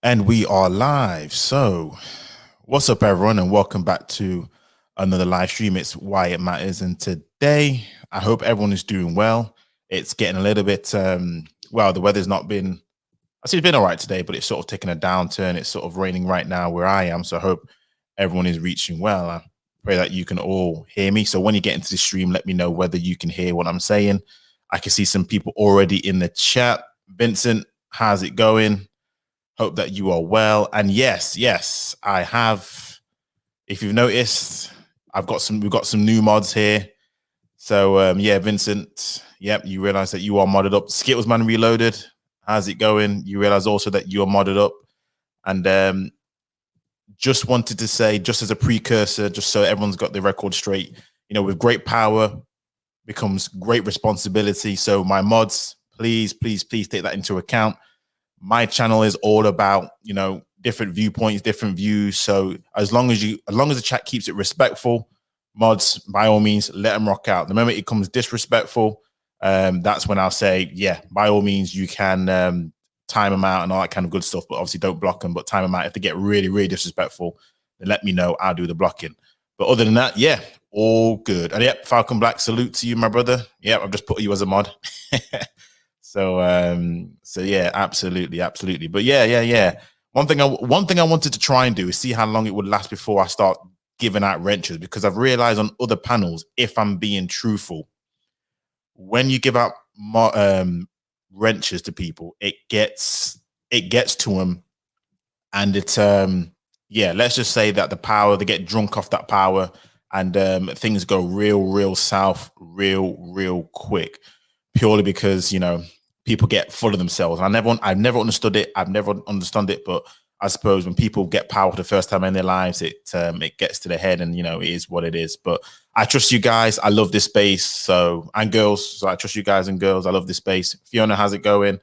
And we are live. So, what's up, everyone, and welcome back to another live stream. It's Why It Matters, and today I hope everyone is doing well. It's getting a little bit, well, the weather's not been, I see it's been all right today, but it's sort of taking a downturn. It's sort of raining right now where I am. So, I hope everyone is reaching well. I pray that you can all hear me. So, when you get into the stream, let me know whether you can hear what I'm saying. I can see some people already in the chat. Vincent, how's it going? Hope that you are well. And yes, I have. If you've noticed, we've got some new mods here. So yeah, Vincent, yep, you realize that you are modded up. Skittles Man Reloaded, how's it going? You realize also that you are modded up. And just wanted to say, just as a precursor, just so everyone's got the record straight, with great power becomes great responsibility. So my mods, please take that into account. My channel is all about, different viewpoints, different views. So as long as the chat keeps it respectful, mods, by all means, let them rock out. The moment it becomes disrespectful, that's when I'll say, yeah, by all means, you can time them out and all that kind of good stuff. But obviously don't block them, but time them out. If they get really, really disrespectful, then let me know. I'll do the blocking. But other than that, yeah, all good. And yep, Falcon Black, salute to you, my brother. Yep, I've just put you as a mod. So yeah, absolutely. But yeah. One thing I wanted to try and do is see how long it would last before I start giving out wrenches, because I've realized on other panels, if I'm being truthful, when you give out wrenches to people, it gets to them, and it's yeah, let's just say that the power, they get drunk off that power, and things go real south real quick, purely because people get full of themselves. And I've never understood it. But I suppose when people get power for the first time in their lives, it gets to their head, and it is what it is. But I trust you guys. I love this space, and girls. So I trust you guys and girls. I love this space. Fiona, how's it going?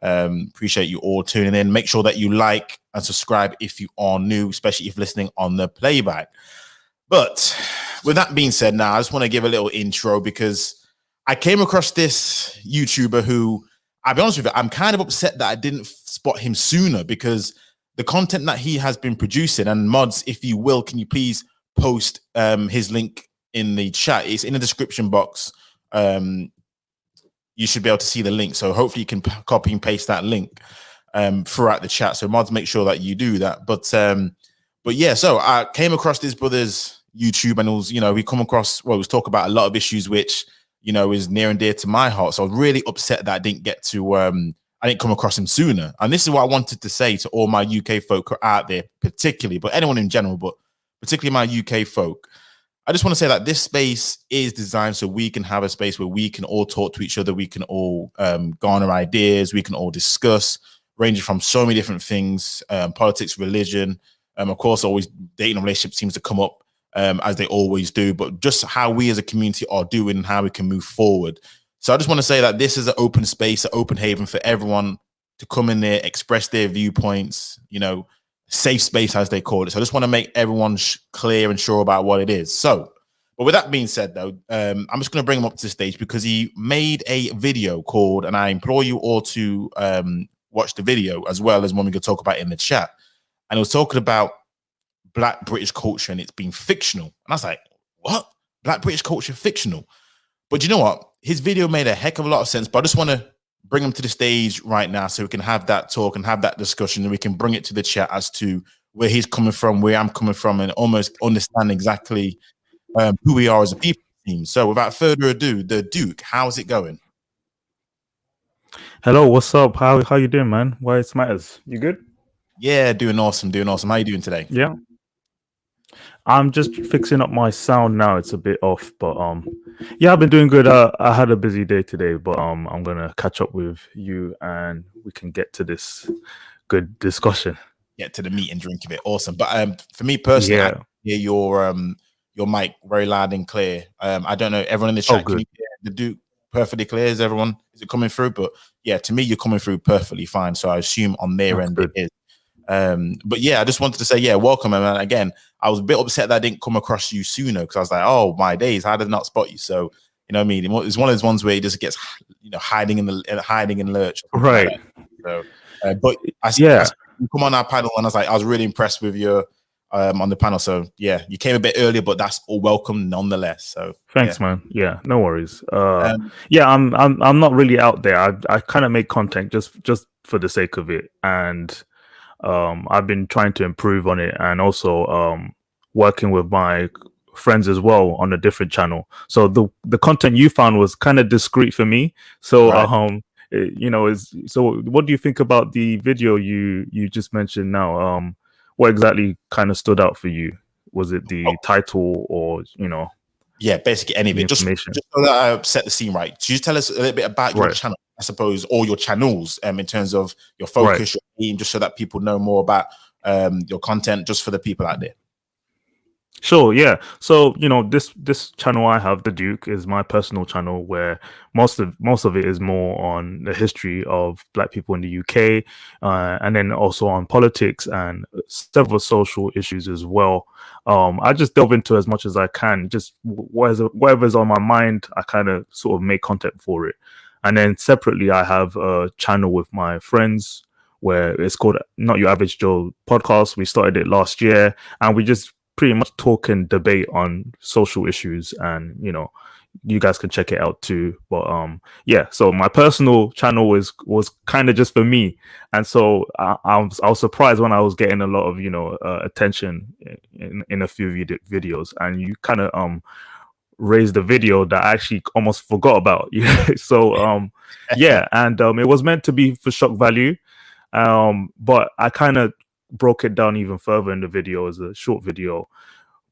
Appreciate you all tuning in. Make sure that you like and subscribe if you are new, especially if listening on the playback. But with that being said, now I just want to give a little intro, because I came across this YouTuber who, I'll be honest with you, I'm kind of upset that I didn't spot him sooner, because the content that he has been producing, and mods, if you will, can you please post his link in the chat? It's in the description box. You should be able to see the link. So hopefully you can copy and paste that link throughout the chat. So mods, make sure that you do that. But yeah, so I came across this brother's YouTube, and it was, we come across, well, we was talking about a lot of issues which is near and dear to my heart. So I was really upset that I didn't get to, I didn't come across him sooner. And this is what I wanted to say to all my UK folk out there, particularly, but anyone in general, but particularly my UK folk. I just want to say that this space is designed so we can have a space where we can all talk to each other. We can all garner ideas. We can all discuss, ranging from so many different things, politics, religion. Of course, always dating and relationship seems to come up, as they always do, but just how we as a community are doing and how we can move forward. So I just want to say that this is an open space, an open haven for everyone to come in there, express their viewpoints, safe space, as they call it. So I just want to make everyone clear and sure about what it is. So, but with that being said, though, I'm just going to bring him up to the stage, because he made a video called, and I implore you all to watch the video as well as when we can talk about it in the chat. And it was talking about Black British culture, and it's been fictional. And I was like, what? Black British culture fictional? But you know what? His video made a heck of a lot of sense, but I just want to bring him to the stage right now so we can have that talk and have that discussion, and we can bring it to the chat as to where he's coming from, where I'm coming from, and almost understand exactly who we are as a people team. So without further ado, the Duke, how's it going? Hello, what's up? How you doing, man? Why it matters? You good? Yeah, doing awesome. How you doing today? Yeah. I'm just fixing up my sound now. It's a bit off, but yeah, I've been doing good. I had a busy day today, but I'm gonna catch up with you and we can get to this good discussion. Get to the meat and drink of it. Awesome. But for me personally, Yeah. I hear your mic very loud and clear. I don't know, everyone in the chat, can you hear the Duke perfectly clear? Is it coming through? But yeah, to me, you're coming through perfectly fine. So I assume on their end it is. But yeah, I just wanted to say, yeah, welcome. And again, I was a bit upset that I didn't come across you sooner, because I was like, oh my days, how did I not spot you? So what I mean? It's one of those ones where he just gets hiding in lurch. Right. Like so, but I yeah. you come on our panel, and I was really impressed with your on the panel. So yeah, you came a bit earlier, but that's all welcome nonetheless. So yeah. Thanks, man. Yeah, no worries. Um, Yeah, I'm not really out there. I kind of make content just for the sake of it, and I've been trying to improve on it, and also working with my friends as well on a different channel. So the content you found was kind of discreet for me. So right. you know, is so. What do you think about the video you just mentioned now? What exactly kind of stood out for you? Was it the title, or you know? Yeah, basically any of The it. Just information. so that I set the scene right. Could you tell us a little bit about your Right. channel, I suppose, or your channels, in terms of your Right. focus, your theme, just so that people know more about your content, just for the people out there. Sure, yeah. So, you know, this channel I have, The Duke, is my personal channel where most of it is more on the history of Black people in the UK, and then also on politics and several social issues as well. I just delve into as much as I can, just whatever's on my mind. I kind of sort of make content for it, and then separately, I have a channel with my friends where it's called Not Your Average Joe Podcast. We started it last year, and we just pretty much talk and debate on social issues, and you know, you guys can check it out too. But yeah, so my personal channel was kind of just for me, and so I was surprised when I was getting a lot of, you know, attention in a few videos, and you kind of raised a video that I actually almost forgot about. So yeah, and it was meant to be for shock value, but I kind of broke it down even further in the video as a short video.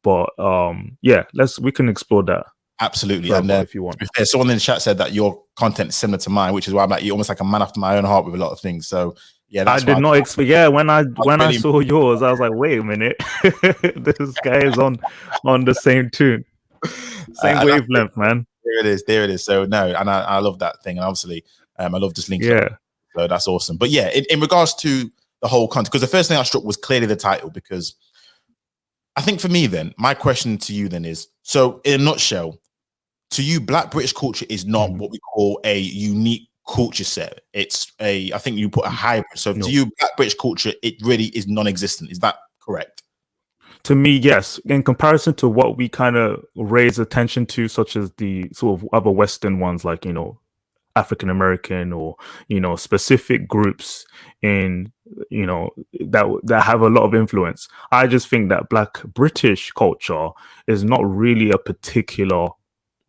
But yeah, we can explore that Absolutely. further And if you want. to be fair, someone in the chat said that your content is similar to mine, which is why I'm like, you're almost like a man after my own heart with a lot of things. So yeah, I that's did why not expect. Yeah, when I really saw yours, I was like, wait a minute, this guy is on the same tune, same wavelength, man. there it is. There it is. So no, and I love that thing. And obviously, I love just linking Yeah. up. So that's awesome. But yeah, in regards to the whole content, because the first thing I struck was clearly the title, because I think for me then, my question to you then is, so in a nutshell, to you, Black British culture is not what we call a unique culture set. It's I think you put a hybrid. So No. to you, Black British culture, it really is non-existent. Is that correct? To me, yes. In comparison to what we kind of raise attention to, such as the sort of other Western ones, like, you know, African American, or, you know, specific groups in, you know, that have a lot of influence. I just think that Black British culture is not really a particular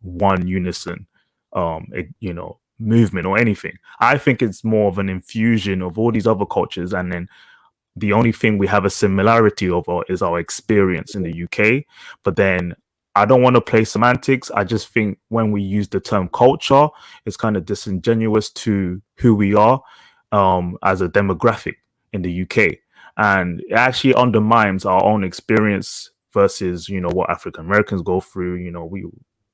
one unison, you know, movement or anything. I think it's more of an infusion of all these other cultures, and then the only thing we have a similarity over is our experience in the UK. But then I don't want to play semantics. I just think when we use the term culture, it's kind of disingenuous to who we are as a demographic in the UK. And it actually undermines our own experience versus, you know, what African Americans go through, you know,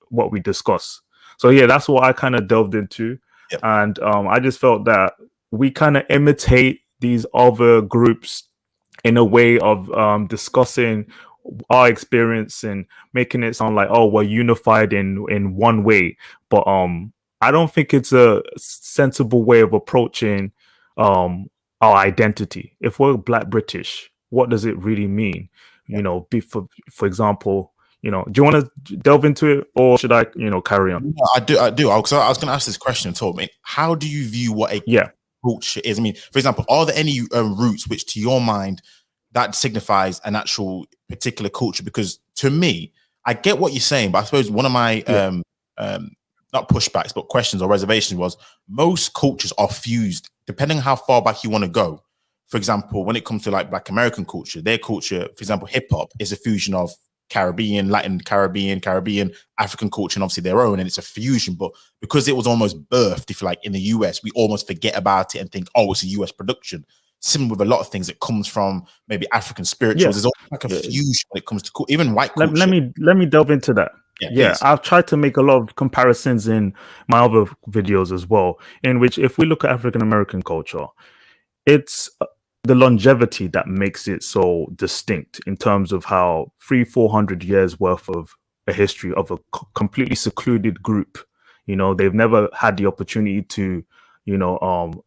what we discuss. So yeah, that's what I kind of delved into. Yep. And I just felt that we kind of imitate these other groups in a way of discussing our experience and making it sound like, oh, we're unified in one way. But I don't think it's a sensible way of approaching our identity. If we're Black British, what does it really mean? You know, for example, you know, do you want to delve into it, or should I, you know, carry on? No, I do. Because I was going to ask this question. Told me, how do you view what a culture is? I mean, for example, are there any roots which, to your mind, that signifies an actual particular culture? Because to me, I get what you're saying, but I suppose one of my not pushbacks, but questions or reservations was, most cultures are fused, depending on how far back you want to go. For example, when it comes to like Black American culture, their culture, for example, hip hop is a fusion of Caribbean, Latin, Caribbean, African culture, and obviously their own, and it's a fusion. But because it was almost birthed, if you like, in the US, we almost forget about it and think, oh, it's a US production. Similar with a lot of things, it comes from maybe African spirituals. There's almost like a fusion when it comes to even white culture. Let me delve into that. Yeah, I've tried to make a lot of comparisons in my other videos as well, in which if we look at African American culture, it's the longevity that makes it so distinct in terms of how 400 years worth of a history of a completely secluded group. You know, they've never had the opportunity to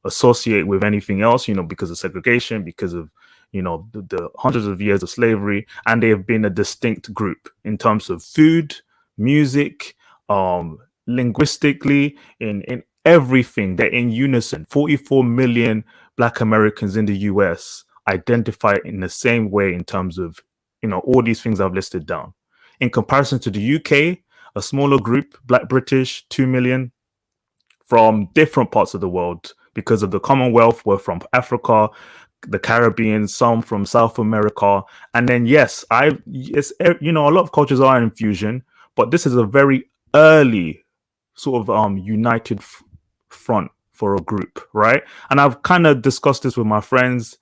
associate with anything else, because of segregation, because of the hundreds of years of slavery, and they have been a distinct group in terms of food, music, linguistically, in everything. They're in unison. 44 million Black Americans in the US identify in the same way in terms of all these things I've listed down. In comparison to the UK, a smaller group, Black British, 2 million, from different parts of the world. Because of the Commonwealth, we're from Africa, the Caribbean, some from South America. And then, yes, a lot of cultures are in fusion, but this is a very early sort of united front for a group, right? And I've kind of discussed this with my friends,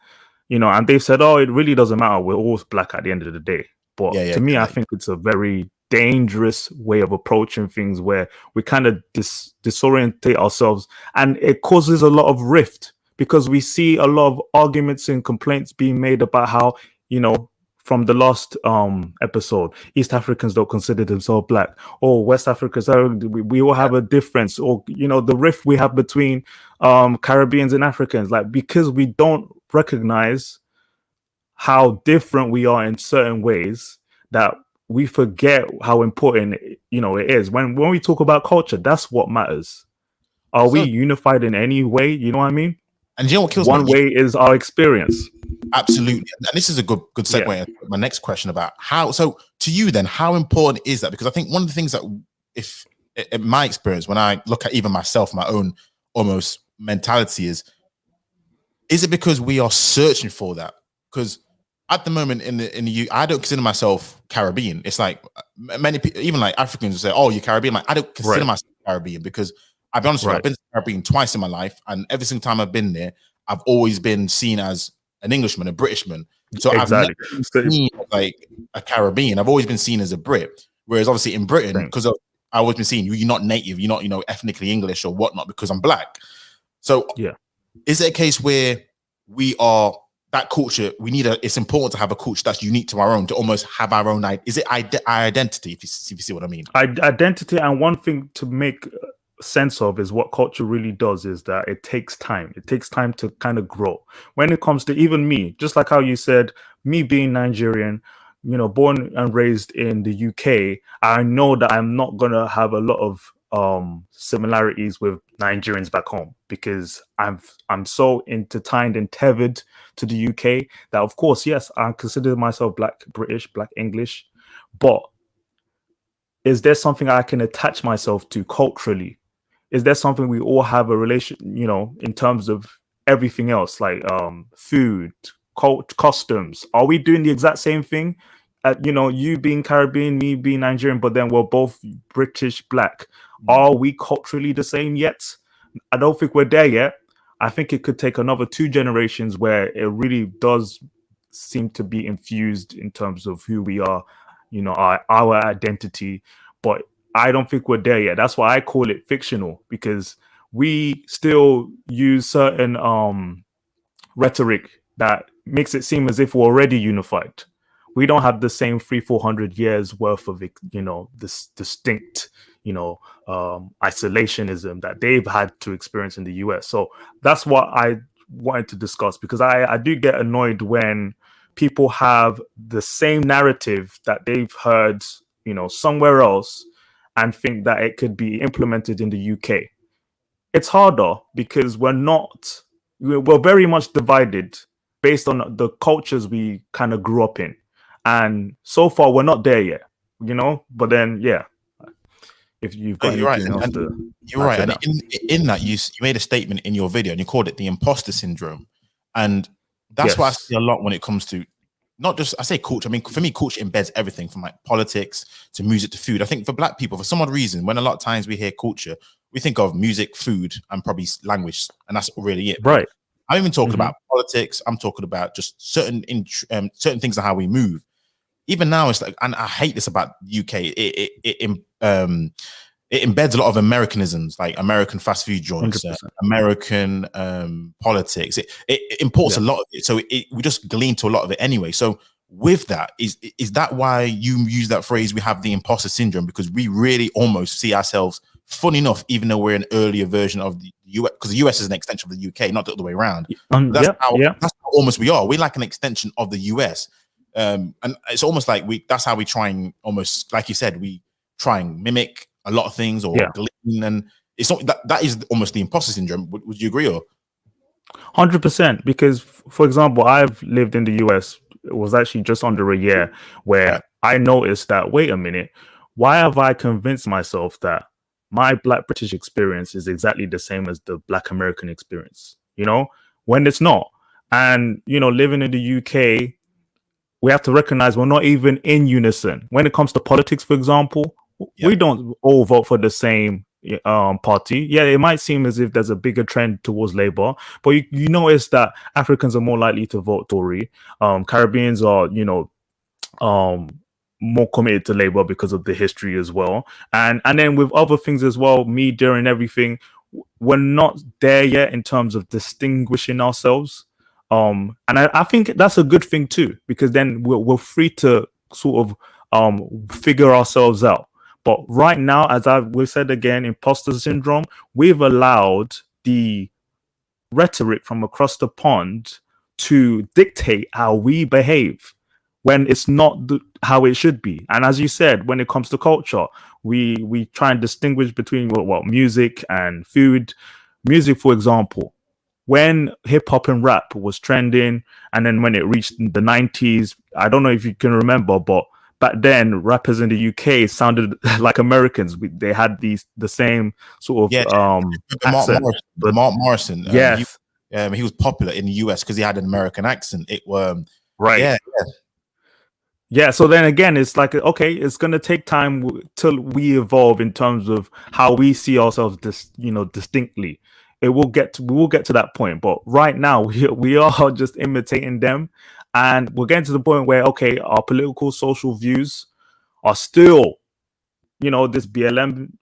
and they've said, oh, it really doesn't matter. We're all Black at the end of the day. But to me, I think it's a very dangerous way of approaching things where we kind of disorientate ourselves, and it causes a lot of rift because we see a lot of arguments and complaints being made about how, from the last episode, East Africans don't consider themselves Black, or West Africans, we all have a difference, or the rift we have between Caribbeans and Africans, like, because we don't recognize how different we are in certain ways, that we forget how important it is. When we talk about culture, that's what matters. Are we unified in any way? You know what I mean? And you know what kills One way is our experience. Absolutely. And this is a good segue into my next question about how. So to you then, how important is that? Because I think one of the things that, if in my experience, when I look at even myself, my own almost mentality is it because we are searching for that? Because at the moment in the I don't consider myself Caribbean. It's like many people, even like Africans, say, "Oh, you're Caribbean." Like, I don't consider myself Caribbean because I'll be honest with you, I've been to the Caribbean twice in my life, and every single time I've been there, I've always been seen as an Englishman, a Britishman. So I've never been seen like a Caribbean. I've always been seen as a Brit. Whereas obviously in Britain, because I've always been seen, you're not native, you're not ethnically English or whatnot because I'm Black. So is it a case where we are that culture? It's important to have a culture that's unique to our own, to almost have our own. Is it our identity? If you see what I mean? Identity, and one thing to make sense of is what culture really does is that it takes time. It takes time to kind of grow. When it comes to even me, just like how you said, me being Nigerian, born and raised in the UK, I know that I'm not gonna have a lot of similarities with Nigerians back home, because I'm so intertwined and tethered to the UK that, of course, yes, I consider myself Black British, Black English, but is there something I can attach myself to culturally? Is there something we all have a relation, in terms of everything else, like food, customs? Are we doing the exact same thing? You being Caribbean, me being Nigerian, but then we're both British Black. Are we culturally the same yet? I don't think we're there yet. I think it could take another 2 generations where it really does seem to be infused in terms of who we are, our identity. But I don't think we're there yet. That's why I call it fictional, because we still use certain rhetoric that makes it seem as if we're already unified. We don't have the same 300-400 years worth of this distinct isolationism that they've had to experience in the US. So that's what I wanted to discuss, because I do get annoyed when people have the same narrative that they've heard somewhere else and think that it could be implemented in the UK. It's harder because we're very much divided based on the cultures we kind of grew up in. And so far, we're not there yet, but then, if you've got anything else to... You're right. And in that, you made a statement in your video and you called it the imposter syndrome. And that's what I see a lot when it comes to not just, I say culture. I mean, for me, culture embeds everything from like politics to music to food. I think for Black people, for some odd reason, when a lot of times we hear culture, we think of music, food, and probably language. And that's really it. Right. I'm even talking about politics. I'm talking about just certain things of how we move. Even now, it's like, and I hate this about the UK. It embeds a lot of Americanisms, like American fast food joints, American politics. It imports a lot of it, so we just glean to a lot of it anyway. So with that, is that why you use that phrase? We have the imposter syndrome, because we really almost see ourselves funny enough, even though we're an earlier version of the US, because the US is an extension of the UK, not the other way around. That's how almost we are. We're like an extension of the US. And it's almost like that's how we try and almost, like you said, we try and mimic a lot of things or glean, and it's not that is almost the imposter syndrome. Would you agree? Or 100%, because for example, I've lived in the US. It was actually just under a year where I noticed that, wait a minute, why have I convinced myself that my Black British experience is exactly the same as the Black American experience, when it's not? And, living in the UK, we have to recognize we're not even in unison. When it comes to politics, for example, we don't all vote for the same party. Yeah, it might seem as if there's a bigger trend towards Labour, but you notice that Africans are more likely to vote Tory. Caribbeans are, more committed to Labour because of the history as well. And then with other things as well, media and everything, we're not there yet in terms of distinguishing ourselves. And I think that's a good thing too, because then we're free to sort of figure ourselves out. But right now, as we've said again, imposter syndrome, we've allowed the rhetoric from across the pond to dictate how we behave when it's not how it should be. And as you said, when it comes to culture, we try and distinguish between music and food. Music, for example, when hip hop and rap was trending, and then when it reached the 90s, I don't know if you can remember, but back then rappers in the UK sounded like Americans. They had the same sort of accent. Mark Morrison. Yes. He was popular in the US because he had an American accent. Right. Yeah, so then again, it's like, okay, it's going to take time till we evolve in terms of how we see ourselves, distinctly. We will get to that point, but right now we are just imitating them, and we're getting to the point where, okay, our political social views are still, this BLM,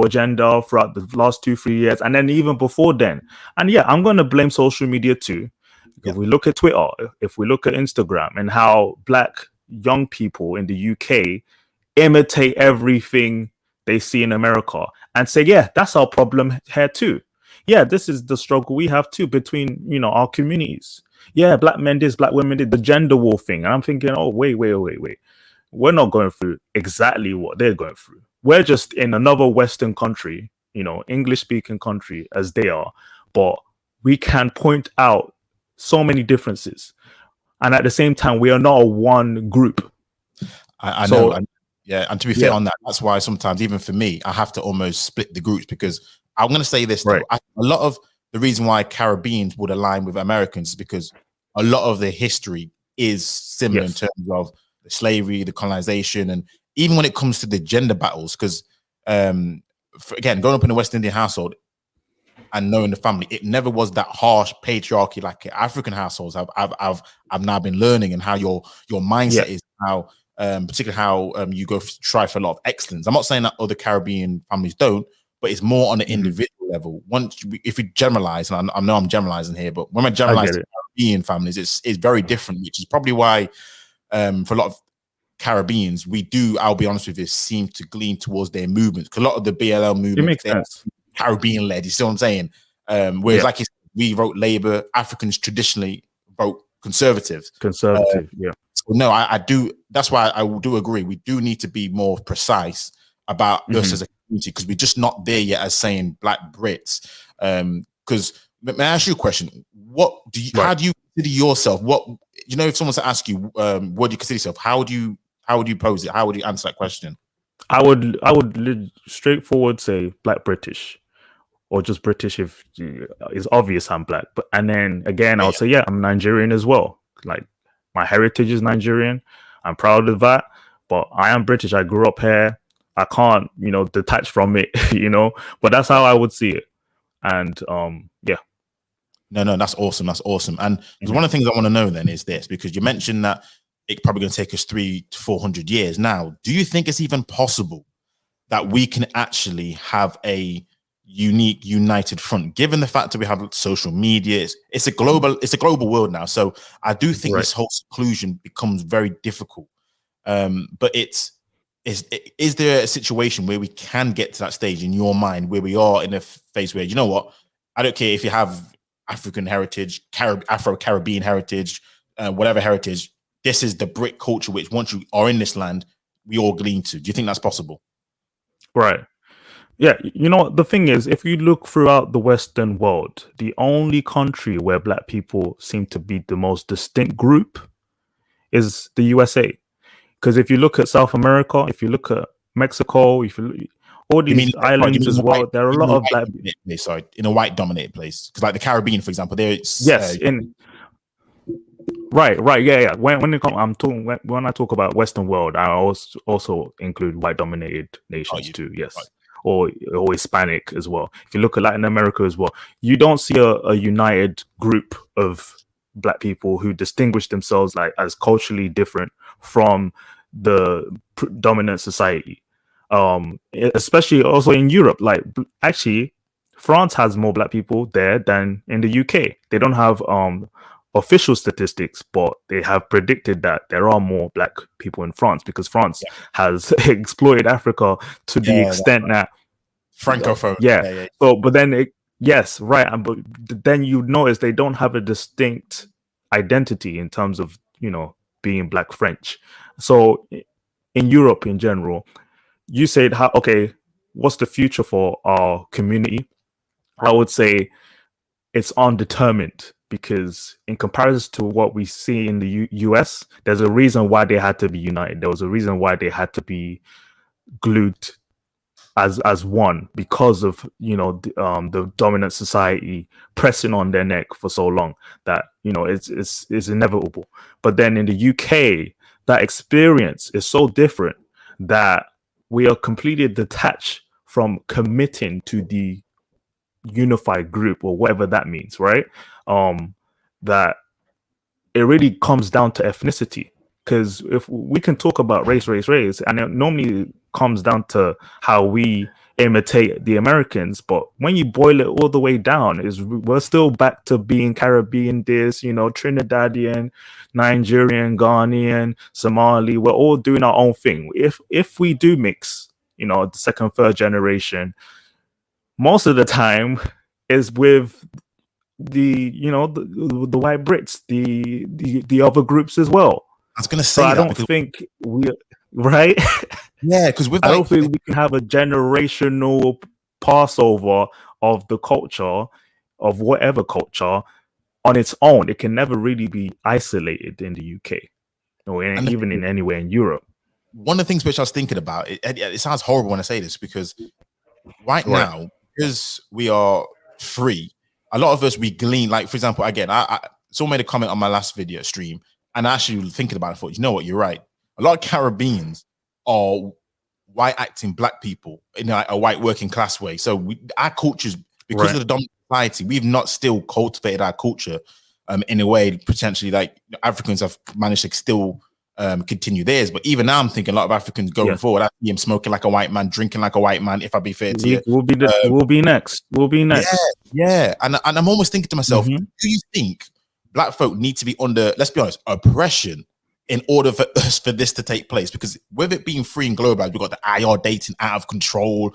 agenda throughout the last 2-3 years, and then even before then. And yeah, I'm going to blame social media too. If we look at Twitter, if we look at Instagram, and how Black young people in the UK imitate everything they see in America and say, yeah, that's our problem here too. Yeah, this is the struggle we have too between, our communities. Yeah, Black men this, Black women did the gender war thing. And I'm thinking, oh, wait. We're not going through exactly what they're going through. We're just in another Western country, English speaking country as they are. But we can point out so many differences, and at the same time, we are not a one group. I know. And to be fair on that, that's why sometimes, even for me, I have to almost split the groups, because I'm going to say this, though, a lot of the reason why Caribbeans would align with Americans is because a lot of the history is similar in terms of the slavery, the colonization, and even when it comes to the gender battles, because again, growing up in a West Indian household and knowing the family, it never was that harsh patriarchy like African households. I've now been learning, and how your mindset is, how particularly how you go try for a lot of excellence. I'm not saying that other Caribbean families don't, but it's more on an individual level. If we generalize, and I know I'm generalizing here, but when I generalize Caribbean families, it's very different, which is probably why for a lot of Caribbeans, I'll be honest with you, seem to glean towards their movements. Because a lot of the BLL movements, Caribbean led, you see what I'm saying? Whereas like we vote Labour, Africans traditionally vote Conservative. So no, I do. That's why I do agree. We do need to be more precise about us as a community, because we're just not there yet as saying Black Brits. Because may I ask you a question? How do you consider yourself? If someone's to ask you, what do you consider yourself? How would you pose it? How would you answer that question? I would straightforward say Black British, or just British if it's obvious I'm Black. But and then again, I'll say, yeah, I'm Nigerian as well. Like, my heritage is Nigerian. I'm proud of that. But I am British. I grew up here. I can't, detach from it, But that's how I would see it. And yeah. No, that's awesome. That's awesome. And one of the things I want to know then is this, because you mentioned that it's probably going to take us 300 to 400 years. Now, do you think it's even possible that we can actually have a unique, united front, given the fact that we have social media? It's a global world now. So I do think this whole seclusion becomes very difficult. But it's is there a situation where we can get to that stage in your mind where we are in a phase where, you know what, I don't care if you have African heritage, Afro-Caribbean heritage, whatever heritage, this is the Brit culture, which once you are in this land, we all glean to. Do you think that's possible? Right. Yeah, you know what the thing is, if you look throughout the Western world, the only country where black people seem to be the most distinct group is the USA. Because if you look at South America, if you look at Mexico, if you look, all You mean, these islands as well, there are a lot of black. sorry, in a white dominated place, because like the Caribbean, for example, there's Yes, in right, yeah. When it come, I'm talking when I talk about Western world, I also include white dominated nations too. Yes, or Hispanic as well. If you look at Latin America as well, you don't see a united group of black people who distinguish themselves like as culturally different from the dominant society. Especially also in Europe, like actually France has more black people there than in the UK. They don't have official statistics, but they have predicted that there are more black people in France because France has exploited Africa to the extent that Francophone. yeah. So, but then yes, right, and but then you notice they don't have a distinct identity in terms of being black French. So in Europe in general, you said how okay, what's the future for our community? I would say it's undetermined because in comparison to what we see in the US, there's a reason why they had to be united. There was a reason why they had to be glued as one because of the dominant society pressing on their neck for so long that it's inevitable. But then in the UK, that experience is so different that we are completely detached from committing to the unified group or whatever that means, right? That it really comes down to ethnicity, because if we can talk about race, and it normally comes down to how we imitate the Americans, but when you boil it all the way down, we're still back to being Caribbean, Trinidadian, Nigerian, Ghanaian, Somali. We're all doing our own thing. If we do mix, the second, third generation, most of the time is with the white Brits, the other groups as well. I was gonna say so I don't think we right. Yeah, because I don't think we can have a generational passover of the culture of whatever culture on its own. It can never really be isolated in the UK or even in anywhere in Europe. One of the things which I was thinking about, it sounds horrible when I say this, because right now, because we are free, a lot of us, we glean, like, for example, again, I someone made a comment on my last video stream, and I actually thinking about it, I thought, you know what, you're right. A lot of Caribbeans are white acting black people in like a white working class way. So our cultures, because of the dominant society, we've not still cultivated our culture in a way potentially like Africans have managed to still continue theirs. But even now, I'm thinking a lot of Africans going forward, I see him smoking like a white man, drinking like a white man. If I be fair to you, we'll be next. Yeah. And I'm almost thinking to myself, do you think black folk need to be under, let's be honest, oppression in order for this to take place? Because with it being free and global, we've got the IR dating out of control.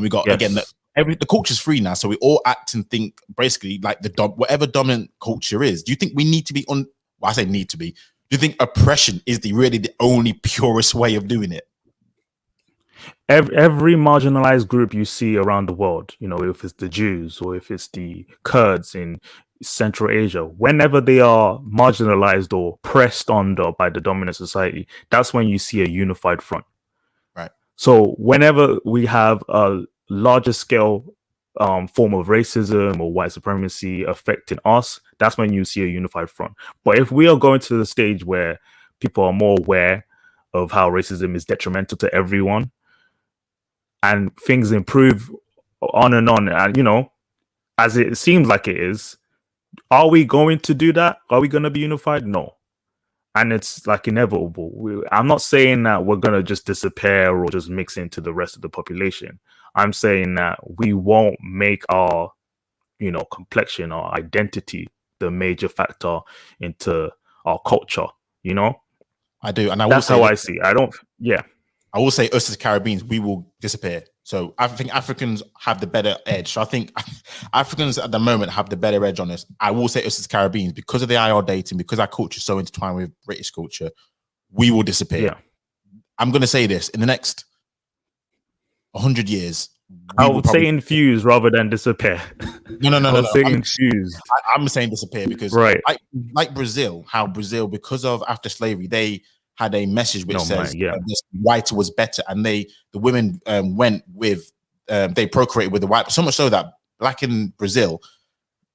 We got again the culture's free now, so we all act and think basically like whatever dominant culture is. Do you think we need to be on? Well, I say need to be. Do you think oppression is really the only purest way of doing it? Every marginalized group you see around the world, if it's the Jews or if it's the Kurds in Central Asia, whenever they are marginalized or pressed under by the dominant society, that's when you see a unified front. Right. So whenever we have a larger scale form of racism or white supremacy affecting us, that's when you see a unified front. But if we are going to the stage where people are more aware of how racism is detrimental to everyone and things improve on, and as it seems like it is, are we going to do that? Are we going to be unified? No. And it's like inevitable. I'm not saying that we're going to just disappear or just mix into the rest of the population. I'm saying that we won't make our, complexion, our identity, the major factor into our culture, I do. And that's how I see it. I don't, yeah. I will say us as Caribbeans, we will disappear. So I think Africans have the better edge. So I think Africans at the moment have the better edge on us. I will say us as Caribbeans, because of the IR dating, because our culture is so intertwined with British culture, we will disappear. Yeah. I'm going to say this, in the next 100 years, I would say infuse rather than disappear. No. I would say infused. I'm saying disappear because, right, like Brazil, how Brazil, because of after slavery, they had a message which says white was better, and the women went with they procreated with the white, so much so that black in Brazil,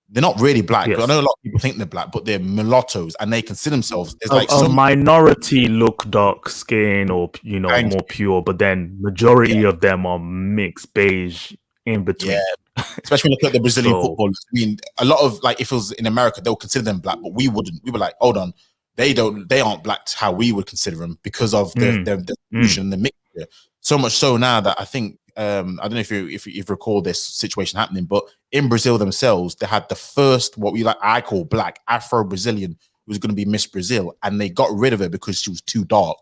they're not really black. Yes. I know a lot of people think they're black, but they're mulattoes, and they consider themselves as like a minority look dark skin or more pure, but then majority of them are mixed beige in between. Yeah, especially when you look at the Brazilian footballers. I mean, a lot of like if it was in America, they'll consider them black, but we wouldn't. We were like, hold on, they aren't black how we would consider them because of the fusion, the mixture. So much so now that I think I don't know if you recall this situation happening, but in Brazil themselves, they had the first what I call black Afro-Brazilian who was going to be Miss Brazil, and they got rid of her because she was too dark.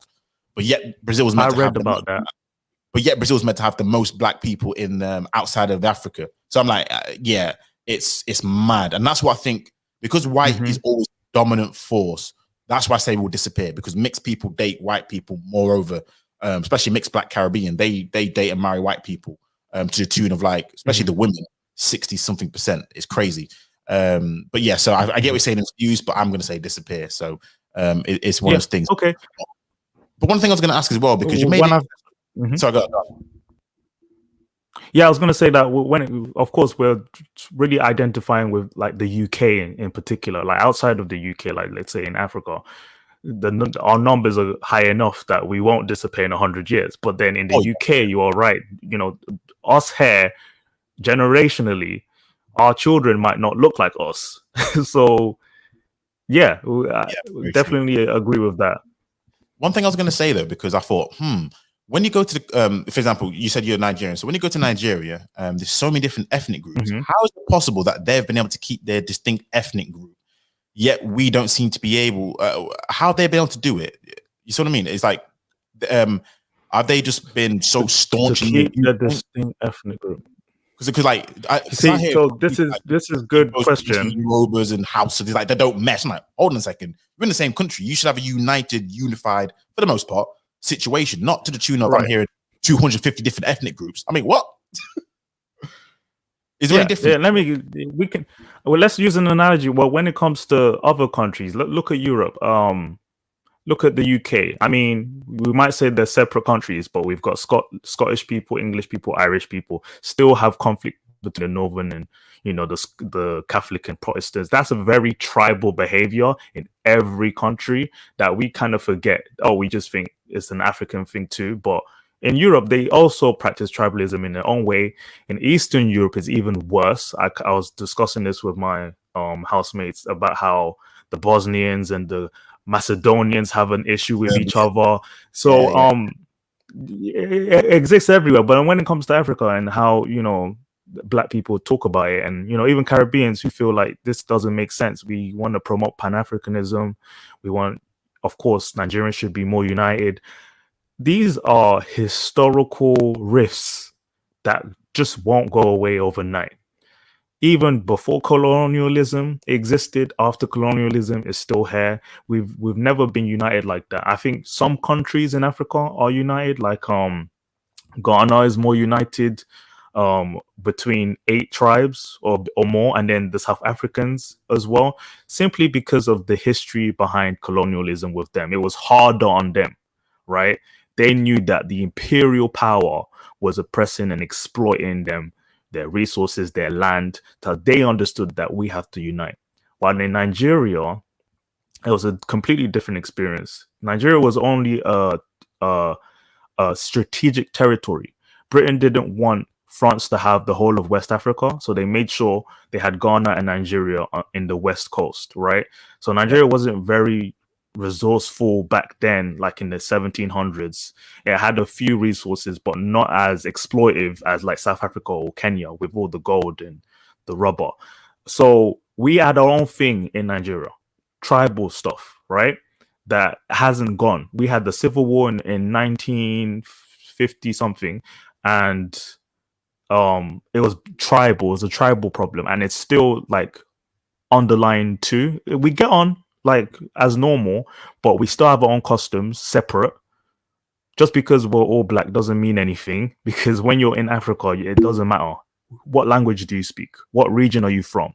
But yet Brazil was meant to have about that. But yet Brazil was meant to have the most black people in outside of Africa. So I'm like, yeah, it's mad, and that's what I think, because white is always dominant force. That's why I say we'll disappear, because mixed people date white people. Moreover, especially mixed black Caribbean, they date and marry white people to the tune of like, especially the women, 60-something%. It's crazy. But yeah, so I get what you're saying, infused, but I'm going to say disappear. So it's one of those things. Okay. But one thing I was going to ask as well, because you made Sorry, go on. Yeah, I was going to say that of course, we're really identifying with like the UK in particular, like outside of the UK, like let's say in Africa, our numbers are high enough that we won't disappear in 100 years. But then in the UK, you are right. Us here, generationally, our children might not look like us. So, I definitely agree with that. One thing I was going to say though, because I thought, when you go to the, for example, you said you're Nigerian. So when you go to Nigeria, there's so many different ethnic groups. How is it possible that they've been able to keep their distinct ethnic group, yet we don't seem to be able? How they've been able to do it? You see what I mean? It's like, have they just been so staunch to keep the distinct ethnic group? Because like, so this is good question. Yorubas and Hausas, like they don't mesh. I'm like, hold on a second. We're in the same country. You should have a unified, for the most part, situation, not to the tune of I'm hearing 250 different ethnic groups. I mean, what? Is there any difference? Yeah, let's use an analogy. Well, when it comes to other countries, look at Europe. Look at the UK. I mean, we might say they're separate countries, but we've got Scottish people, English people, Irish people still have conflict between the Northern and the Catholic and Protestants. That's a very tribal behavior in every country that we kind of forget. Oh, we just think it's an African thing too. But in Europe, they also practice tribalism in their own way. In Eastern Europe, it's even worse. I was discussing this with my housemates about how the Bosnians and the Macedonians have an issue with each other. So it exists everywhere. But when it comes to Africa and how Black people talk about it, and even Caribbeans who feel like this doesn't make sense, we want to promote Pan-Africanism. We want, of course, Nigerians should be more united. These are historical rifts that just won't go away overnight. Even before colonialism existed, after colonialism is still here. We've never been united like that. I think some countries in Africa are united, like Ghana is more united between 8 tribes or more, and then the South Africans as well, simply because of the history behind colonialism with them. It was harder on them, right? They knew that the imperial power was oppressing and exploiting them, their resources, their land, till they understood that we have to unite. While in Nigeria, it was a completely different experience. Nigeria was only a strategic territory. Britain didn't want France to have the whole of West Africa, so they made sure they had Ghana and Nigeria in the West Coast, right? So Nigeria wasn't very resourceful back then, like in the 1700s. It had a few resources, but not as exploitive as like South Africa or Kenya with all the gold and the rubber. So we had our own thing in Nigeria, tribal stuff, right? that hasn't gone. We had the Civil War in 1950 something, and it was tribal. It was a tribal problem, and it's still like underlying too. We get on like as normal, but we still have our own customs separate. Just because we're all black doesn't mean anything, because when you're in Africa, it doesn't matter what language do you speak, what region are you from.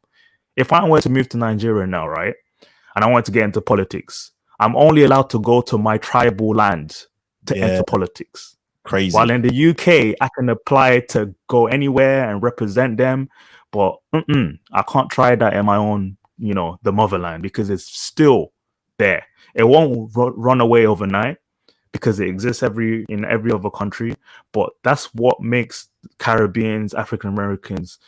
If I were to move to Nigeria now, right, and I want to get into politics, I'm only allowed to go to my tribal land to Yeah, enter politics. While crazy. in the UK, I can apply to go anywhere and represent them, but I can't try that in my own, the motherland, because it's still there. It won't run away overnight because it exists in every other country. But that's what makes Caribbeans, African Americans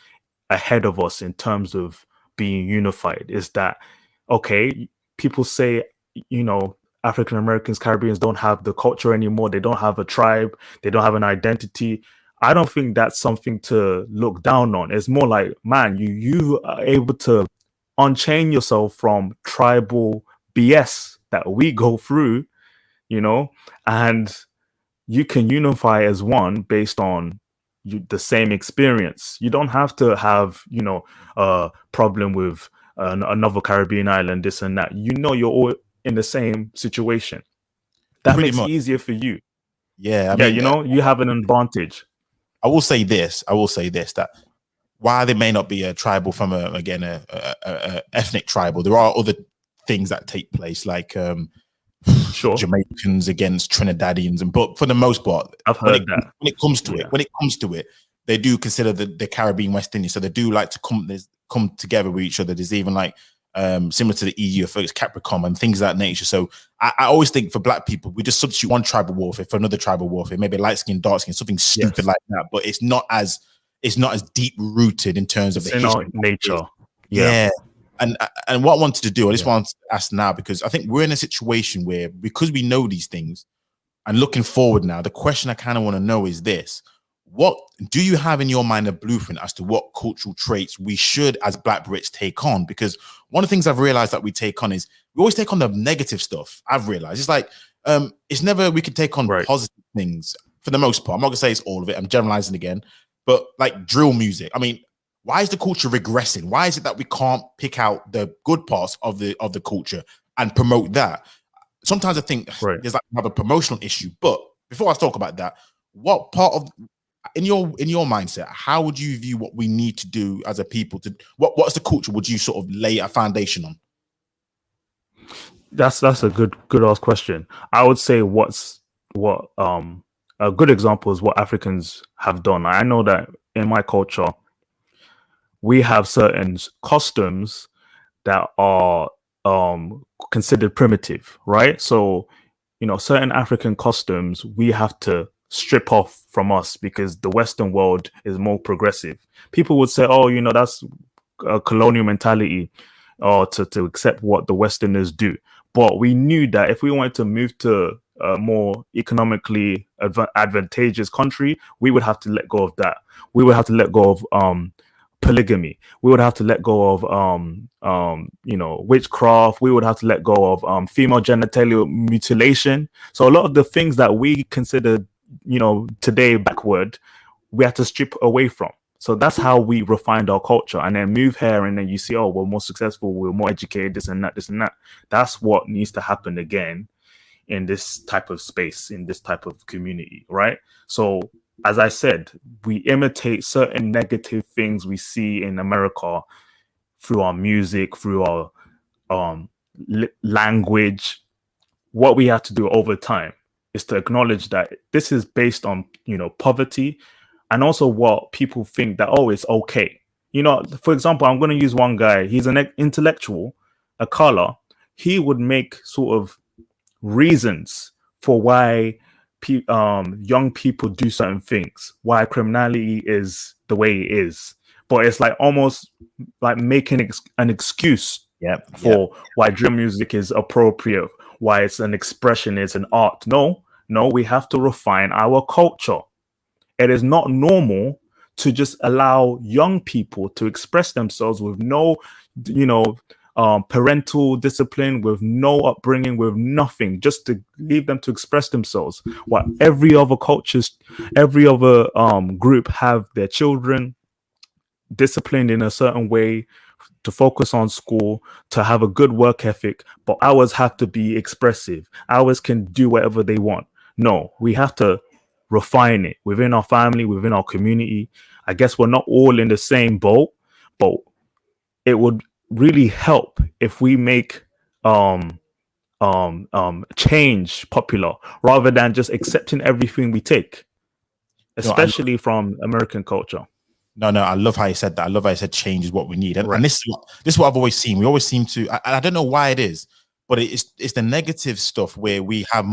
ahead of us in terms of being unified. Is that okay? People say, African Americans, Caribbeans don't have the culture anymore. They don't have a tribe. They don't have an identity. I don't think that's something to look down on. It's more like, man, you are able to unchain yourself from tribal BS that we go through, and you can unify as one based on the same experience. You don't have to have, a problem with another Caribbean island, this and that. You're all in the same situation. That Pretty makes it much. easier for you. Yeah, I Yeah, mean, you have an advantage. I will say this. I will say this, that while there may not be a tribal from a ethnic tribal, there are other things that take place, like Sure, Jamaicans against Trinidadians, but for the most part, I've when it heard that. when it comes to Yeah. it, they do consider the Caribbean West Indies, so they do like to come together with each other. There's even like similar to the EU, folks, Capricorn and things of that nature. So I always think for black people, we just substitute one tribal warfare for another tribal warfare, maybe light skin, dark skin, something stupid Yes. like that. But it's not as deep rooted in terms of It's the in our history. nature. Yeah. Yeah. And what I wanted to do, I just Yeah. wanted to ask now, because I think we're in a situation where, because we know these things and looking forward now, the question I kind of want to know is this: what do you have in your mind a blueprint as to what cultural traits we should, as Black Brits, take on? Because one of the things I've realized that we take on is we always take on the negative stuff. I've realized it's like it's never we can take on Right. positive things for the most part. I'm not gonna say it's all of it. I'm generalizing again, but like drill music. I mean, why is the culture regressing? Why is it that we can't pick out the good parts of the culture and promote that? Sometimes I think Right. there's like another promotional issue. But before I talk about that, what part of in your mindset, how would you view what we need to do as a people to what's the culture would you sort of lay a foundation on? That's a good ask question. I would say what a good example is what Africans have done. I know that in my culture we have certain customs that are considered primitive, right? So, certain African customs we have to strip off from us because the Western world is more progressive. People would say, oh, that's a colonial mentality, or to accept what the Westerners do. But we knew that if we wanted to move to a more economically advantageous country, we would have to let go of that. We would have to let go of polygamy. We would have to let go of witchcraft. We would have to let go of female genital mutilation. So a lot of the things that we consider today backward, we have to strip away from. So that's how we refined our culture, and then move here, and then you see, oh, we're more successful, we're more educated, this and that, this and that. That's what needs to happen again in this type of space, in this type of community, right? So, as I said, we imitate certain negative things we see in America through our music, through our language. What we have to do over time is to acknowledge that this is based on poverty, and also what people think that, oh, it's okay. For example, I'm going to use one guy. He's an intellectual, a color. He would make sort of reasons for why young people do certain things, why criminality is the way it is. But it's like almost like making an excuse for why drill music is appropriate, why it's an expression, it's an art. No, we have to refine our culture. It is not normal to just allow young people to express themselves with no, parental discipline, with no upbringing, with nothing, just to leave them to express themselves. What every other group have their children disciplined in a certain way, to focus on school, to have a good work ethic, but ours have to be expressive. Ours can do whatever they want. No, we have to refine it within our family, within our community. I guess we're not all in the same boat, but it would really help if we make change popular rather than just accepting everything we take, No, especially from American culture. no, I love how you said that. I love how you said change is what we need, and, Right. and this is what I've always seen. We always seem to, I don't know why it is, but it's the negative stuff where we have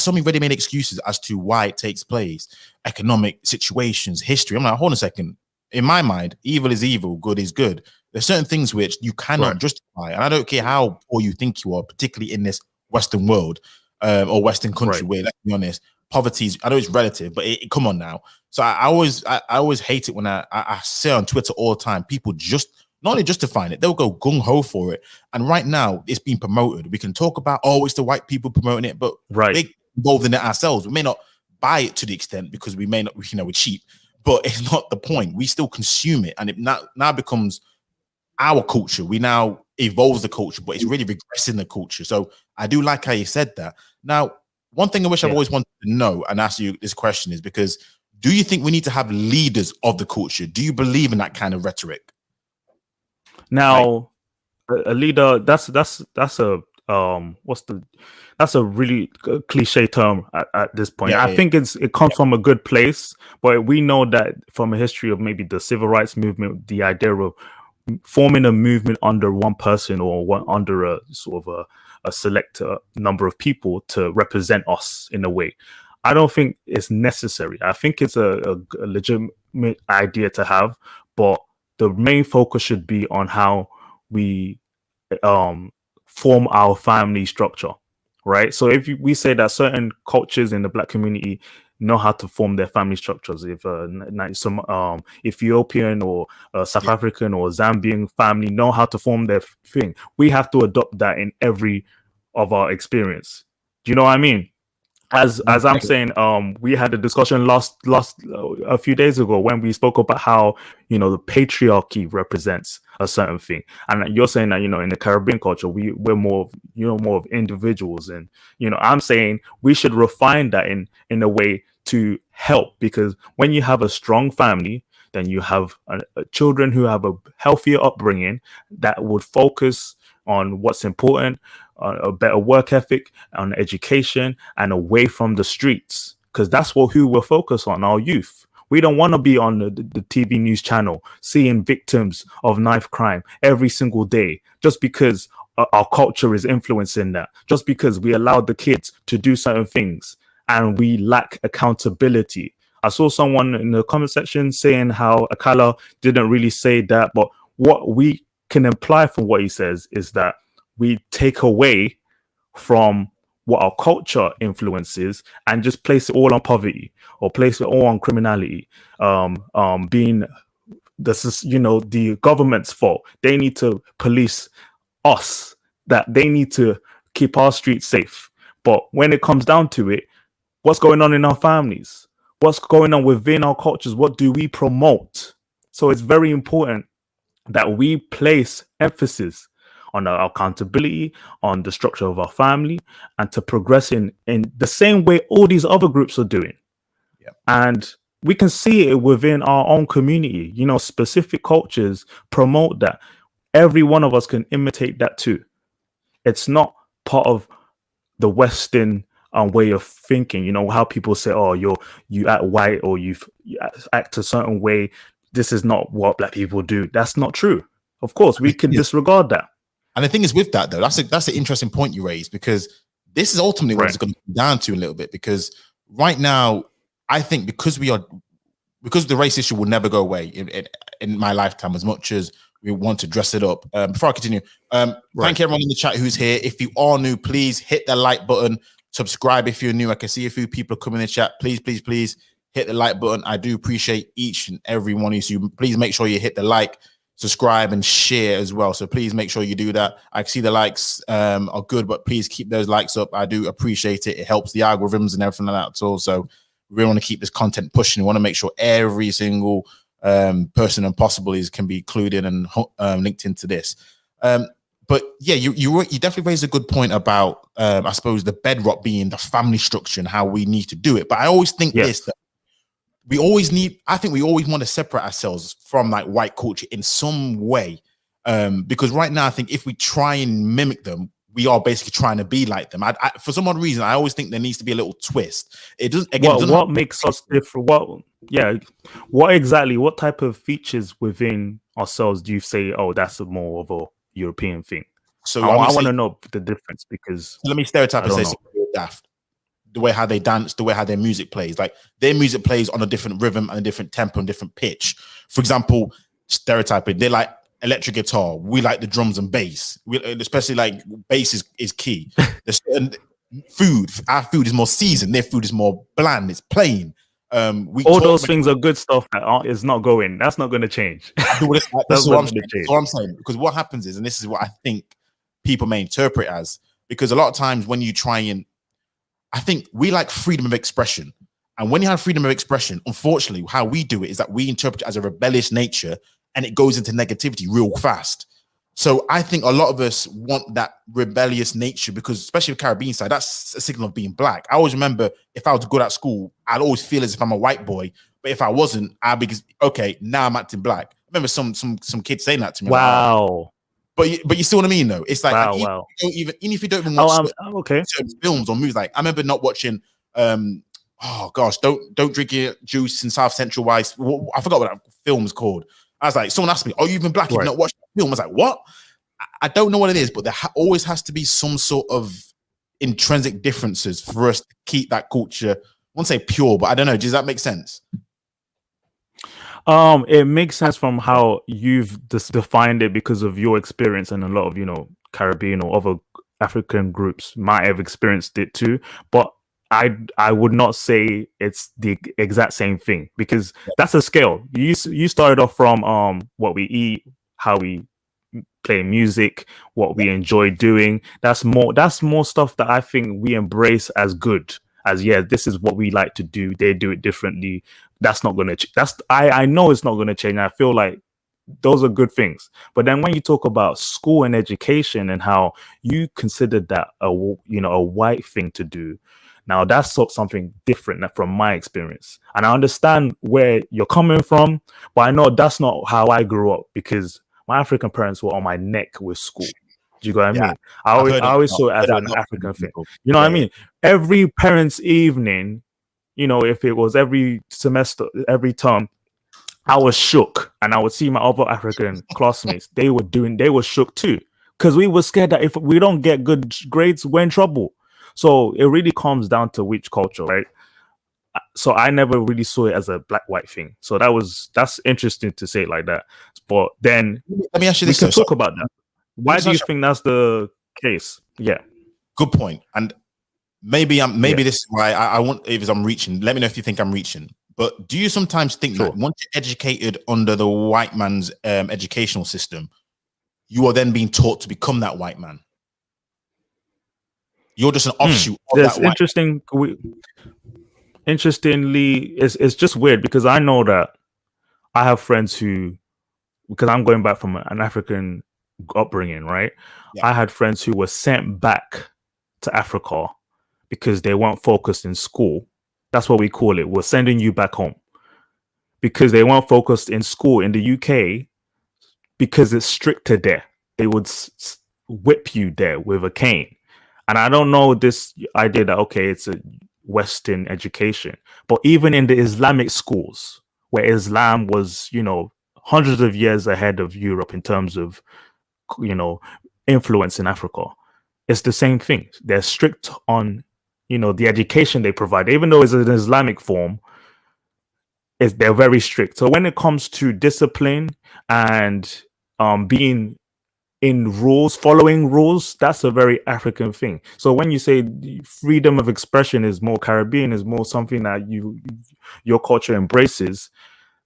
so many ready-made excuses as to why it takes place, economic situations, history. I'm like, hold on a second. In my mind, evil is evil, good is good. There's certain things which you cannot justify, and I don't care how poor you think you are, particularly in this Western world or Western country, where, let's be honest, poverty is, I know it's relative, but come on now. So I always hate it when I say on Twitter all the time, people just not only justifying it, they'll go gung ho for it. And right now it's being promoted. We can talk about, it's the white people promoting it, but we're involved in it ourselves. We may not buy it to the extent because we may not, we're cheap, but it's not the point. We still consume it, and it now becomes our culture. We now evolves the culture, but it's really regressing the culture. So I do like how you said that. Now, one thing I wish I've always wanted to know and ask you this question is, because do you think we need to have leaders of the culture? Do you believe in that kind of rhetoric? Now, a leader, that's a really cliche term at this point. I think it comes from a good place, but we know that from a history of maybe the civil rights movement, the idea of forming a movement under one person or under a sort of a select number of people to represent us in a way, I don't think it's necessary. I think it's a legitimate idea to have, but the main focus should be on how we form our family structure, right? So if we say that certain cultures in the Black community know how to form their family structures, if some Ethiopian or South African or Zambian family know how to form their thing, we have to adopt that in every of our experience. Do you know what I mean? As I'm saying, we had a discussion last a few days ago when we spoke about how the patriarchy represents a certain thing, and you're saying that in the Caribbean culture we're more more of individuals, and I'm saying we should refine that in a way to help, because when you have a strong family, then you have children who have a healthier upbringing that would focus on what's important, a better work ethic, on education, and away from the streets, because that's who we're focused on, our youth. We don't want to be on the TV news channel seeing victims of knife crime every single day just because our culture is influencing that, just because we allowed the kids to do certain things and we lack accountability. I saw someone in the comment section saying how Akala didn't really say that, but what we can imply from what he says is that we take away from what our culture influences and just place it all on poverty or place it all on criminality, being this is the government's fault. They need to police us, that they need to keep our streets safe. But when it comes down to it, what's going on in our families? What's going on within our cultures? What do we promote? So it's very important that we place emphasis on our accountability, on the structure of our family, and to progress in the same way all these other groups are doing. And we can see it within our own community. Specific cultures promote that. Every one of us can imitate that too. It's not part of the Western way of thinking. How people say, "Oh, you act white or you act a certain way." This is not what Black people do. That's not true. Of course, we can disregard that. And the thing is with that, though, that's an interesting point you raised, because this is ultimately what it's going to come down to a little bit. Because right now, I think because the race issue will never go away in my lifetime, as much as we want to dress it up. Before I continue, thank everyone in the chat who's here. If you are new, please hit the like button. Subscribe if you're new. I can see a few people come in the chat. Please hit the like button. I do appreciate each and every one of you. So please make sure you hit the like. subscribe and share as well. So please make sure you do that. I see the likes are good, but please keep those likes up. I do appreciate it. It helps the algorithms and everything like that. So we really want to keep this content pushing. We want to make sure every single person and possible can be included and linked into this. But yeah, you definitely raised a good point about I suppose the bedrock being the family structure and how we need to do it. But I always think this, that I think we always want to separate ourselves from like white culture in some way. Because right now I think if we try and mimic them, we are basically trying to be like them. I for some odd reason, I always think there needs to be a little twist. It doesn't. Again, what makes us different? What type of features within ourselves do you say, oh, that's more of a European thing? So I want to know the difference, because let me stereotype and say daft. The way how they dance, the way how their music plays, like their music plays on a different rhythm and a different tempo and different pitch. For example, stereotyping, they like electric guitar, we like the drums and bass. Especially like bass is key. There's certain food, our food is more seasoned, their food is more bland, it's plain. All those things are good stuff that is not going. That's not going to change. That's what I'm saying. Because what happens is, and this is what I think people may interpret as, because a lot of times when you try and, I think we like freedom of expression. And when you have freedom of expression, unfortunately, how we do it is that we interpret it as a rebellious nature and it goes into negativity real fast. So I think a lot of us want that rebellious nature because, especially the Caribbean side, that's a signal of being black. I always remember if I was good at school, I'd always feel as if I'm a white boy. But if I wasn't, I'd be, okay, now I'm acting black. I remember some kids saying that to me. Wow. But you see what I mean, though? It's like, wow. Even if you don't even watch certain films or movies, like I remember not watching, oh gosh, don't drink your juice in South Central Wise. I forgot what that film was called. I was like, someone asked me, oh, you've been black, you've not watched the film. I was like, what? I don't know what it is, but there always has to be some sort of intrinsic differences for us to keep that culture, I won't say pure, but I don't know. Does that make sense? It makes sense from how you've defined it because of your experience, and a lot of, Caribbean or other African groups might have experienced it too. But I would not say it's the exact same thing, because that's a scale. You started off from what we eat, how we play music, what we enjoy doing. That's more stuff that I think we embrace as good. As this is what we like to do. They do it differently. That's not going to. I know it's not going to change. I feel like those are good things. But then when you talk about school and education and how you consider that a white thing to do, now that's something different from my experience. And I understand where you're coming from, but I know that's not how I grew up, because my African parents were on my neck with school. Do you know what I mean? I always saw it as an African thing. You know what I mean? Every parents' evening, if it was every semester, every term, I was shook, and I would see my other African classmates. They were shook too, because we were scared that if we don't get good grades, we're in trouble. So it really comes down to which culture, right? So I never really saw it as a black-white thing. So that's interesting to say it like that. But then let me ask you this: we can talk about that. Why do you think that's the case? Yeah, good point. And maybe this is why I want, if I'm reaching, let me know if you think I'm reaching. But do you sometimes think that once you're educated under the white man's educational system, you are then being taught to become that white man? You're just an offshoot of that white interesting. Interestingly, it's just weird, because I know that I have friends who, because I'm going back from an African upbringing, right? I had friends who were sent back to Africa because they weren't focused in school. That's what we call it. We're sending you back home because they weren't focused in school in the UK, because it's stricter there. They would whip you there with a cane. And I don't know this idea that, okay, it's a Western education, but even in the Islamic schools, where Islam was, hundreds of years ahead of Europe in terms of, influence in Africa, it's the same thing. They're strict on, the education they provide, even though it's an Islamic form. They're very strict. So when it comes to discipline and being in rules, following rules, that's a very African thing. So when you say freedom of expression is more Caribbean, is more something that your culture embraces,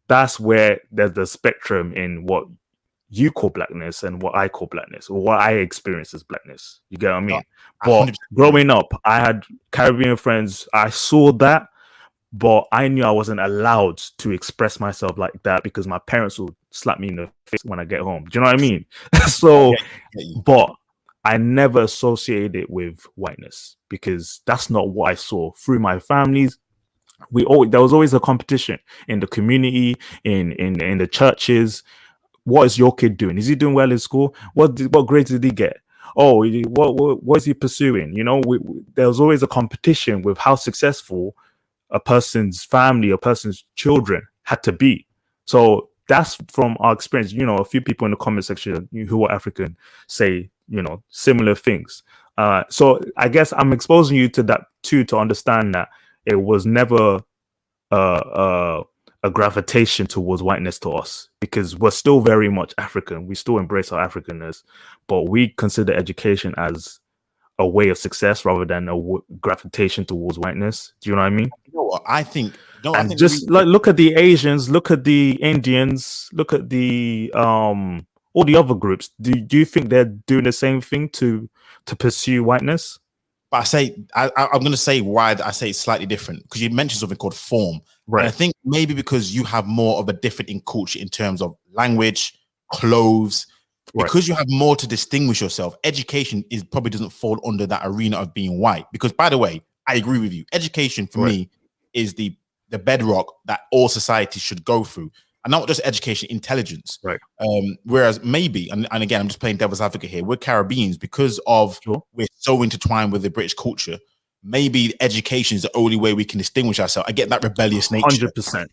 that's where there's the spectrum in what you call blackness and what I call blackness, or what I experience as blackness. You get what I No, mean? I But 100% agree. growing up, I had Caribbean friends. I saw that, but I knew I wasn't allowed to express myself like that because my parents will slap me in the face when I get home. Do you know what I mean? I So, get you. but I never associated it with whiteness because that's not what I saw through my families. There was always a competition in the community, in the churches. What is your kid doing? Is he doing well in school? What grades did he get? Oh, what is he pursuing? There was always a competition with how successful a person's family, a person's children had to be. So that's from our experience. A few people in the comment section who are African say, similar things. So I guess I'm exposing you to that too, to understand that it was never uh, a gravitation towards whiteness to us, because we're still very much African. We still embrace our Africanness, but we consider education as a way of success rather than gravitation towards whiteness. Do you know what I mean? You know what? I think. No, I And think the reason. just like look at the Asians, look at the Indians, look at the all the other groups. Do you think they're doing the same thing to pursue whiteness? But I'm going to say why I say it's slightly different, because you mentioned something called form, and I Right, think maybe because you have more of a different in culture in terms of language, clothes, right, because you have more to distinguish yourself. Education is probably doesn't fall under that arena of being white. Because, by the way, I agree with you. Education for right, me is the bedrock that all societies should go through, and not just education, intelligence. right. Whereas maybe, and again, I'm just playing devil's advocate here, we're Caribbeans because of Sure. we're so intertwined with the British culture. Maybe education is the only way we can distinguish ourselves. I get that rebellious nature, 100%.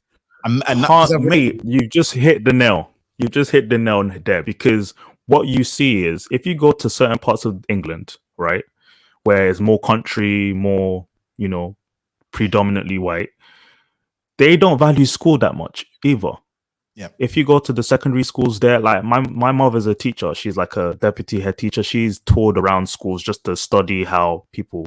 and that because Mate, you just hit the nail. You just hit the nail there, because what you see is if you go to certain parts of England, right, where it's more country, more, predominantly white, they don't value school that much either. yeah, If you go to the secondary schools there, like my mother's a teacher, she's like a deputy head teacher. She's toured around schools just to study how people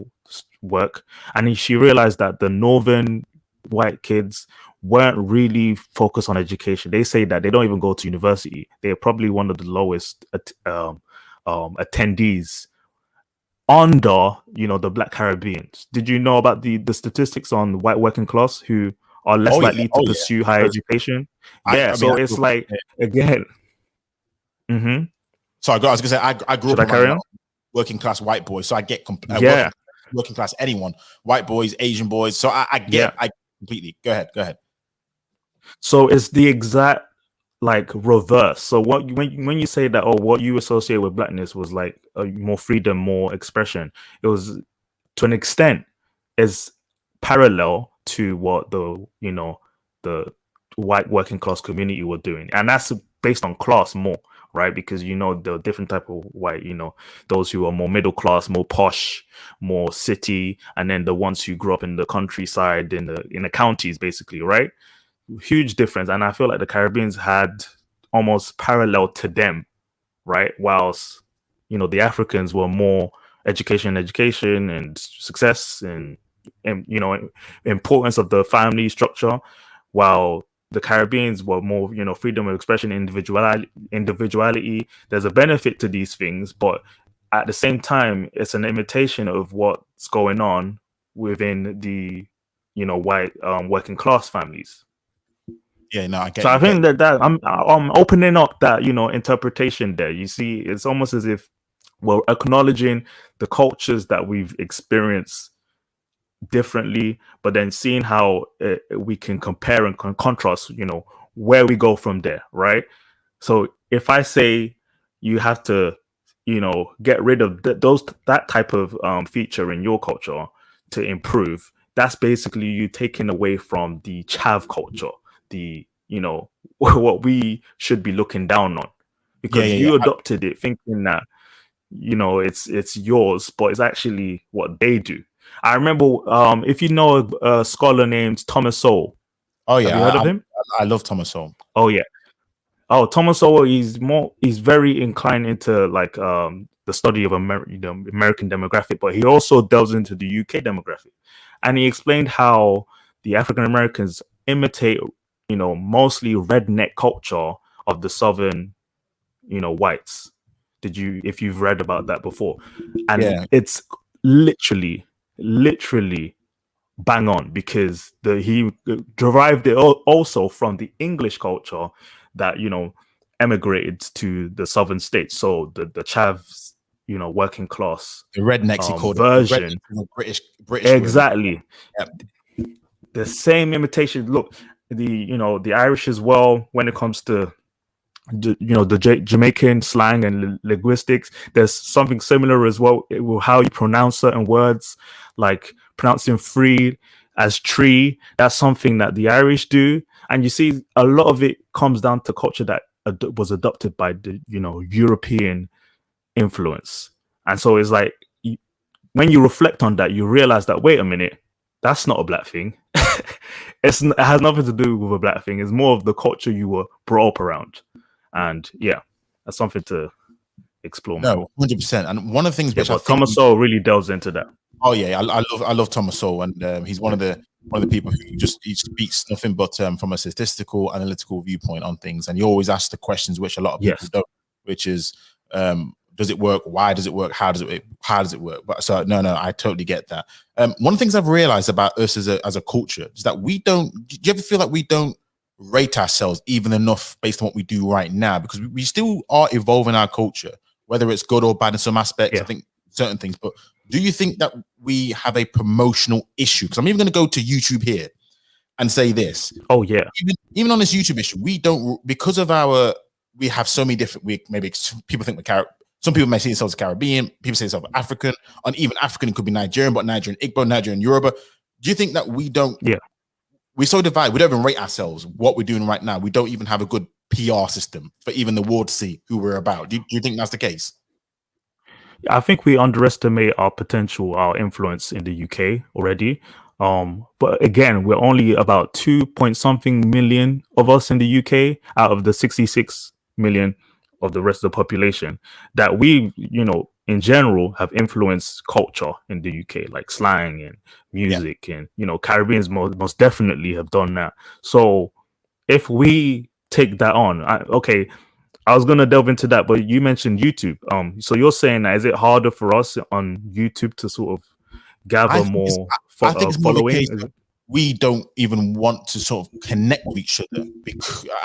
work, and she realized that the northern white kids weren't really focused on education. They say that they don't even go to university. They're probably one of the lowest attendees under the Black Caribbeans. Did you know about the statistics on white working class who are less likely to oh yeah. pursue higher Because education? Yeah, I mean, so it's like, again. Hmm. so I was gonna say I grew Should up I around carry a lot on? of working class white boys, so I get Yeah, working class anyone, white boys, Asian boys. So I yeah. get I completely. Go ahead, go ahead. So it's the exact like reverse. So when you say that, oh, what you associate with blackness was like more freedom, more expression, it was to an extent is parallel to what the white working class community were doing, and that's based on class more, right? Because the different type of white, those who are more middle class, more posh, more city, and then the ones who grew up in the countryside, in the counties, basically, right? Huge difference. And I feel like the Caribbeans had almost parallel to them, right? Whilst the Africans were more education and success, and importance of the family structure, while the Caribbeans were more freedom of expression, individuality. There's a benefit to these things, but at the same time it's an imitation of what's going on within the white working class families. Yeah, no, I So get I you. Get think that I'm opening up that interpretation there. You see, it's almost as if we're acknowledging the cultures that we've experienced differently, but then seeing how we can compare and contrast. Where we go from there, right? So if I say you have to, get rid of that type of feature in your culture to improve, that's basically you taking away from the chav culture, the what we should be looking down on, yeah, because yeah, yeah. you adopted it thinking that it's yours, but it's actually what they do. I remember, if you know a scholar named Thomas Sowell. Oh Have yeah, you heard of him? I love Thomas Sowell. Oh yeah. Oh, Thomas Sowell, he's very inclined into like the study of American demographic, but he also delves into the UK demographic. And he explained how the African Americans imitate, mostly redneck culture of the southern whites. If you've read about that before? And Yeah. it's literally bang on, because he derived it also from the English culture that emigrated to the southern states. So the chavs, working class The rednecks, he called it. The rednecks version. was a British word. Exactly. Yep. The same imitation. Look, the Irish as well, when it comes to the Jamaican slang and linguistics, there's something similar as well with how you pronounce certain words, like pronouncing free as tree. That's something that the Irish do, and you see a lot of it comes down to culture that was adopted by the European influence. And so it's like, when you reflect on that, you realize that, wait a minute, that's not a black thing. It has nothing to do with a black thing. It's more of the culture you were brought up around. And yeah, that's something to explore more. No, 100%. And one of the things which I but think Thomas Sowell really delves into that. Oh yeah, I love Thomas Sowell, and he's one of the people who he speaks nothing but from a statistical, analytical viewpoint on things, and he always asks the questions which a lot of people don't, which is does it work? Why does it work? How does it work? But so no, I totally get that. One of the things I've realized about us as a culture is that we don't. Do you ever feel like we don't rate ourselves even enough based on what we do right now? Because we still are evolving our culture, whether it's good or bad in some aspects. I think certain things, but do you think that we have a promotional issue? Because I'm even going to go to YouTube here and say this. Oh yeah. Even on this YouTube issue, we don't, because of we have so many different, maybe people think we're some people may see themselves as Caribbean, people say themselves African, and even African could be Nigerian, but Nigerian Igbo, Nigerian Yoruba. Do you think that we don't, we're so divided, we don't even rate ourselves what we're doing right now. We don't even have a good PR system for even the world to see who we're about. Do you think that's the case? I think we underestimate our potential, our influence in the UK already. But again, we're only about 2 point something million of us in the UK out of the 66 million of the rest of the population, that we, in general, have influenced culture in the UK, like slang and music, and Caribbeans most definitely have done that. So if we take that on, I was gonna delve into that, but you mentioned YouTube. So you're saying that, is it harder for us on YouTube to sort of gather more I think it's more the case following? we don't even want to sort of connect with each other.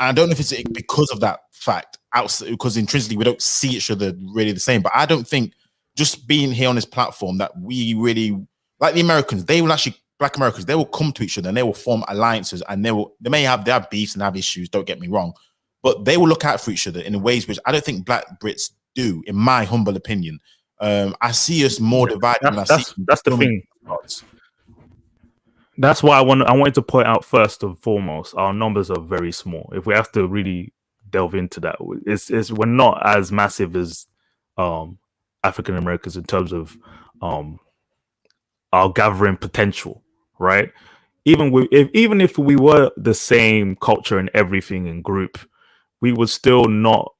I don't know if it's because of that fact, because intrinsically we don't see each other really the same. But I don't think just being here on this platform that we really, like the Americans, they will actually, Black Americans, they will come to each other and they will form alliances, and they may have their beefs and have issues, don't get me wrong, but they will look out for each other in ways which I don't think Black Brits do, in my humble opinion. I see us more divided than I see. That's the thing. That's why I wanted to point out, first and foremost, our numbers are very small. If we have to really delve into that, we're not as massive as African Americans in terms of our gathering potential, right? Even if we were the same culture and everything in group, we would still not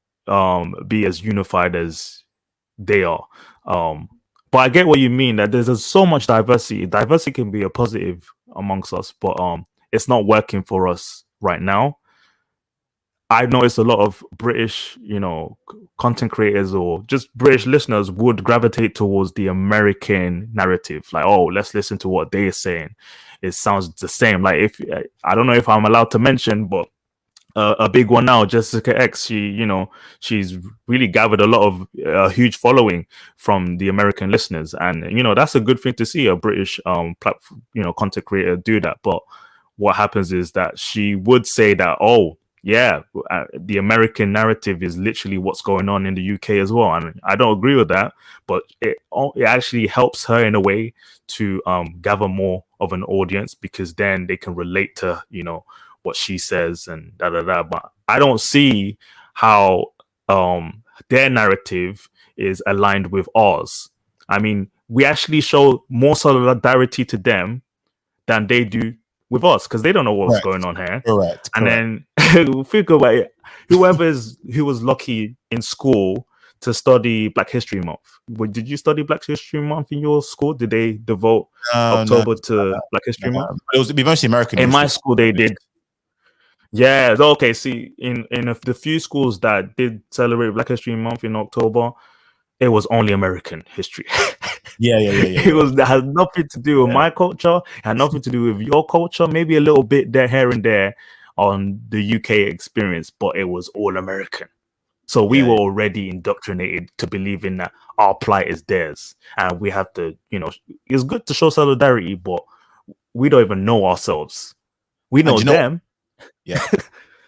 be as unified as they are. But I get what you mean, that there's so much diversity. Diversity can be a positive amongst us, but it's not working for us right now. I noticed a lot of British, content creators or just British listeners would gravitate towards the American narrative. Like, oh, let's listen to what they're saying. It sounds the same. Like, I don't know if I'm allowed to mention, but a big one now, Jessica X, she's really gathered a lot of huge following from the American listeners, and that's a good thing to see a British platform, content creator do that. But what happens is that she would say that, oh yeah, the American narrative is literally what's going on in the UK as well, and I don't agree with that. But it actually helps her in a way to gather more of an audience, because then they can relate to what she says and but I don't see how their narrative is aligned with ours. I mean, we actually show more solidarity to them than they do with us, because they don't know what's going on here. Correct. And then think about it, who was lucky in school to study Black History Month. Did you study Black History Month in your school? Did they devote October to Black History Month? It would be mostly American. In my school, they did. Yeah, okay. See, in the few schools that did celebrate Black History Month in October, it was only American history. Yeah, yeah, yeah, yeah, It yeah. was that had nothing to do with Yeah, my culture, had nothing to do with your culture, maybe a little bit there here and there on the UK experience, but it was all American. So we yeah, were yeah. already indoctrinated to believing that our plight is theirs, and we have to, it's good to show solidarity, but we don't even know ourselves. We And know you know, them. yeah.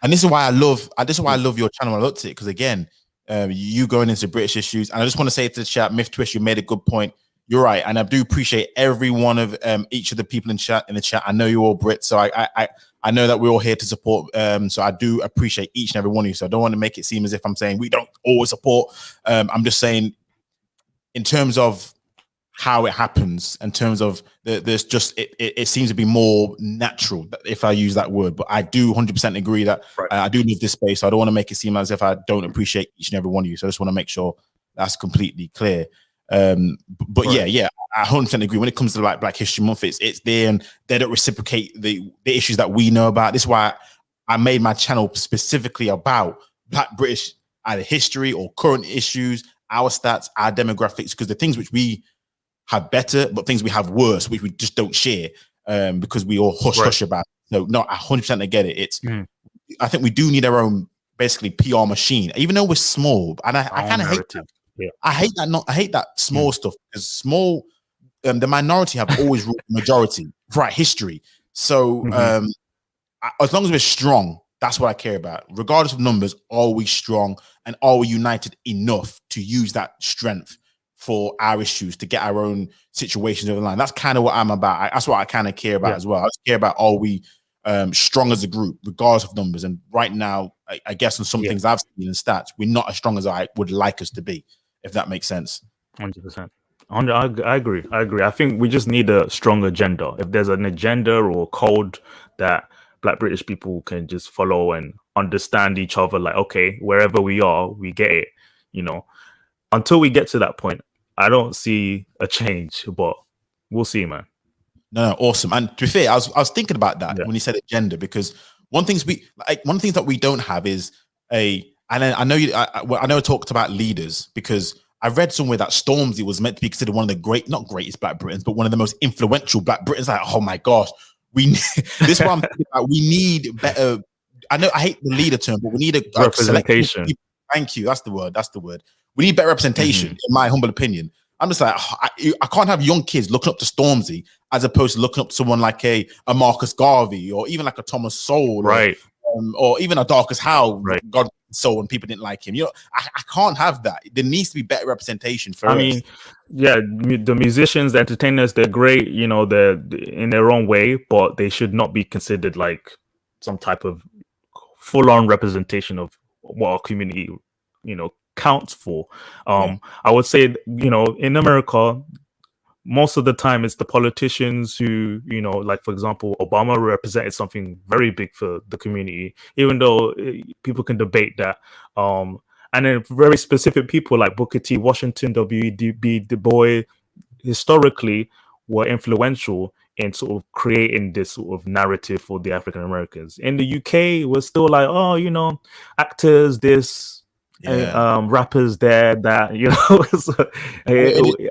And this is why I love. This is why I Yeah. love your channel. I looked at it because again, you going into British issues, and I just want to say to the chat, Myth Twist, you made a good point. You're right, and I do appreciate every one of each of the people in the chat. I know you're all Brits, so I know that we're all here to support. So I do appreciate each and every one of you. So I don't want to make it seem as if I'm saying we don't always support. I'm just saying in terms of how it happens, in terms of there's just it seems to be more natural, if I use that word. But I do 100% agree that Right. I do live this space, so I don't want to make it seem as if I don't appreciate each and every one of you. So I just want to make sure that's completely clear. But Right. yeah, I 100% agree. When it comes to like Black History Month, it's there, and they don't reciprocate the issues that we know about. This is why I made my channel specifically about Black British either history or current issues, our stats, our demographics, because the things which we have better, but things we have worse, which we just don't share because we all hush about it. So no, 100% I get it. It's I think we do need our own basically PR machine, even though we're small. And I Our kind own of hate narrative. that. Yeah. I hate that small stuff because small the minority have always ruled the majority throughout history. So as long as we're strong, that's what I care about. Regardless of numbers, are we strong and are we united enough to use that strength for our issues to get our own situations over the line? That's kind of what I'm about. That's what I kind of care about as well. I just care about are we strong as a group, regardless of numbers. And right now, I guess on some things I've seen in stats, we're not as strong as I would like us to be, if that makes sense. 100%. I agree. I agree. I think we just need a strong agenda. If there's an agenda or code that Black British people can just follow and understand each other, like, okay, wherever we are, we get it. Until we get to that point, I don't see a change, but we'll see, man. No, awesome. And to be fair, I was thinking about that Yeah. when you said agenda, because one of the things that we don't have is and I know I know I talked about leaders because I read somewhere that Stormzy was meant to be considered one of the not greatest Black Britons, but one of the most influential Black Britons. Like, oh my gosh, we need, this is what I'm thinking about. We need better. I know I hate the leader term, but we need a selection of Representation. people. Thank you. That's the word. That's the word. We need better representation, in my humble opinion. I'm just like, I can't have young kids looking up to Stormzy as opposed to looking up to someone like a Marcus Garvey or even like a Thomas Sowell, Right. or even a Darcus Howe, Right. God so and people didn't like him. I can't have that. There needs to be better representation for us. I mean, yeah, the musicians, the entertainers, they're great, they're in their own way, but they should not be considered like some type of full-on representation of what our community, counts for. I would say, in America, most of the time it's the politicians who, like, for example, Obama represented something very big for the community, even though people can debate that. And then very specific people like Booker T. Washington, W.E.B. Du Bois, historically were influential in sort of creating this sort of narrative for the African Americans. In the UK, we're still like, oh, actors, this, rappers there, that, so,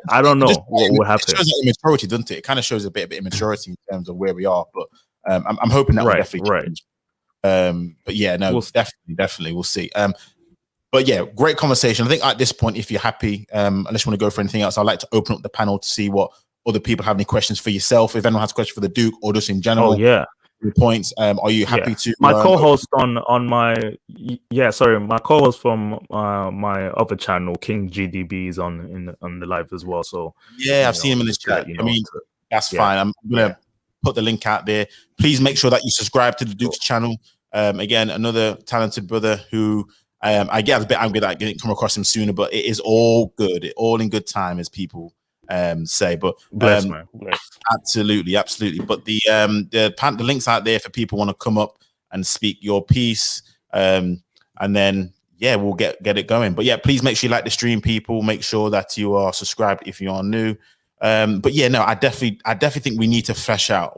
I don't know what will happen. It shows that immaturity, doesn't it? It kind of shows a bit of immaturity in terms of where we are, but I'm hoping that will definitely change. But yeah, no, definitely we'll see. But yeah, great conversation. I think at this point, if you're happy, unless you want to go for anything else, I'd like to open up the panel to see what other people have any questions for yourself. If anyone has a question for the Duke or just in general, points. Are you happy to? My co-host on my my co-host from my other channel, King GDB, is on the live as well. So yeah, I've seen him in the chat. I mean, that's fine. I'm gonna put the link out there. Please make sure that you subscribe to the Duke's channel. Again, another talented brother who I get a bit angry that I didn't come across him sooner, but it is all good, all in good time, as people say. But bless, man. Bless. Absolutely. But the links out there for people want to come up and speak your piece, and then we'll get it going. But yeah, please make sure you like the stream, people. Make sure that you are subscribed if you are new. But yeah, no, I definitely think we need to flesh out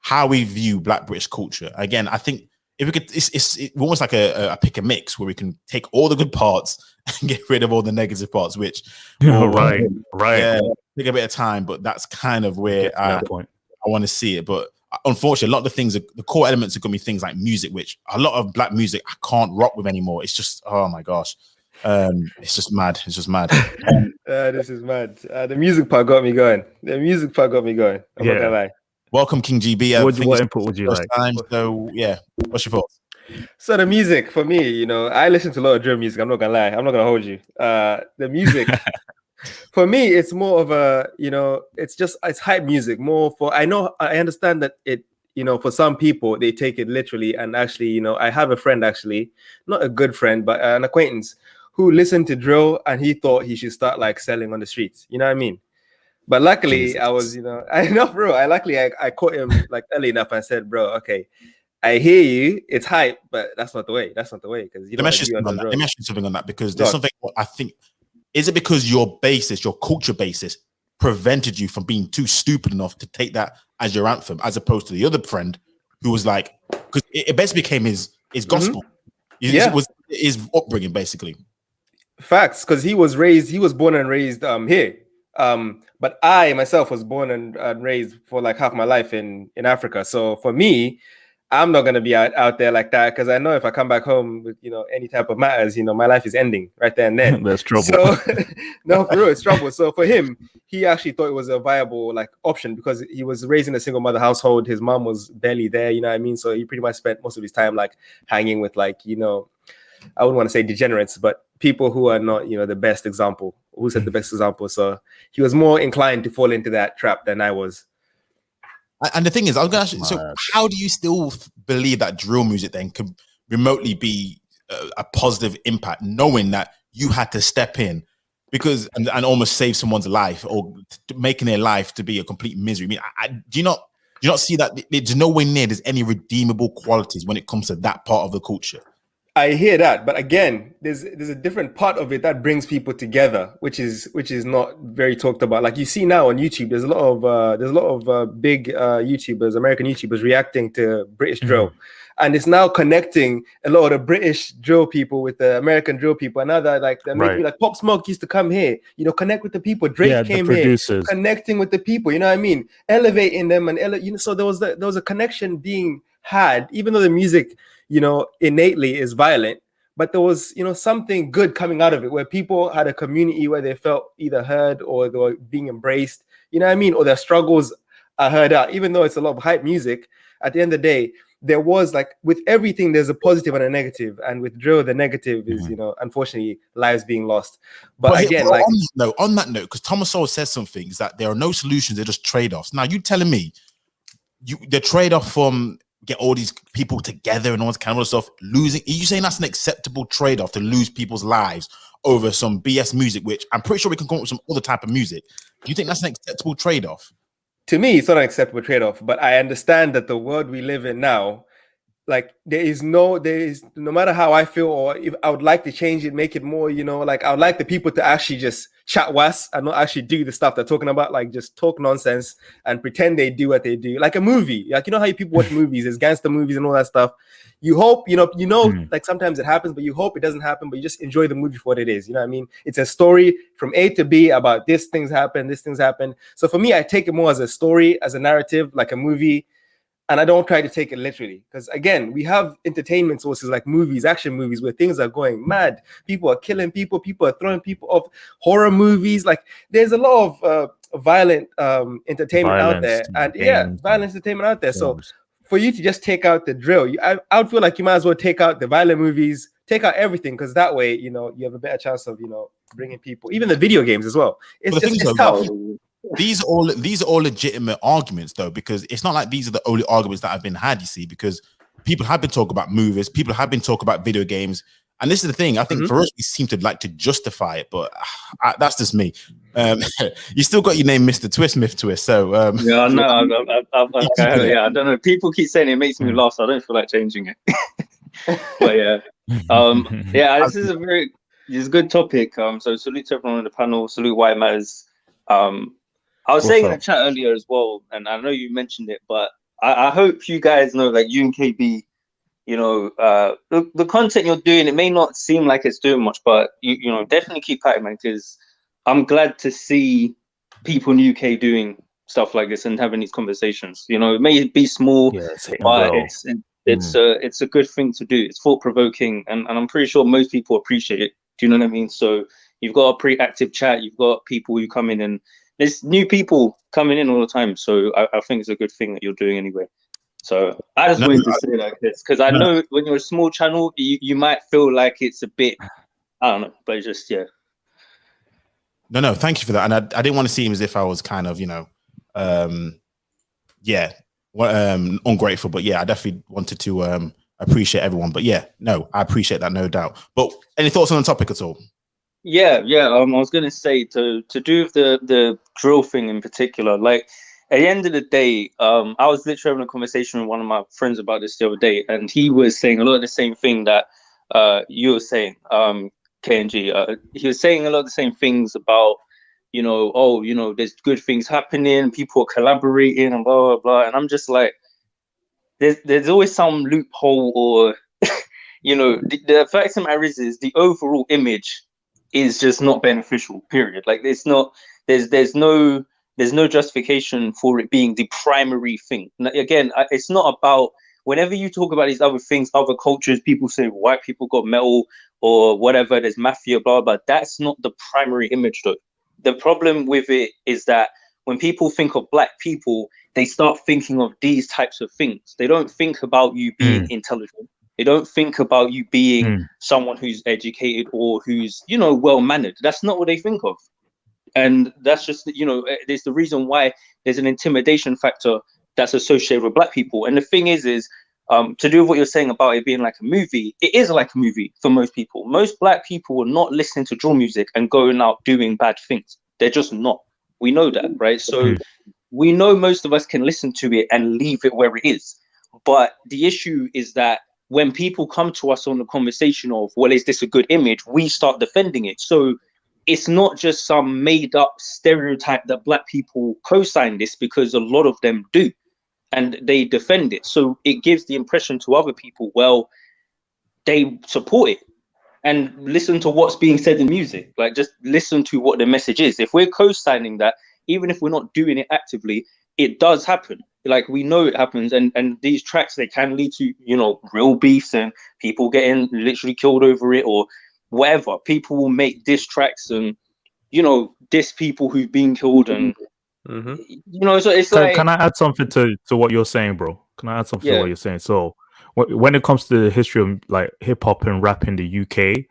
how we view Black British culture. Again, I think if we could, it's almost like a pick a mix where we can take all the good parts and get rid of all the negative parts, which will, right. yeah, take a bit of time. But that's kind of where that point. I want to see it. But unfortunately, a lot of the things, the core elements are going to be things like music, which a lot of black music I can't rock with anymore. It's just, oh my gosh. It's just mad. It's just mad. This is mad. The music part got me going. I'm not gonna lie. Welcome, King GB. What input would you like? So yeah, what's your thoughts? So the music for me, I listen to a lot of drill music. I'm not gonna lie. I'm not gonna hold you. The music for me, it's more of a, it's hype music. More for I understand that it, for some people they take it literally, and actually, I have a friend, actually, not a good friend, but an acquaintance, who listened to drill and he thought he should start like selling on the streets. You know what I mean? But luckily, Jesus. I was, I know, bro. I caught him like early enough. I said, bro, okay, I hear you. It's hype, but that's not the way. That's not the way, because you don't let me ask you something on that, because there's something I think. Is it because your culture basis, prevented you from being too stupid enough to take that as your anthem, as opposed to the other friend who was like, because it basically became his gospel. It was his upbringing, basically. Facts, because he was born and raised here. But I myself was born and raised for like half my life in Africa. So for me, I'm not gonna be out there like that, because I know if I come back home with any type of matters, my life is ending right there and then. That's trouble. So no, for real, it's trouble. So for him, he actually thought it was a viable like option, because he was raised in a single mother household. His mom was barely there, you know what I mean? So he pretty much spent most of his time like hanging with like, I wouldn't want to say degenerates, but people who are not, the best example, who set the best example. So he was more inclined to fall into that trap than I was. And the thing is, I was going to ask you, so how do you still believe that drill music then can remotely be a positive impact, knowing that you had to step in because and almost save someone's life, or making their life to be a complete misery? I mean, do you not see that there's nowhere near there's any redeemable qualities when it comes to that part of the culture? I hear that, but again, there's a different part of it that brings people together, which is not very talked about. Like you see now on YouTube, there's a lot of big YouTubers, American YouTubers, reacting to British drill, and it's now connecting a lot of the British drill people with the American drill people. And now that they're making like Pop Smoke used to come here, connect with the people. Drake came here, connecting with the people. You know what I mean? Elevating them, and so there was a connection being had, even though the music, innately is violent, but there was, something good coming out of it, where people had a community where they felt either heard or they were being embraced, you know what I mean? Or their struggles are heard out, even though it's a lot of hype music. At the end of the day, there was like, with everything, there's a positive and a negative. And with drill, the negative is, unfortunately, lives being lost. But again, on that note, because Thomas Sowell says some things that there are no solutions, they're just trade-offs. Now, you telling me the trade-off from get all these people together and all this kind of stuff, losing, are you saying that's an acceptable trade-off, to lose people's lives over some BS music, which I'm pretty sure we can come up with some other type of music? Do you think that's an acceptable trade-off? To me, it's not an acceptable trade-off, but I understand that the world we live in now, like there is no matter how I feel, or if I would like to change it, make it more, like I would like the people to actually just chat was and not actually do the stuff they're talking about, like just talk nonsense and pretend they do what they do, like a movie. Like, how you people watch movies, there's gangster movies and all that stuff. You hope, like sometimes it happens, but you hope it doesn't happen, but you just enjoy the movie for what it is. You know what I mean? It's a story from A to B about this things happen. So for me, I take it more as a story, as a narrative, like a movie. And I don't try to take it literally, because again, we have entertainment sources like movies, action movies, where things are going mad. People are killing people. People are throwing people off. Horror movies, like there's a lot of violent entertainment out there, and violent entertainment out there. Films. So for you to just take out the drill, I would feel like you might as well take out the violent movies, take out everything, because that way, you have a better chance of bringing people, even the video games as well. It's tough. These are all legitimate arguments, though, because it's not like these are the only arguments that have been had, you see, because people have been talking about movies, people have been talking about video games, and this is the thing. I think for us, we seem to like to justify it, but that's just me. You still got your name, Mr. Twist, Myth Twist. So yeah, I know. I don't know. People keep saying it makes me laugh, so I don't feel like changing it. But yeah, this is a good topic. So salute to everyone on the panel. Salute Why It Matters. I was saying in the chat earlier as well, and I know you mentioned it, but I hope you guys know, like, you and KB, the content you're doing, it may not seem like it's doing much, but you know, definitely keep at it, man, because I'm glad to see people in the UK doing stuff like this and having these conversations. You know, it may be small, Yeah, it's hitting but well. it's a good thing to do. It's thought provoking, and I'm pretty sure most people appreciate it. Do you know what I mean? So you've got a pretty active chat. You've got people who come in, and there's new people coming in all the time. So I think it's a good thing that you're doing anyway. So I just wanted to say like this because I know when you're a small channel, you might feel like it's a bit, I don't know, but it's just No, thank you for that. And I didn't want to seem as if I was kind of, ungrateful. But yeah, I definitely wanted to appreciate everyone. But yeah, no, I appreciate that, no doubt. But any thoughts on the topic at all? Yeah. I was gonna say to do with the drill thing in particular, like at the end of the day, I was literally having a conversation with one of my friends about this the other day, and he was saying a lot of the same thing that you were saying, KNG. He was saying a lot of the same things about, there's good things happening, people are collaborating and blah blah blah. And I'm just like, there's always some loophole, or the fact of the matter is the overall image is just not beneficial, period. Like there's no justification for it being the primary thing. Again, it's not about, whenever you talk about these other things, other cultures, people say white people got metal or whatever, there's mafia, blah blah. That's not the primary image though. The problem with it is that when people think of black people, they start thinking of these types of things. They don't think about you being intelligent. They don't think about you being someone who's educated or who's, well-mannered. That's not what they think of. And that's just, there's the reason why there's an intimidation factor that's associated with black people. And the thing is to do with what you're saying about it being like a movie, it is like a movie for most people. Most black people are not listening to drill music and going out doing bad things. They're just not. We know that, right? So we know most of us can listen to it and leave it where it is. But the issue is that when people come to us on the conversation of, well, is this a good image? We start defending it. So it's not just some made up stereotype that black people co-sign this, because a lot of them do, and they defend it. So it gives the impression to other people, well, they support it. And listen to what's being said in music. Like, just listen to what the message is. If we're co-signing that, even if we're not doing it actively, it does happen. Like, we know it happens, and these tracks, they can lead to, real beefs and people getting literally killed over it or whatever. People will make diss tracks and, diss people who've been killed and, so it's like... Can I add something to what you're saying, bro? Can I add something to what you're saying? So when it comes to the history of like hip hop and rap in the UK,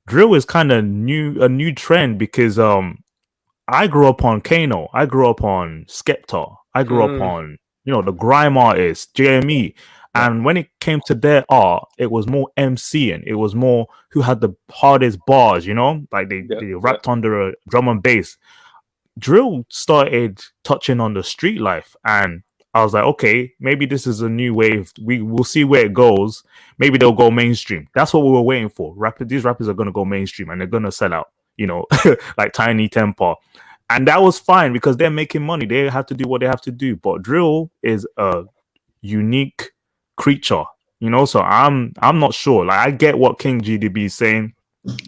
drill is kind of a new trend, because I grew up on Kano, I grew up on Skepta, I grew up on the grime artists, JME, and when it came to their art, it was more MCing. It was more who had the hardest bars, like they rapped under a drum and bass. Drill started touching on the street life, and I was like, okay, maybe this is a new wave. We'll see where it goes. Maybe they'll go mainstream. That's what we were waiting for. These rappers are gonna go mainstream and they're gonna sell out, like Tiny Temper. And that was fine because they're making money. They have to do what they have to do. But drill is a unique creature, so I'm not sure. Like, I get what King GDB is saying.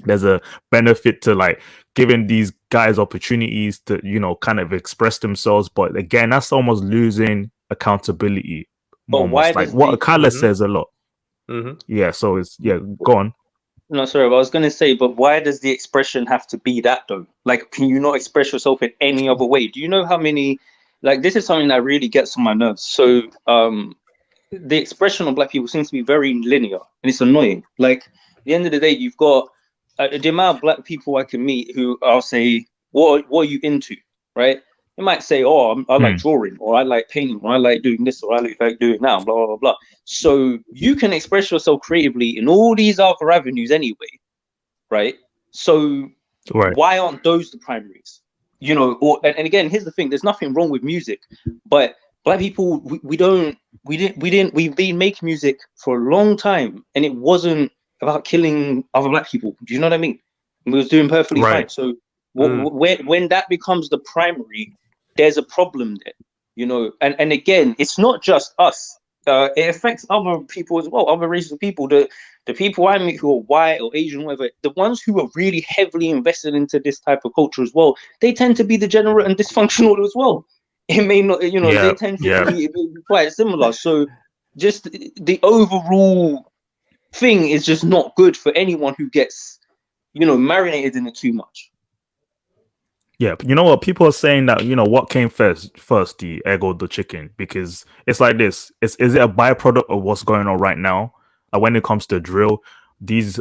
There's a benefit to like giving these guys opportunities to kind of express themselves, but again, that's almost losing accountability. But why like what Akala says a lot. Yeah, so it's go on. No, sorry, but I was gonna say, but why does the expression have to be that though? Like, can you not express yourself in any other way? Do you know how many, like, this is something that really gets on my nerves. So the expression of black people seems to be very linear, and it's annoying. Like, at the end of the day, you've got the amount of black people I can meet who I'll say, what are you into, right? You might say, oh, I like drawing, or I like painting, or I like doing this, or I like doing that, blah, blah, blah, blah. So you can express yourself creatively in all these other avenues anyway, right? So why aren't those the primaries? And again, here's the thing, there's nothing wrong with music, but black people, we've been making music for a long time, and it wasn't about killing other black people. Do you know what I mean? We was doing perfectly fine. So when that becomes the primary, there's a problem there, and again, it's not just us. it affects other people as well, other races of people. The people I meet who are white or Asian, whatever, the ones who are really heavily invested into this type of culture as well, they tend to be degenerate and dysfunctional as well. It may not, they tend to be quite similar. So just the overall thing is just not good for anyone who gets, marinated in it too much. Yeah, you know what? People are saying that, what came first, the egg or the chicken? Because it's like this. Is it a byproduct of what's going on right now? When it comes to drill, these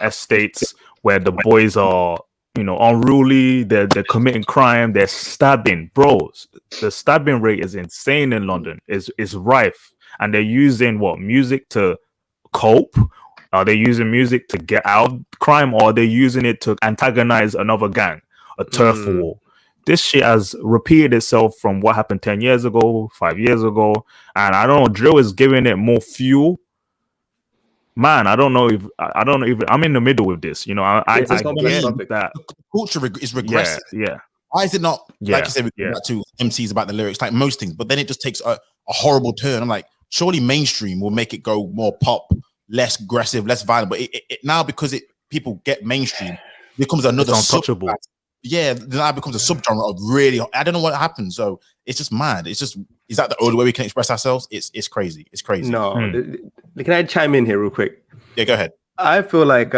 estates where the boys are, unruly, they're committing crime, they're stabbing. Bros, the stabbing rate is insane in London. Is rife. And they're using music to cope? Are they using music to get out of crime, or are they using it to antagonize another gang? A turf war. This shit has repeated itself from what happened 10 years ago, 5 years ago, and I don't know. Drill is giving it more fuel. Man, I don't know if I'm in the middle with this. I get that the culture is regressive. Yeah. Why is it not like you said? We yeah. back to MCs about the lyrics, like most things, but then it just takes a horrible turn. I'm like, surely mainstream will make it go more pop, less aggressive, less violent. But it now, because people get mainstream, it becomes another untouchable. Yeah, then that becomes a subgenre of really. I don't know what happens. So it's just mad. Is that the only way we can express ourselves? It's crazy. It's crazy. No, can I chime in here real quick? Yeah, go ahead. I feel like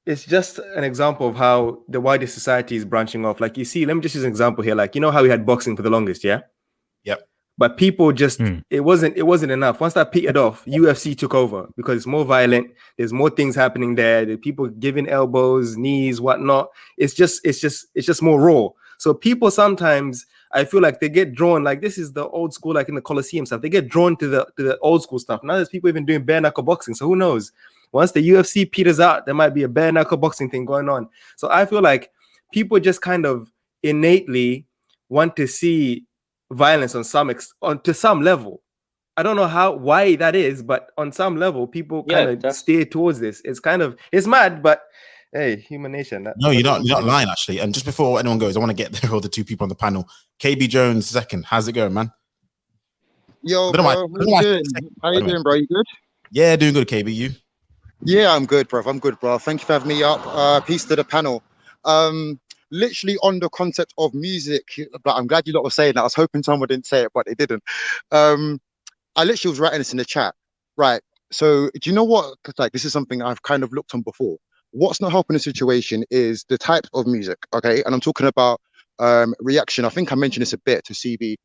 it's just an example of how the wider society is branching off. Like, you see, let me just use an example here. Like, how we had boxing for the longest, yeah. Yep. But people just it wasn't enough. Once that petered off, UFC took over because it's more violent. There's more things happening there. The people giving elbows, knees, whatnot. It's just more raw. So people sometimes, I feel like they get drawn, like this is the old school, like in the Colosseum stuff. They get drawn to the old school stuff. Now there's people even doing bare knuckle boxing. So who knows? Once the UFC peters out, there might be a bare knuckle boxing thing going on. So I feel like people just kind of innately want to see violence to some level. I don't know why that is, but on some level, people kind of steer towards this. It's mad, but hey, human nature. No, you're not lying, actually. And just before anyone goes, I want to get the other two people on the panel. KB Jones, second. How's it going, man? Yo, bro, how you doing, bro? You good? Yeah, doing good, KB. You? Yeah, I'm good, bro. Thank you for having me up. Peace to the panel. Literally on the concept of music, but I'm glad you lot were saying that. I was hoping someone didn't say it, but they didn't. I literally was writing this in the chat. Right. So do you know what? Like, this is something I've kind of looked on before. What's not helping the situation is the type of music. Okay. And I'm talking about reaction. I think I mentioned this a bit to CB.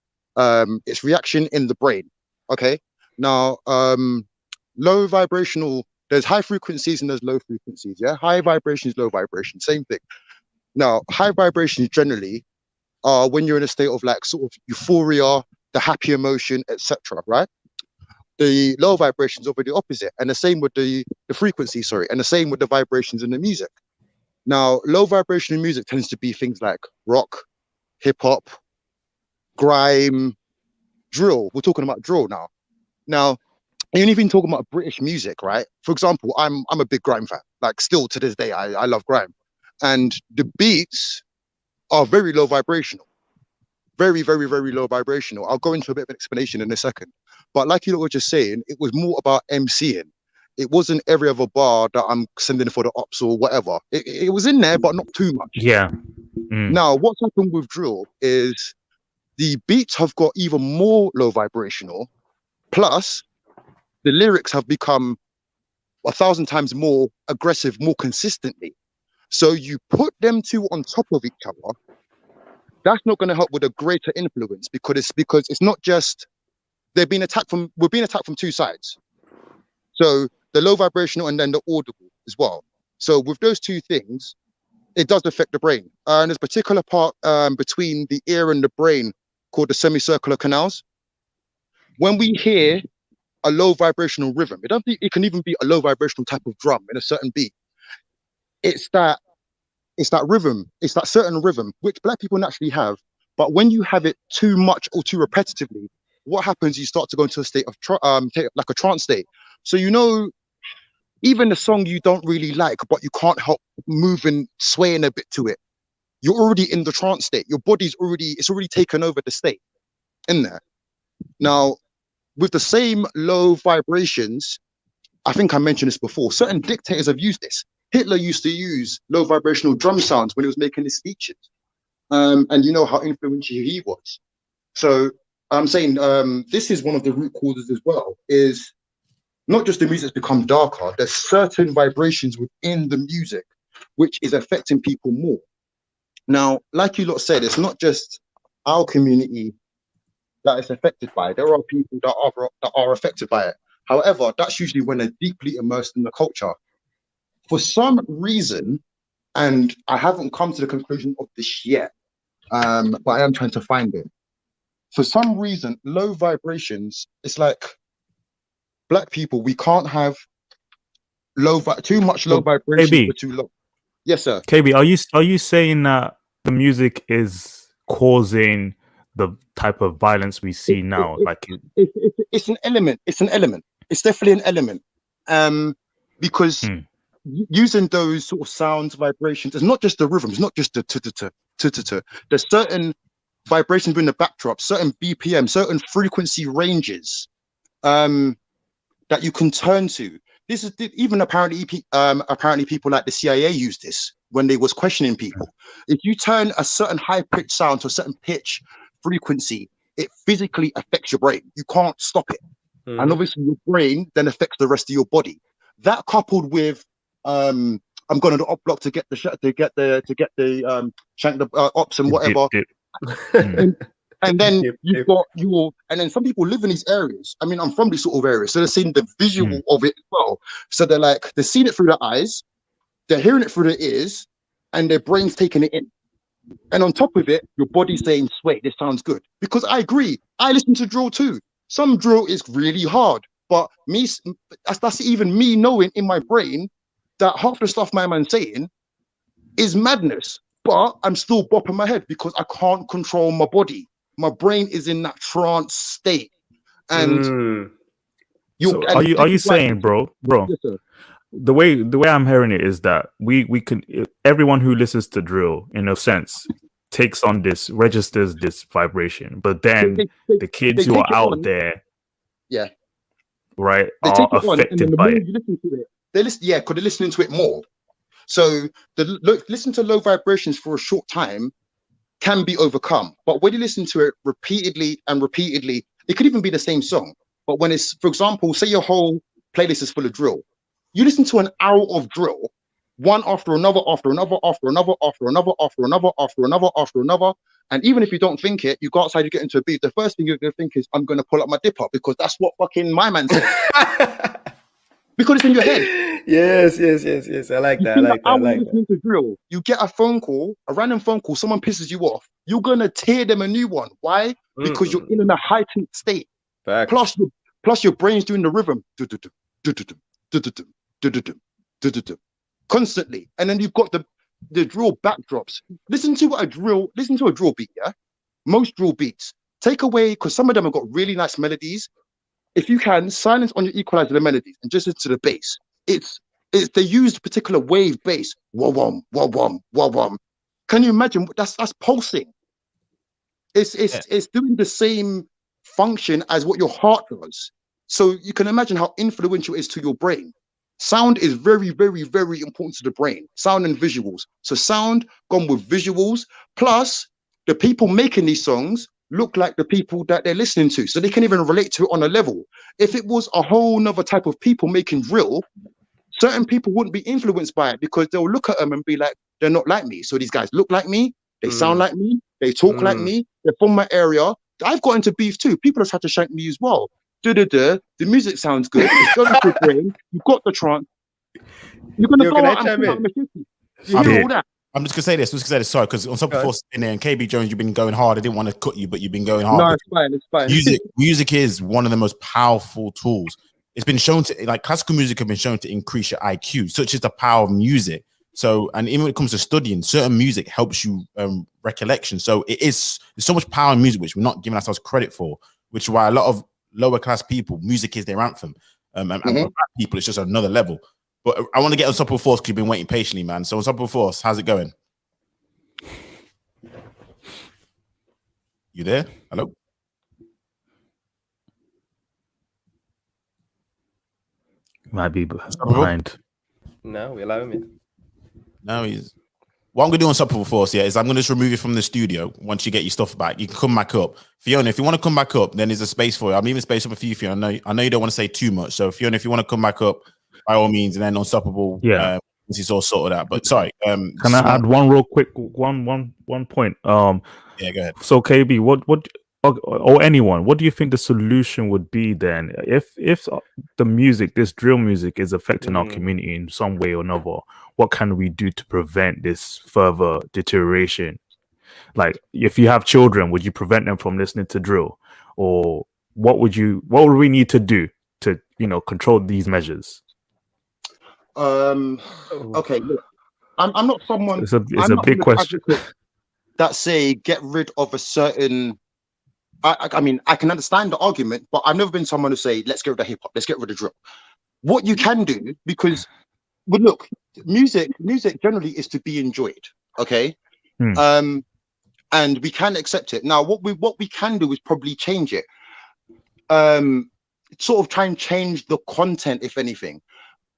It's reaction in the brain. Okay. Now, low vibrational, there's high frequencies and there's low frequencies. Yeah. High vibrations, low vibration, same thing. Now, high vibrations generally are when you're in a state of like sort of euphoria, the happy emotion, etc. Right? The low vibrations are the opposite, and the same with the frequency. Sorry, and the same with the vibrations in the music. Now, low vibration in music tends to be things like rock, hip hop, grime, drill. We're talking about drill now. Now, you're even talking about British music, right? For example, I'm a big grime fan. Like, still to this day, I love grime. And the beats are very low vibrational, very, very, very low vibrational. I'll go into a bit of an explanation in a second. But like you were just saying, it was more about MCing. It wasn't every other bar that I'm sending for the ops or whatever. It was in there, but not too much. Yeah. Now, what's happened with drill is the beats have got even more low vibrational, plus the lyrics have become 1,000 times more aggressive, more consistently. So you put them two on top of each other, that's not going to help with a greater influence because it's not just we're being attacked from two sides. So the low vibrational and then the audible as well. So with those two things, it does affect the brain. And there's a particular part between the ear and the brain called the semicircular canals. When we hear a low vibrational rhythm, it can even be a low vibrational type of drum in a certain beat. It's that rhythm, it's that certain rhythm which Black people naturally have, but when you have it too much or too repetitively, what happens? You start to go into a state of like a trance state. So even the song you don't really like, but you can't help moving, swaying a bit to it. You're already in the trance state. Your body's already taken over the state in there. Now, with the same low vibrations, I think I mentioned this before, certain dictators have used this. Hitler used to use low vibrational drum sounds when he was making his speeches. And you know how influential he was. So I'm saying this is one of the root causes as well, is not just the music's become darker, there's certain vibrations within the music which is affecting people more. Now, like you lot said, it's not just our community that is affected by it. There are people that are affected by it. However, that's usually when they're deeply immersed in the culture. For some reason, and I haven't come to the conclusion of this yet, but I am trying to find it. For some reason, low vibrations, it's like Black people, we can't have too much low vibrations KB. for too long. Yes, sir. KB, are you saying that the music is causing the type of violence we see now? It's an element. It's an element. It's definitely an element. Because using those sort of sounds, vibrations, it's not just the rhythm, it's not just the t-t-t. There's certain vibrations in the backdrop, certain BPM, certain frequency ranges that you can turn to. This is even apparently people like the CIA use this when they was questioning people. If you turn a certain high pitch sound to a certain pitch frequency, it physically affects your brain. You can't stop it. And obviously your brain then affects the rest of your body. That coupled with I'm going to the op block to get the shank the ops and whatever. And then you've got and then some people live in these areas. I mean, I'm from these sort of areas, so they're seeing the visual of it as well. So they're seeing it through their eyes, they're hearing it through their ears, and their brain's taking it in. And on top of it, your body's saying, "Wait, this sounds good." Because I agree, I listen to drill too. Some drill is really hard, but that's even me knowing in my brain that half the stuff my man's saying is madness. But I'm still bopping my head because I can't control my body. My brain is in that trance state. And so are you saying, bro? Yes, sir. The way I'm hearing it is that we can, everyone who listens to drill, in a sense, registers this vibration, but then the kids who are out there, right, are affected by it. You listen to it, because they're listening to it more. So listen to low vibrations for a short time can be overcome. But when you listen to it repeatedly and repeatedly, it could even be the same song. But when it's, for example, say your whole playlist is full of drill, you listen to an hour of drill, one after another, after another, after another, after another, after another, after another, after another. And even if you don't think it, you go outside, you get into a beat, the first thing you're going to think is, I'm going to pull up my dipper, because that's what fucking my man said. Because it's in your head. Yes. I like that. Listening to drill, you get a random phone call, someone pisses you off, you're gonna tear them a new one. Why? Because you're in a heightened state. Facts. Plus your brain's doing the rhythm constantly, and then you've got the drill backdrops. Listen to a drill beat. Yeah, most drill beats take away, because some of them have got really nice melodies. If you can, silence on your equalizer the melodies and just listen to the bass. They used particular wave bass. Wah-wum, wah-wum, wah-wum. Can you imagine? That's pulsing. It's doing the same function as what your heart does. So you can imagine how influential it is to your brain. Sound is very, very, very important to the brain. Sound and visuals. So sound gone with visuals, plus the people making these songs look like the people that they're listening to, so they can even relate to it on a level. If it was a whole nother type of people making drill, certain people wouldn't be influenced by it, because they'll look at them and be like, they're not like me. So these guys look like me, they sound like me, they talk like me, they're from my area. I've got into beef too. People have tried to shank me as well. The music sounds good. It's going to your brain. You've got the trance. You're going to go out and pull out machete. You hear all that? I'm just gonna say this. Sorry, because on top of force in there, and KB Jones, you've been going hard. I didn't want to cut you, but you've been going hard. No, it's fine. Music is one of the most powerful tools. It's been shown to, like, classical music have been shown to increase your IQ. Such is the power of music. So, and even when it comes to studying, certain music helps you recollection. So there's so much power in music which we're not giving ourselves credit for. Which is why a lot of lower class people, music is their anthem. And black people, it's just another level. But I want to get on top of force because you've been waiting patiently, man. So on top of force, how's it going? You there? Hello? Might be behind. No, we allow him in. No, he's. What I'm gonna do on Unstoppable Force, is I'm gonna just remove you from the studio. Once you get your stuff back, you can come back up. Fiona, if you want to come back up, then there's a space for you. I'm even space up for you, Fiona. I know you don't want to say too much. So Fiona, if you want to come back up, by all means, and then Unstoppable, this is all sorted out. But sorry, can I add one real quick one point? Yeah, go ahead. So KB, what or anyone, what do you think the solution would be then if the music, this drill music, is affecting our community in some way or another? What can we do to prevent this further deterioration? Like, if you have children, would you prevent them from listening to drill, or what would we need to do to control these measures? Okay, look, I'm not someone. It's a big question. That say get rid of a certain. I mean, I can understand the argument, but I've never been someone to say let's get rid of hip hop, let's get rid of drill. What you can do, because, but look, music generally is to be enjoyed. Okay, and we can accept it. Now, what we can do is probably change it. Sort of try and change the content, if anything.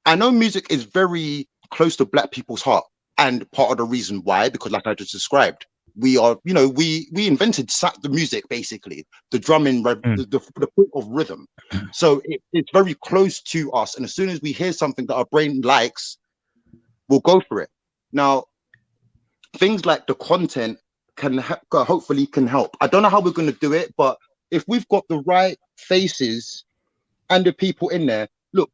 I know music is very close to Black people's heart, and part of the reason why, because like I just described, we are, we invented the music, basically, the drumming, the point of rhythm. So it's very close to us, and as soon as we hear something that our brain likes, we'll go for it. Now, things like the content hopefully can help. I don't know how we're going to do it, but if we've got the right faces and the people in there, look,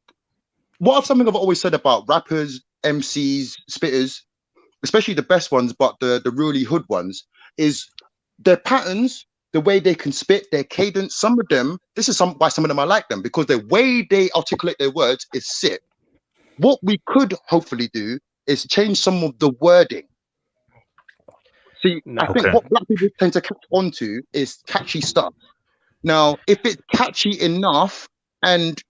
something I've always said about rappers, MCs, spitters, especially the best ones, but the really hood ones, is their patterns, the way they can spit, their cadence. Some of them, why some of them I like them, because the way they articulate their words is sick. What we could hopefully do is change some of the wording. See, I think what Black people tend to catch onto is catchy stuff. Now, if it's catchy enough, and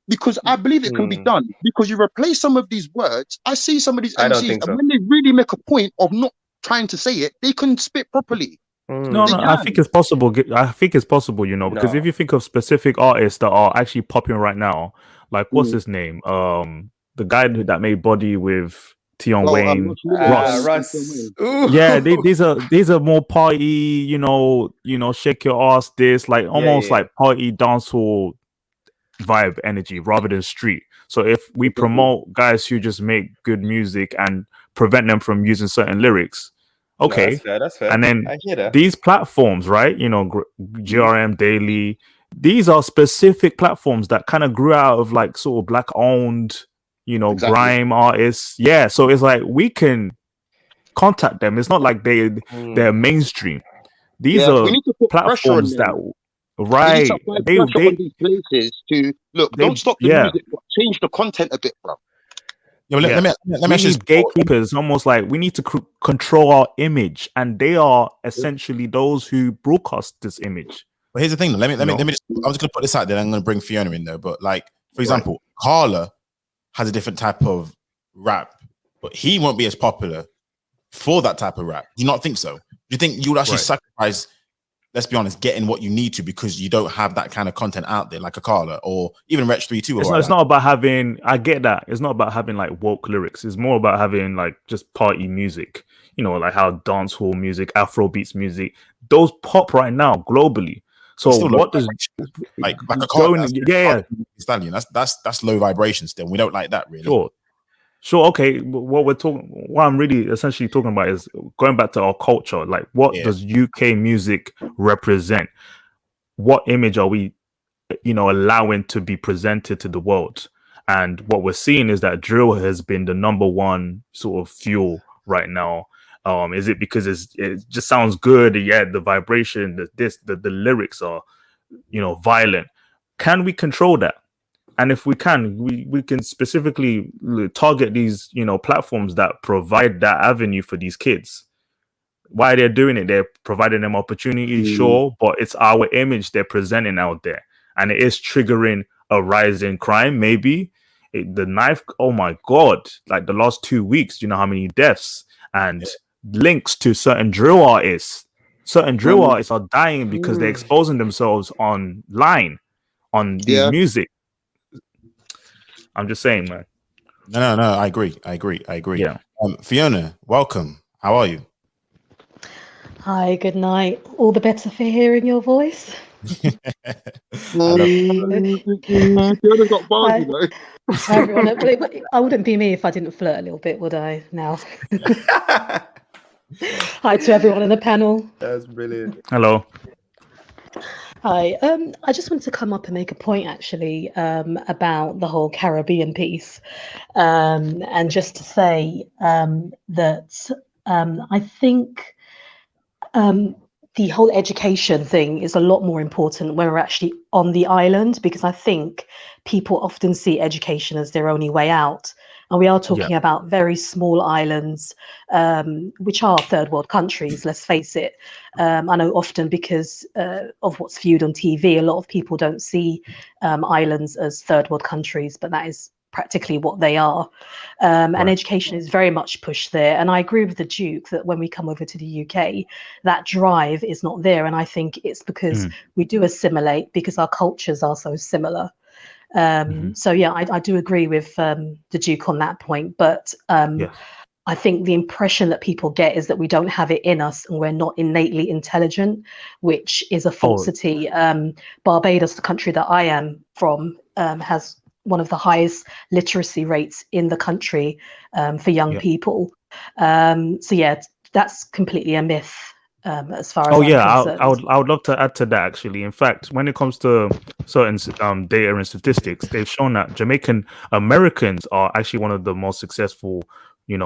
because I believe it can be done, because you replace some of these words, I see some of these MCs, and when they really make a point of not trying to say it, they can spit properly. No, I think it's possible. Because if you think of specific artists that are actually popping right now, like what's his name? The guy that made Body with Tion Wayne, Russ. Yeah, these are more party, shake your ass, this like almost like party dancehall vibe energy rather than street. So if we promote guys who just make good music and prevent them from using certain lyrics, okay, that's fair. And then I hear that. These platforms, right? GRM Daily, these are specific platforms that kind of grew out of like sort of Black owned, grime artists. Yeah, so it's like we can contact them. It's not like they're mainstream. These are platforms that. Right, they on these places to look. Don't stop the music, but change the content a bit, bro. Yeah, let me need gatekeepers. Almost like we need to control our image, and they are essentially those who broadcast this image. But here's the thing. Let me just. I was going to put this out there. I'm going to bring Fiona in though. But like, for example, Carla has a different type of rap, but he won't be as popular for that type of rap. Do you not think so? Do you think you would actually sacrifice? Let's be honest, getting what you need to because you don't have that kind of content out there, like a Carla or even Wretch 32. It's not about having. I get that. It's not about having like woke lyrics. It's more about having like just party music. Like how dancehall music, Afrobeats music, those pop right now globally. So what does like a Carla? Stallion. That's low vibration still. We don't like that really. Sure. Okay. What I'm really essentially talking about is going back to our culture. Like, what does UK music represent? What image are we, allowing to be presented to the world? And what we're seeing is that drill has been the number one sort of fuel right now. Is it because it just sounds good? Yeah, the vibration, the lyrics are, violent. Can we control that? And if we can, we can specifically target these, platforms that provide that avenue for these kids. Why they're doing it, they're providing them opportunities, sure, but it's our image they're presenting out there. And it is triggering a rise in crime, maybe. The knife, oh my God, like the last 2 weeks, do you know how many deaths and links to certain drill artists? Certain drill artists are dying because they're exposing themselves online on these music. I'm just saying, man. No. I agree. Yeah. Fiona, welcome. How are you? Hi, good night. All the better for hearing your voice. Fiona's got bars, Hi, you know. hi everyone. I wouldn't be me if I didn't flirt a little bit, would I? Now, hi to everyone in the panel. That's brilliant. Hello. Hi. I just wanted to come up and make a point actually about the whole Caribbean piece, and just to say that I think the whole education thing is a lot more important when we're actually on the island, because I think people often see education as their only way out. And we are talking about very small islands, which are third world countries, let's face it. I know often because of what's viewed on TV, a lot of people don't see islands as third world countries, but that is practically what they are. And education is very much pushed there. And I agree with the Duke that when we come over to the UK, that drive is not there. And I think it's because we do assimilate because our cultures are so similar. So yeah, I do agree with the Duke on that point. But I think the impression that people get is that we don't have it in us and we're not innately intelligent, which is a falsity. Barbados, the country that I am from, has one of the highest literacy rates in the country for young people. So yeah, that's completely a myth as far as I'm concerned. I would love to add to that actually. In fact, when it comes to certain data and statistics, they've shown that Jamaican Americans are actually one of the most successful,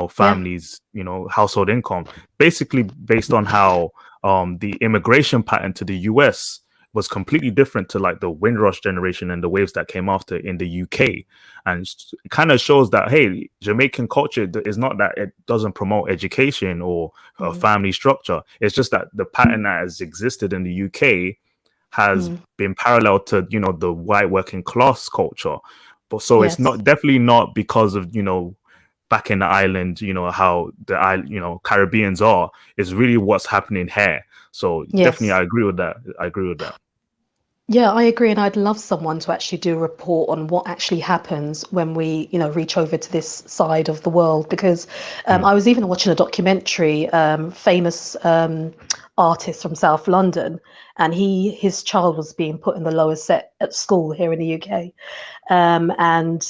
families, household income, basically based on how the immigration pattern to the US was completely different to like the Windrush generation and the waves that came after in the UK. And it kind of shows that, hey, Jamaican culture is not that it doesn't promote education or family structure. It's just that the pattern that has existed in the UK has been parallel to, the white working class culture. But so it's definitely not because of, back in the island, how the Caribbeans are. It's really what's happening here. So definitely, I agree with that. Yeah, I agree, and I'd love someone to actually do a report on what actually happens when we, reach over to this side of the world. Because I was even watching a documentary, famous artist from South London, and his child was being put in the lower set at school here in the UK, and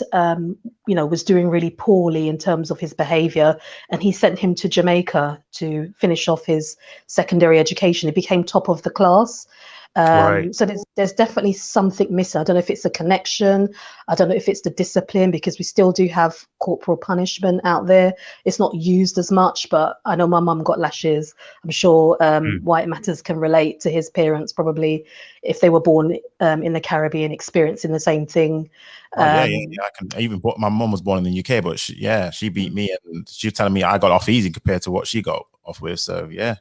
was doing really poorly in terms of his behaviour, and he sent him to Jamaica to finish off his secondary education. He became top of the class. So there's definitely something missing. I don't know if it's a connection. I don't know if it's the discipline, because we still do have corporal punishment out there. It's not used as much, but I know my mum got lashes. I'm sure White Matters can relate to his parents, probably, if they were born in the Caribbean, experiencing the same thing. I can even. My mum was born in the UK, but she beat me, and she was telling me I got off easy compared to what she got off with. So yeah.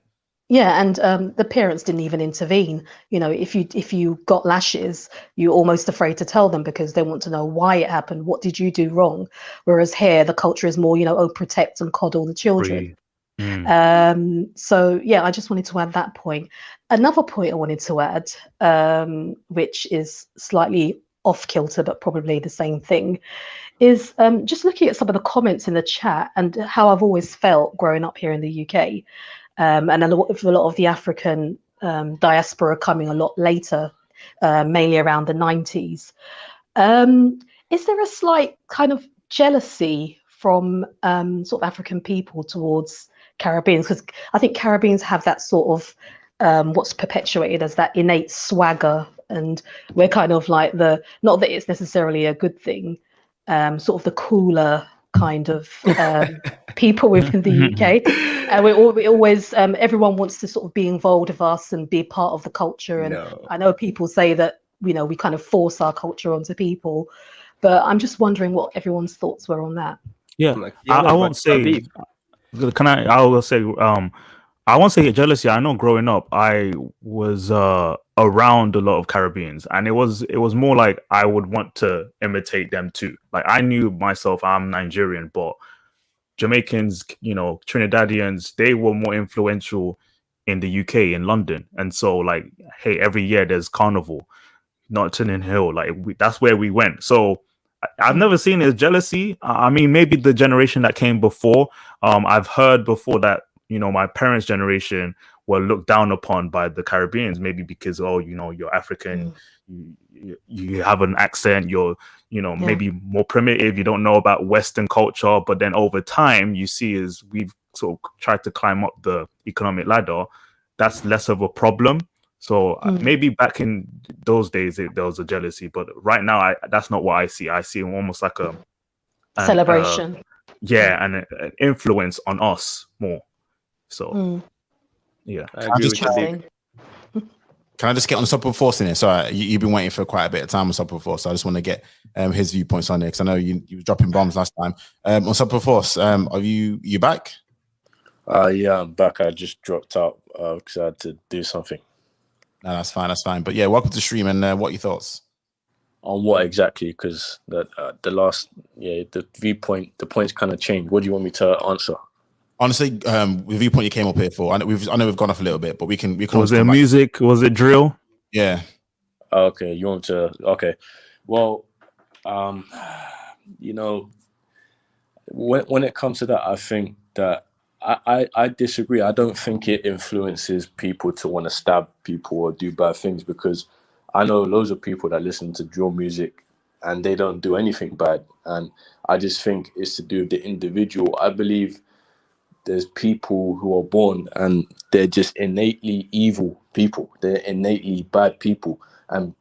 Yeah, and the parents didn't even intervene. If you got lashes, you're almost afraid to tell them because they want to know why it happened. What did you do wrong? Whereas here, the culture is more, protect and coddle the children. So yeah, I just wanted to add that point. Another point I wanted to add, which is slightly off kilter, but probably the same thing, is just looking at some of the comments in the chat and how I've always felt growing up here in the UK. And a lot of the African diaspora coming a lot later, mainly around the 90s. Is there a slight kind of jealousy from sort of African people towards Caribbeans? Because I think Caribbeans have that sort of what's perpetuated as that innate swagger, and we're kind of like not that it's necessarily a good thing, sort of the cooler kind of people within the UK, and we always everyone wants to sort of be involved with us and be part of the culture. And I know people say that we kind of force our culture onto people, but I'm just wondering what everyone's thoughts were on that. I won't say. I will say. I won't say jealousy. I know growing up, I was around a lot of Caribbeans, and it was more like I would want to imitate them too. Like I knew myself, I'm Nigerian, but Jamaicans, Trinidadians, they were more influential in the UK, in London. And so like, hey, every year there's Carnival, Notting Hill, like that's where we went. So I've never seen it as jealousy. I mean, maybe the generation that came before. I've heard before that, you know, my parents' generation were looked down upon by the Caribbeans, maybe because, oh, you know, you're African, you have an accent, you're, you know, maybe more primitive, you don't know about Western culture. But then over time, you see, as we've sort of tried to climb up the economic ladder, that's less of a problem. So maybe back in those days there was a jealousy, but right now that's not what I see. I see almost like a celebration. And an influence on us more. So yeah, I agree with you. Can I just get on Unstoppable Force in here? Sorry, you've been waiting for quite a bit of time on Unstoppable Force, so I just want to get his viewpoints on it, because I know you were dropping bombs last time. Unstoppable Force, are you back? Yeah, I'm back. I just dropped out because I had to do something. No, that's fine. But yeah, welcome to the stream, and what are your thoughts? On what exactly? Because the viewpoint, the points kind of changed. What do you want me to answer? Honestly, the viewpoint you came up here for, I know we've gone off a little bit, but we can. Was it music? Was it drill? Yeah. Okay, you want to? Okay, well, you know, when it comes to that, I think that I disagree. I don't think it influences people to want to stab people or do bad things, because I know loads of people that listen to drill music and they don't do anything bad. And I just think it's to do with the individual. I believe there's people who are born and they're just innately evil people. They're innately bad people. And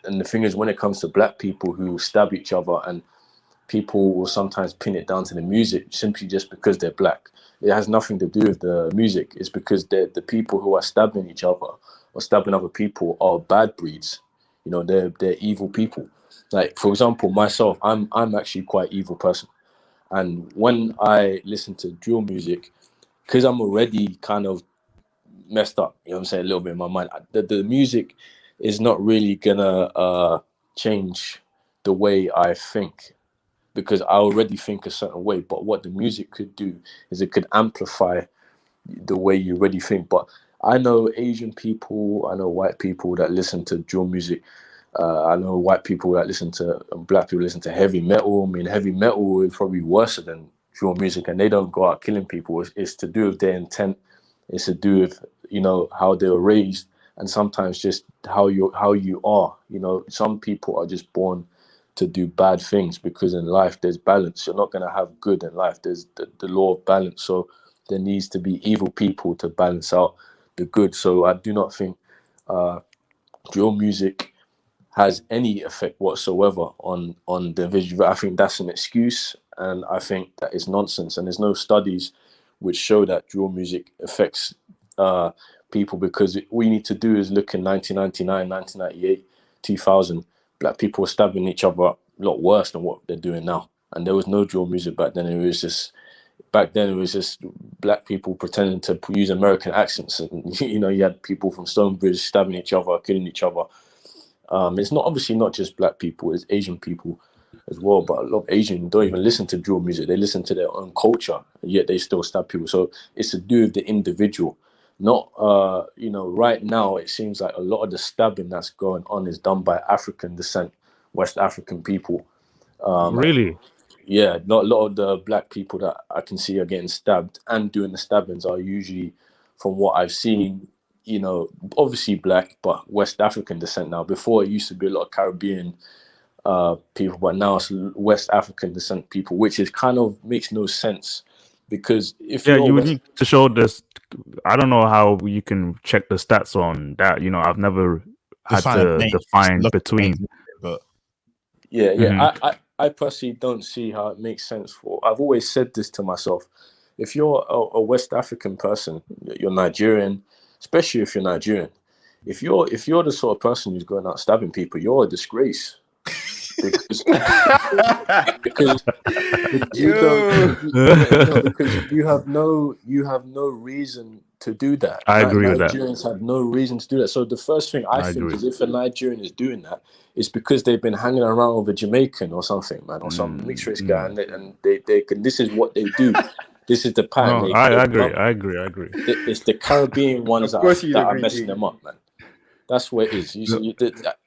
the thing is, when it comes to black people who stab each other, and people will sometimes pin it down to the music simply just because they're black. It has nothing to do with the music. It's because the people who are stabbing each other or stabbing other people are bad breeds. You know, they're evil people. Like, for example, myself, I'm actually quite an evil person. And when I listen to drill music, because I'm already kind of messed up, you know what I'm saying, a little bit in my mind, the music is not really gonna change the way I think, because I already think a certain way. But what the music could do is it could amplify the way you already think. But I know Asian people, I know white people that listen to drill music. I know white people that listen to, black people listen to heavy metal. I mean, heavy metal is probably worse than drill music, and they don't go out killing people. It's to do with their intent. It's to do with, you know, how they were raised, and sometimes just how you are. You know, some people are just born to do bad things, because in life there's balance. You're not going to have good in life. There's the law of balance. So there needs to be evil people to balance out the good. So I do not think drill music has any effect whatsoever on the individual. I think that's an excuse, and I think that is nonsense. And there's no studies which show that drill music affects people, because all you need to do is look in 1999, 1998, 2000. Black people were stabbing each other up a lot worse than what they're doing now. And there was no drill music back then. It was just black people pretending to use American accents. And, you know, you had people from Stonebridge stabbing each other, killing each other. It's obviously not just black people, it's Asian people as well. But a lot of Asians don't even listen to drill music. They listen to their own culture, and yet they still stab people. So it's to do with the individual. Not, you know, right now it seems like a lot of the stabbing that's going on is done by African descent, West African people. Really? Yeah, not a lot of the black people that I can see are getting stabbed and doing the stabbings are usually, from what I've seen, you know, obviously black, but West African descent now. Before it used to be a lot of Caribbean people, but now it's West African descent people, which is kind of makes no sense, because if you would need to show this. I don't know how you can check the stats on that. You know, I've never had to define between. But I personally don't see how it makes sense. I've always said this to myself: if you're a West African person, you're Nigerian, especially if you're Nigerian, if you're the sort of person who's going out stabbing people, you're a disgrace. Because you have no reason to do that. I agree with that. Nigerians have no reason to do that. So the first thing I think is, if a Nigerian is doing that, it's because they've been hanging around with a Jamaican or something, man, or some mixed race guy, and they can. This is what they do. This is the pattern. I agree. It's the Caribbean ones that are messing them up, man. That's what it is.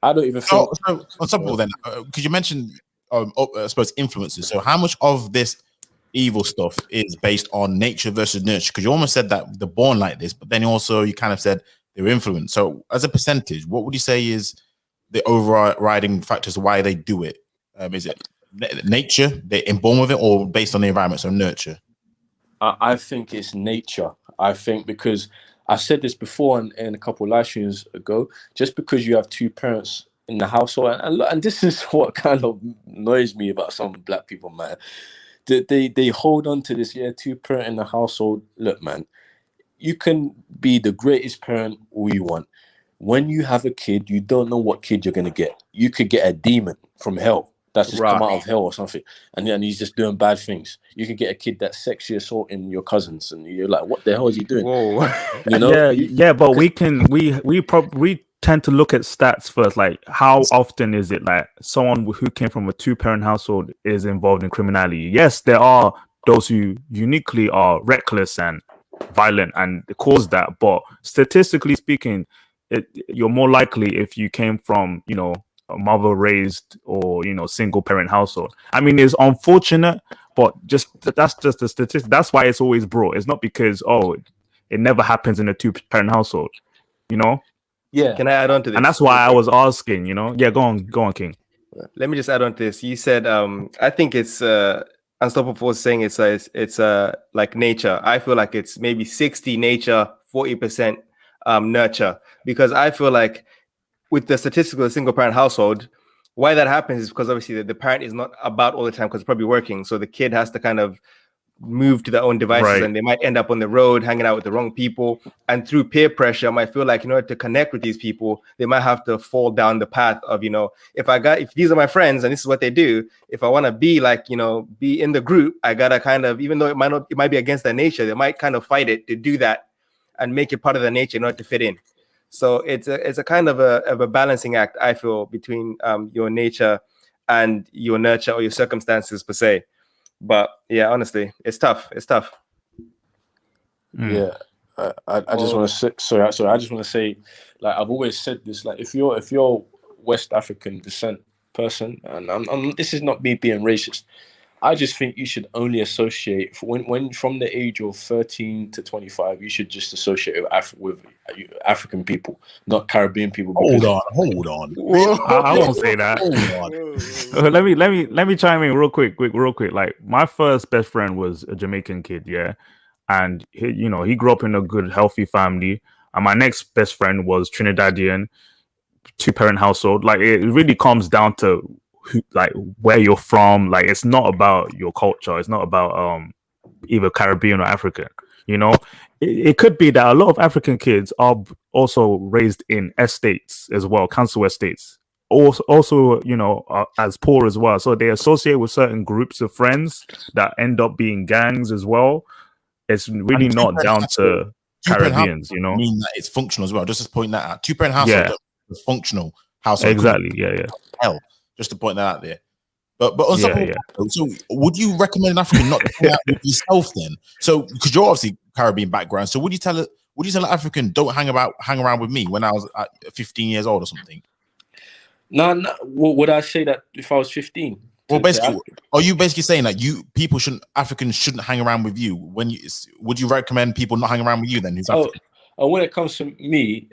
I don't even think. So on top of all, then, could you mention I suppose influences. So how much of this evil stuff is based on nature versus nurture? Because you almost said that they're born like this, but then also you kind of said they're influenced. So as a percentage, what would you say is the overriding factors why they do it? Is it nature, they're born with it, or based on the environment, so nurture? I think it's nature. I think because I said this before in a couple of live streams ago, just because you have two parents in the household, and this is what kind of annoys me about some black people, man. They hold on to this, two parent in the household. Look, man, you can be the greatest parent all you want. When you have a kid, you don't know what kid you're gonna get. You could get a demon from hell that's just come out of hell or something, and then he's just doing bad things. You could get a kid that's sexually assaulting your cousins, and you're like, "What the hell is he doing?" Whoa. You know? Yeah, but we tend to look at stats first. Like, how often is it like someone who came from a two-parent household is involved in criminality? Yes, there are those who uniquely are reckless and violent and cause that, but statistically speaking, you're more likely if you came from, a mother raised or single parent household. I mean, it's unfortunate, but that's just the statistic. That's why it's always brought. It's not because it never happens in a two parent household, Yeah. Can I add on to this? And that's why I was asking, Yeah, go on, King. Let me just add on to this. You said I think it's Unstoppable saying it's like nature. I feel like it's maybe 60 nature, 40% nurture, because I feel like with the statistical single parent household, why that happens is because obviously the parent is not about all the time because it's probably working. So the kid has to kind of move to their own devices, Right. and they might end up on the road hanging out with the wrong people. And through peer pressure, might feel like in order to connect with these people, they might have to fall down the path of, if these are my friends and this is what they do, if I want to be like, be in the group, I gotta kind of, even though it might be against their nature, they might kind of fight it to do that and make it part of their nature in order to fit in. So it's a kind of a balancing act, I feel, between your nature and your nurture or your circumstances per se. But yeah, honestly, it's tough. Yeah, I just want to say, sorry. I just want to say, like, I've always said this, like, if you're West African descent person, and this is not me being racist, I just think you should only associate when from the age of 13 to 25, you should just associate with African people, not Caribbean people. Hold on. I won't say that. Let me chime in real quick. Like, my first best friend was a Jamaican kid, yeah, and he grew up in a good, healthy family. And my next best friend was Trinidadian, two-parent household. Like, it really comes down to where you're from. Like, it's not about your culture. It's not about either Caribbean or African. It could be that a lot of African kids are also raised in estates as well, council estates. Also, as poor as well. So they associate with certain groups of friends that end up being gangs as well. It's really not down to Caribbeans, mean that it's functional as well. Just to point that out, two-parent household is functional household. Exactly. Yeah. Hell, just to point that out there. But so would you recommend an African not to hang out with yourself then? So because you're obviously Caribbean background, so would you tell an African don't hang around with me when I was 15 years old or something? No. Would I say that if I was 15? Well, basically, are you basically saying that Africans shouldn't hang around with you? Would you recommend people not hang around with you then? Who's African? When it comes to me,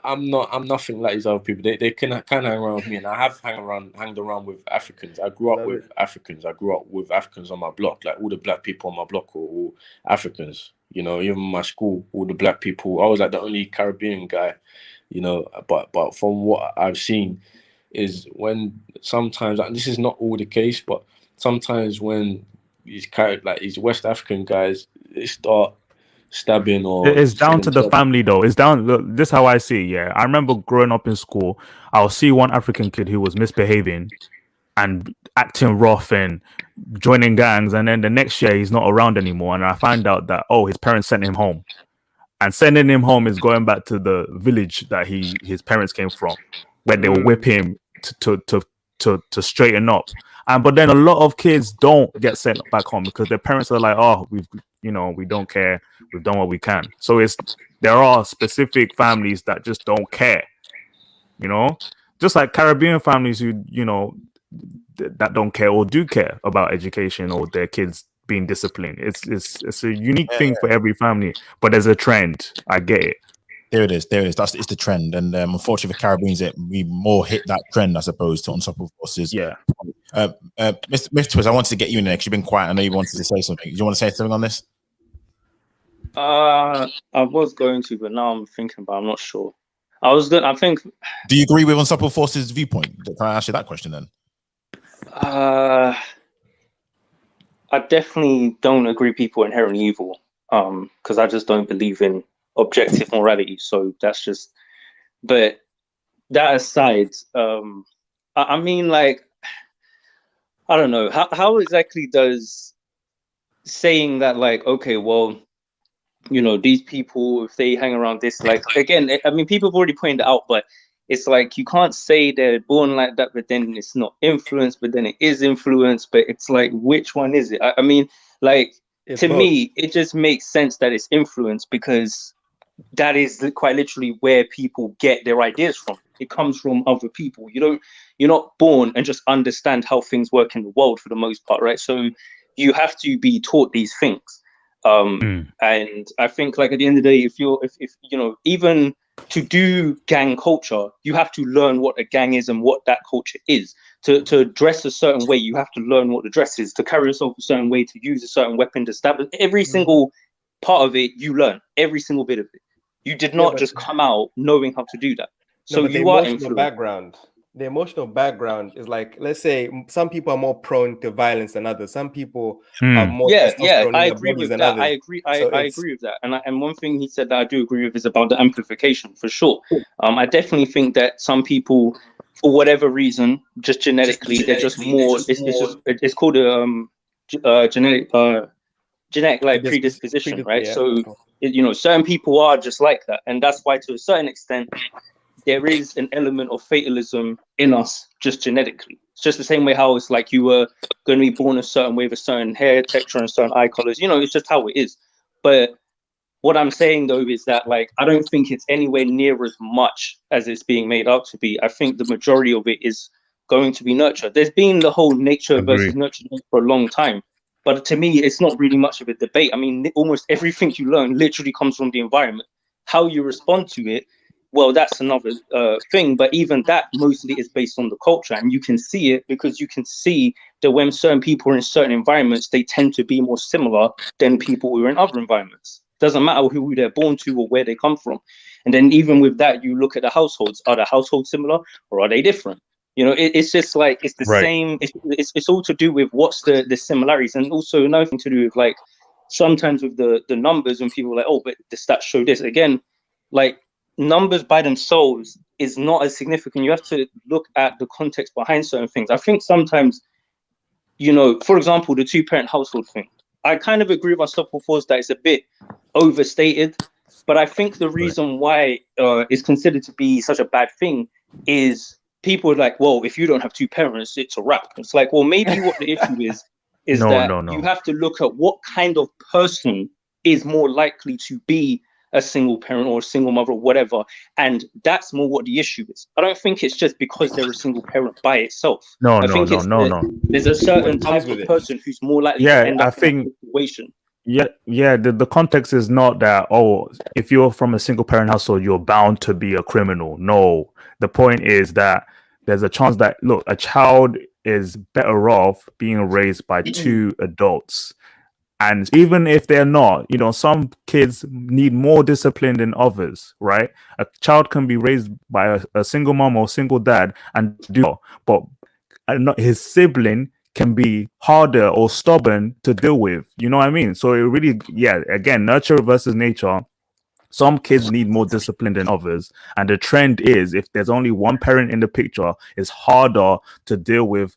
I'm nothing like these other people. They can hang around with me, and I have hanged around with Africans. I grew up with Africans. I grew up with Africans on my block. Like, all the black people on my block were all Africans. Even my school, all the black people. I was like the only Caribbean guy. But from what I've seen, is when sometimes, and this is not all the case, but sometimes when these West African guys, they start stabbing or it's down to the family though. It's down. Look, this is how I see it. Yeah, I remember growing up in school, I'll see one African kid who was misbehaving and acting rough and joining gangs, and then the next year he's not around anymore, and I find out that his parents sent him home, and sending him home is going back to the village that his parents came from, where they will whip him to straighten up. But then a lot of kids don't get sent back home because their parents are like, we don't care. We've done what we can. So there are specific families that just don't care. Just like Caribbean families who, that don't care or do care about education or their kids being disciplined. It's a unique thing for every family, but there's a trend. I get it. There it is. It's the trend, and unfortunately for Caribbeans, we more hit that trend as opposed to Unstoppable Forces. Yeah. Mr. Twist, I wanted to get you in there because you've been quiet. I know you wanted to say something. Do you want to say something on this? I was going to, but now I'm thinking about. I'm not sure. I think. Do you agree with Unstoppable Forces' viewpoint? Can I ask you that question then? I definitely don't agree people are inherently evil. Because I just don't believe in objective morality. So that's just. But that aside, I mean, like, I don't know how exactly does saying that, like, okay, well, you know, these people, if they hang around this, like, again, I mean, people have already pointed out, but it's like you can't say they're born like that, but then it's not influenced, but then it is influenced. But it's like, which one is it? I mean, like, It's to both. me, it just makes sense that it's influenced because that is quite literally where people get their ideas from. It comes from other people. You're not born and just understand how things work in the world for the most part, right? So you have to be taught these things. And I think, like, at the end of the day, if you know, even to do gang culture, you have to learn what a gang is and what that culture is. To dress a certain way, you have to learn what the dress is. To carry yourself a certain way, to use a certain weapon, to stab. Every single part of it, you learn. Every single bit of it. You did not just come out knowing how to do that. So you are influenced. The emotional background is like, let's say some people are more prone to violence than others. Some people are more testosterone I in their agree bodies with than that. others. I agree with that. And one thing he said that I do agree with is about the amplification, for sure. I definitely think that some people, for whatever reason, just genetically, they're just more. It's called a genetic like predisposition, right? Yeah. So you know, certain people are just like that, and that's why, to a certain extent, there is an element of fatalism in us just genetically. It's just the same way how it's like you were going to be born a certain way with a certain hair texture and certain eye colors. You know, it's just how it is. But what I'm saying, though, is that, like, I don't think it's anywhere near as much as it's being made out to be. I think the majority of it is going to be nurture. There's been the whole nature versus nurture for a long time. But to me, it's not really much of a debate. I mean, almost everything you learn literally comes from the environment. How you respond to it, well, that's another thing. But even that mostly is based on the culture. And you can see it because you can see that when certain people are in certain environments, they tend to be more similar than people who are in other environments. Doesn't matter who they're born to or where they come from. And then even with that, you look at the households. Are the households similar or are they different? You know, it's just like, it's the same. It's all to do with what's the similarities. And also another thing to do with, like, sometimes with the numbers, when people are like, oh, but the stats show this. Again, like, numbers by themselves is not as significant. You have to look at the context behind certain things. I think sometimes, you know, for example, the 2-parent household thing. I kind of agree with Unstoppable Force that it's a bit overstated, but I think the reason why it's considered to be such a bad thing is people are like, well, if you don't have 2 parents, it's a wrap. It's like, well, maybe what the issue is that you have to look at what kind of person is more likely to be a single parent or a single mother or whatever, and that's more what the issue is. I don't think it's just because they're a single parent by itself. No. There's a certain type of person who's more likely to end up in that situation. Yeah. The context is not that, oh, if you're from a single parent household, you're bound to be a criminal. No, the point is that there's a chance that, look, a child is better off being raised by 2 adults. And even if they're not, you know, some kids need more discipline than others, right? A child can be raised by a single mom or single dad and but his sibling can be harder or stubborn to deal with. You know what I mean? So it really, again, nurture versus nature. Some kids need more discipline than others. And the trend is, if there's only one parent in the picture, it's harder to deal with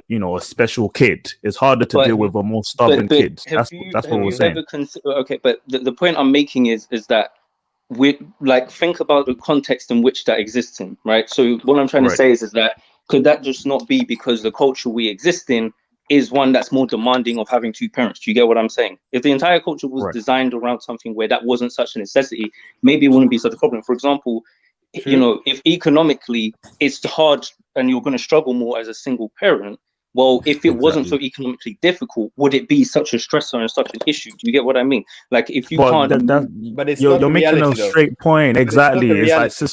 you know, a special kid. It's harder to deal with a more stubborn kid. That's what we're saying. Okay, but the point I'm making is that we, like, think about the context in which that exists in, right? So what I'm trying to say is that could that just not be because the culture we exist in is one that's more demanding of having 2 parents? Do you get what I'm saying? If the entire culture was designed around something where that wasn't such a necessity, maybe it wouldn't be such a problem. For example, you know, if economically it's hard and you're going to struggle more as a single parent. Well, if it wasn't so economically difficult, would it be such a stressor and such an issue? Do you get what I mean? Like, if you can't, but it's you're not making reality, a though. straight point. Exactly. It's like,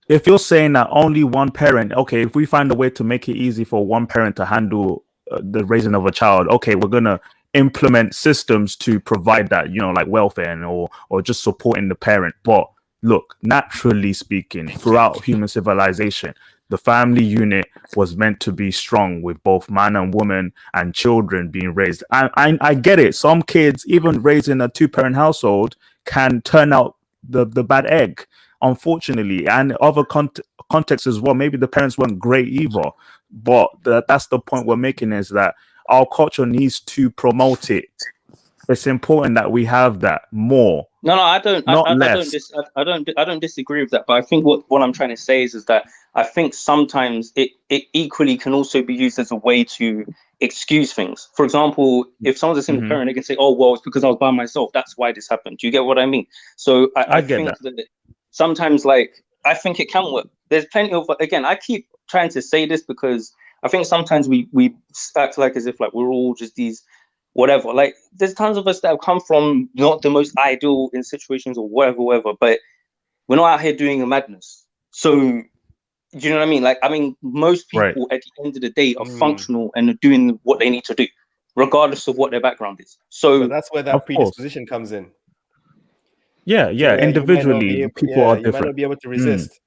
if you're saying that only one parent, okay, if we find a way to make it easy for one parent to handle the raising of a child, okay, we're gonna implement systems to provide that, you know, like welfare and, or just supporting the parent. But look, naturally speaking, throughout human civilization, the family unit was meant to be strong, with both man and woman and children being raised. I get it. Some kids, even raised in a two-parent household, can turn out the bad egg, unfortunately, and other contexts as well. Maybe the parents weren't great either, but that's the point we're making, is that our culture needs to promote it. It's important that we have that more. No, I don't. Not I less. I don't disagree with that. But I think what I'm trying to say is that I think sometimes it equally can also be used as a way to excuse things. For example, if someone's a single parent, they can say, "Oh, well, it's because I was by myself. That's why this happened." Do you get what I mean? So I think that sometimes, like, I think it can work. There's plenty of, again, I keep trying to say this because I think sometimes we act like as if like we're all just these whatever. Like, there's tons of us that have come from not the most ideal in situations or whatever, but we're not out here doing a madness. So, do you know what I mean? Like, I mean, most people at the end of the day are functional and are doing what they need to do, regardless of what their background is. So but that's where that predisposition comes in. Yeah. Individually, people are different. You might not be able to resist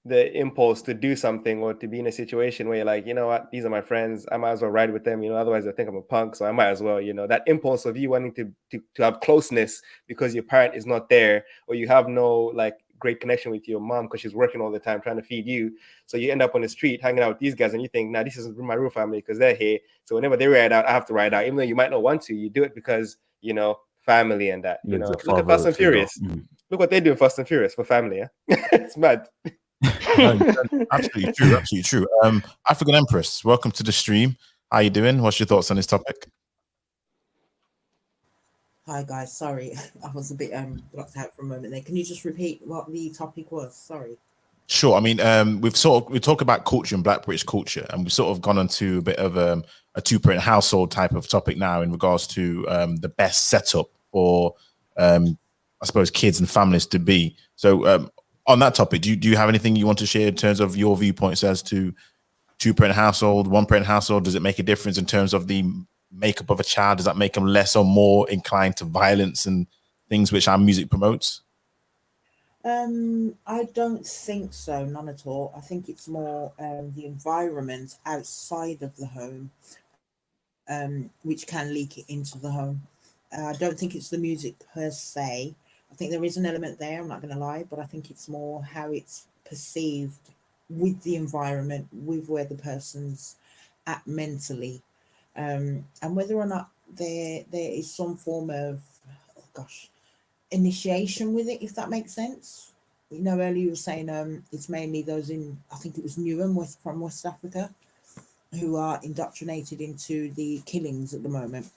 the impulse to do something, or to be in a situation where you're like, you know what, these are my friends, I might as well ride with them, you know, otherwise I think I'm a punk, so I might as well, you know, that impulse of you wanting to have closeness because your parent is not there, or you have no like great connection with your mom because she's working all the time trying to feed you, so you end up on the street hanging out with these guys and you think, nah, this is my real family because they're here, so whenever they ride out, I have to ride out, even though you might not want to, you do it because, you know, family and that, you know. Look at Fast and Furious. Look what they do in Fast and Furious for family. It's mad. Absolutely true. African Empress, welcome to the stream. How you doing? What's your thoughts on this topic? Hi guys, sorry, I was a bit blocked out for a moment there. Can you just repeat what the topic was? Sorry. Sure. I mean, we talk about culture and Black British culture, and we've sort of gone into a bit of a two-parent household type of topic now in regards to the best setup for I suppose kids and families to be. So on that topic, do you have anything you want to share in terms of your viewpoints as to two-parent household, one-parent household? Does it make a difference in terms of the makeup of a child? Does that make them less or more inclined to violence and things which our music promotes? I don't think so, none at all. I think it's more the environment outside of the home, which can leak it into the home. I don't think it's the music per se. I think there is an element there, I'm not going to lie, but I think it's more how it's perceived with the environment, with where the person's at mentally, and whether or not there is some form of, initiation with it, if that makes sense. You know, earlier you were saying it's mainly those in, I think it was Newham, from West Africa, who are indoctrinated into the killings at the moment.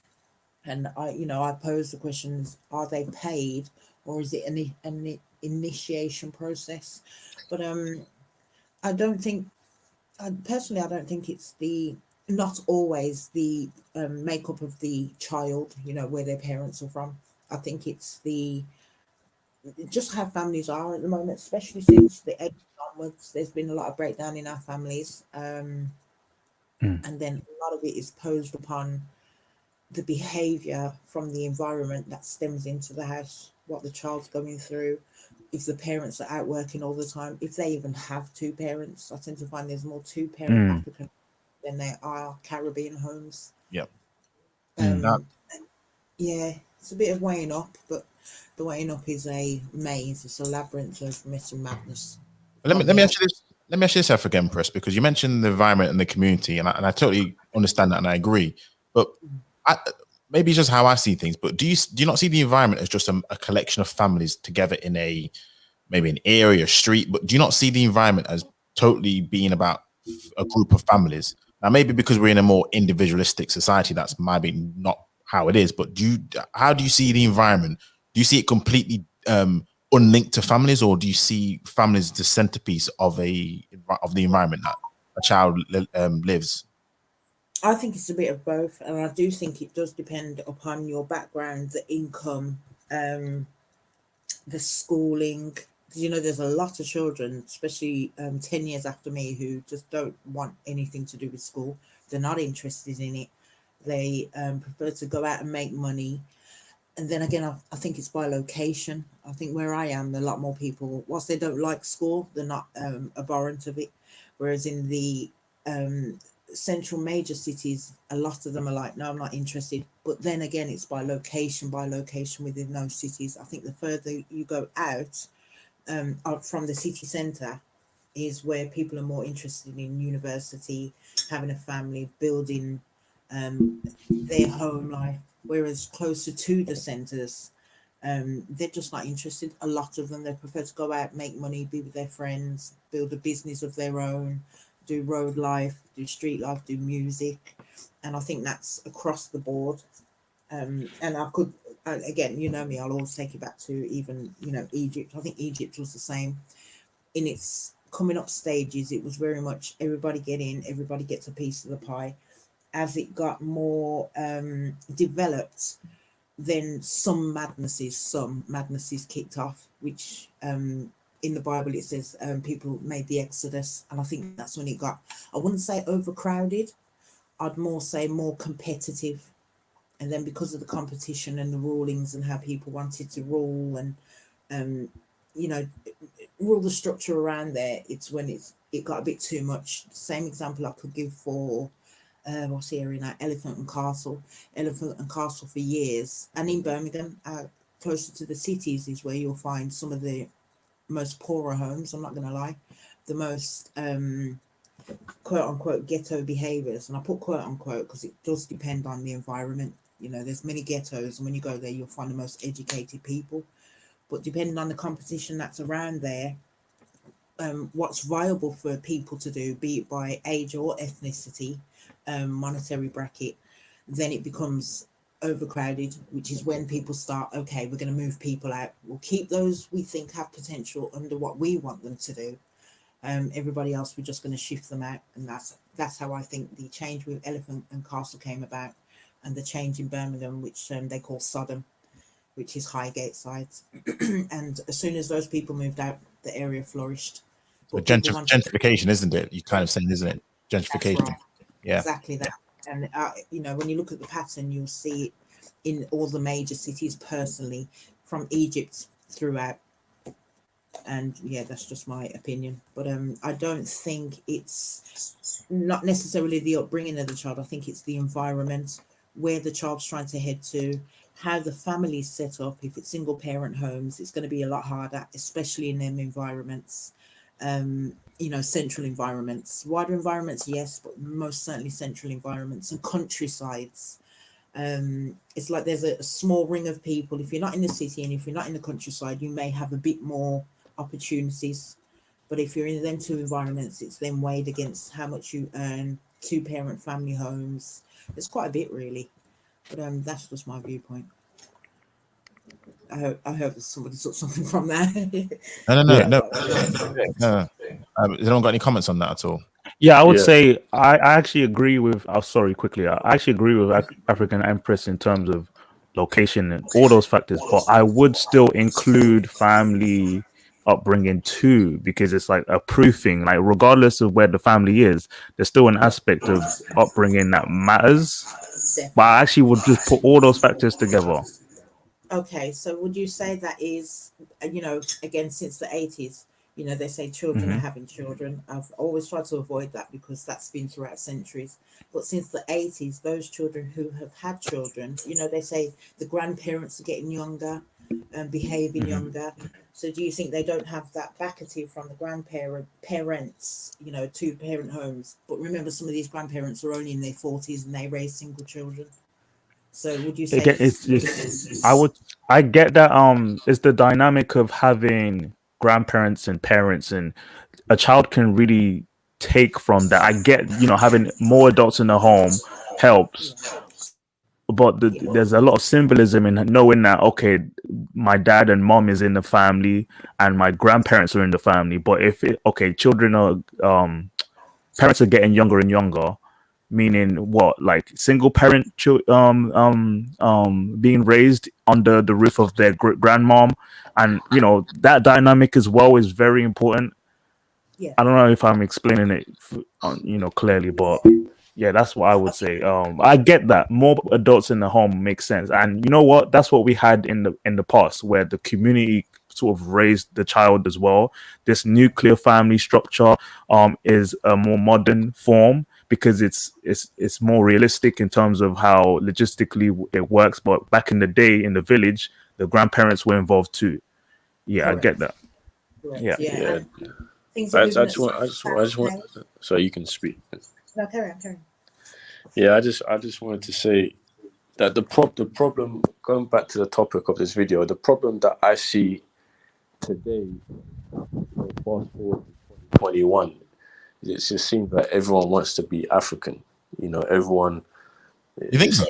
And I pose the questions: are they paid, or is it an initiation process? But I don't think, personally, I don't think it's not always the makeup of the child, you know, where their parents are from. I think it's just how families are at the moment, especially since the 80s onwards. There's been a lot of breakdown in our families, and then a lot of it is posed upon the behavior from the environment that stems into the house, what the child's going through, if the parents are out working all the time, if they even have two parents. I tend to find there's more two-parent African than there are Caribbean homes. Yep. Yeah, it's a bit of weighing up, but the weighing up is a maze. It's a labyrinth of mess and madness. Let me ask you this, African Empress, because you mentioned the environment and the community, and I totally understand that and I agree. But maybe it's just how I see things. But do you not see the environment as just a collection of families together in maybe an area, street? But do you not see the environment as totally being about a group of families? Now, maybe because we're in a more individualistic society, that's maybe not how it is. But how do you see the environment? Do you see it completely unlinked to families, or do you see families as the centerpiece of the environment a child lives? I think it's a bit of both, and I do think it does depend upon your background, the income, the schooling. 'Cause, you know, there's a lot of children, especially 10 years after me, who just don't want anything to do with school. They're not interested in it. They prefer to go out and make money. And then again, I think it's by location. I think where I am, a lot more people, whilst they don't like school, they're not abhorrent of it. Whereas in the central major cities, a lot of them are like, no, I'm not interested. But then again, it's by location within those cities. I think the further you go out from the city centre is where people are more interested in university, having a family, building their home life. Whereas closer to the centres, they're just not interested. A lot of them, they prefer to go out, make money, be with their friends, build a business of their own, do road life, do street life, do music. And I think that's across the board. And I could, again, you know me, I'll always take it back to even, you know, Egypt. I think Egypt was the same. In its coming up stages, it was very much everybody get in, everybody gets a piece of the pie. As it got more developed, then some madnesses kicked off, which in the Bible it says people made the Exodus, and I think that's when it got, I wouldn't say overcrowded, I'd more say more competitive. And then because of the competition and the rulings and how people wanted to rule and you know, rule the structure around there, it's when it got a bit too much. The same example I could give for what's the area now, Elephant and Castle for years, and in Birmingham, closer to the cities, is where you'll find some of the most poorer homes. I'm not going to lie, the most quote unquote ghetto behaviors, and I put quote unquote because it does depend on the environment. You know, there's many ghettos, and when you go there, you'll find the most educated people. But depending on the competition that's around there, what's viable for people to do, be it by age or ethnicity, monetary bracket, then it becomes overcrowded, which is when people start, okay, we're going to move people out. We'll keep those we think have potential under what we want them to do. Everybody else, we're just going to shift them out. And that's how I think the change with Elephant and Castle came about, and the change in Birmingham, which they call Sodom, which is Highgate sides. And as soon as those people moved out, the area flourished. But gentrification, isn't it? You're kind of saying, isn't it? Gentrification. Right. Yeah. Exactly that. And, you know, when you look at the pattern, you'll see it in all the major cities personally, from Egypt throughout. And yeah, that's just my opinion. But I don't think it's not necessarily the upbringing of the child. I think it's the environment, where the child's trying to head to, how the family's set up. If it's single parent homes, it's going to be a lot harder, especially in them environments. You know, central environments, wider environments, yes, but most certainly central environments and countrysides. It's like there's a small ring of people. If you're not in the city and if you're not in the countryside, you may have a bit more opportunities. But if you're in them two environments, it's then weighed against how much you earn, 2-parent family homes. There's quite a bit, really. But that's just my viewpoint. I hope somebody took something from that. No. Has anyone got any comments on that at all? Yeah, I would say I actually agree with. Oh, sorry, quickly. I actually agree with African Empress in terms of location and all those factors, but I would still include family upbringing too, because it's like a proofing. Like, regardless of where the family is, there's still an aspect of upbringing that matters. But I actually would just put all those factors together. Okay, so would you say that is, you know, again, since the 80s, you know, they say children are having children. I've always tried to avoid that because that's been throughout centuries. But since the 80s, those children who have had children, you know, they say the grandparents are getting younger and behaving younger. So do you think they don't have that backative from the parents, you know, 2-parent homes? But remember, some of these grandparents are only in their 40s and they raise single children. So would you say I get that it's the dynamic of having grandparents and parents, and a child can really take from that. I get, you know, having more adults in the home helps, but there's a lot of symbolism in knowing that, okay, my dad and mom is in the family and my grandparents are in the family. But if children are parents are getting younger and younger, meaning what, like single parent being raised under the roof of their grandmom, and that dynamic as well is very important. Yeah. I don't know if I'm explaining it clearly, but yeah, that's what I would say. I get that more adults in the home makes sense, and you know what, that's what we had in the past, where the community sort of raised the child as well. This nuclear family structure is a more modern form, because it's more realistic in terms of how logistically it works. But back in the day, in the village, the grandparents were involved too. Yeah, Correct. I get that. Correct. Yeah. Yeah. And things I are moving just want. So you can speak. No, carry on. Yeah, I just wanted to say that the problem, going back to the topic of this video, the problem that I see today, fast forward to 2021, it just seems that everyone wants to be African. Everyone. You think so?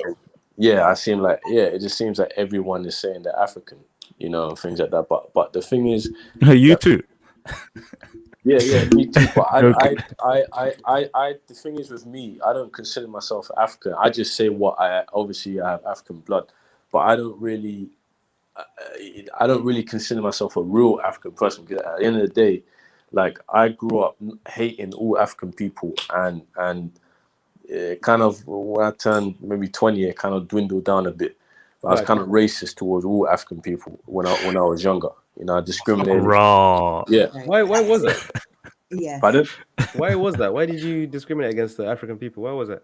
Yeah, it just seems like everyone is saying they're African, things like that. But the thing is, you too. Yeah, me too. But Okay. the thing is with me, I don't consider myself African. I just say what obviously I have African blood, but I don't really consider myself a real African person, because at the end of the day, like, I grew up hating all African people, and kind of when I turned maybe 20, it kind of dwindled down a bit. I was kind of racist towards all African people when I was younger. I discriminated. Raw. Yeah. Why was that? Yeah. Pardon? Why was that? Why did you discriminate against the African people? Why was that?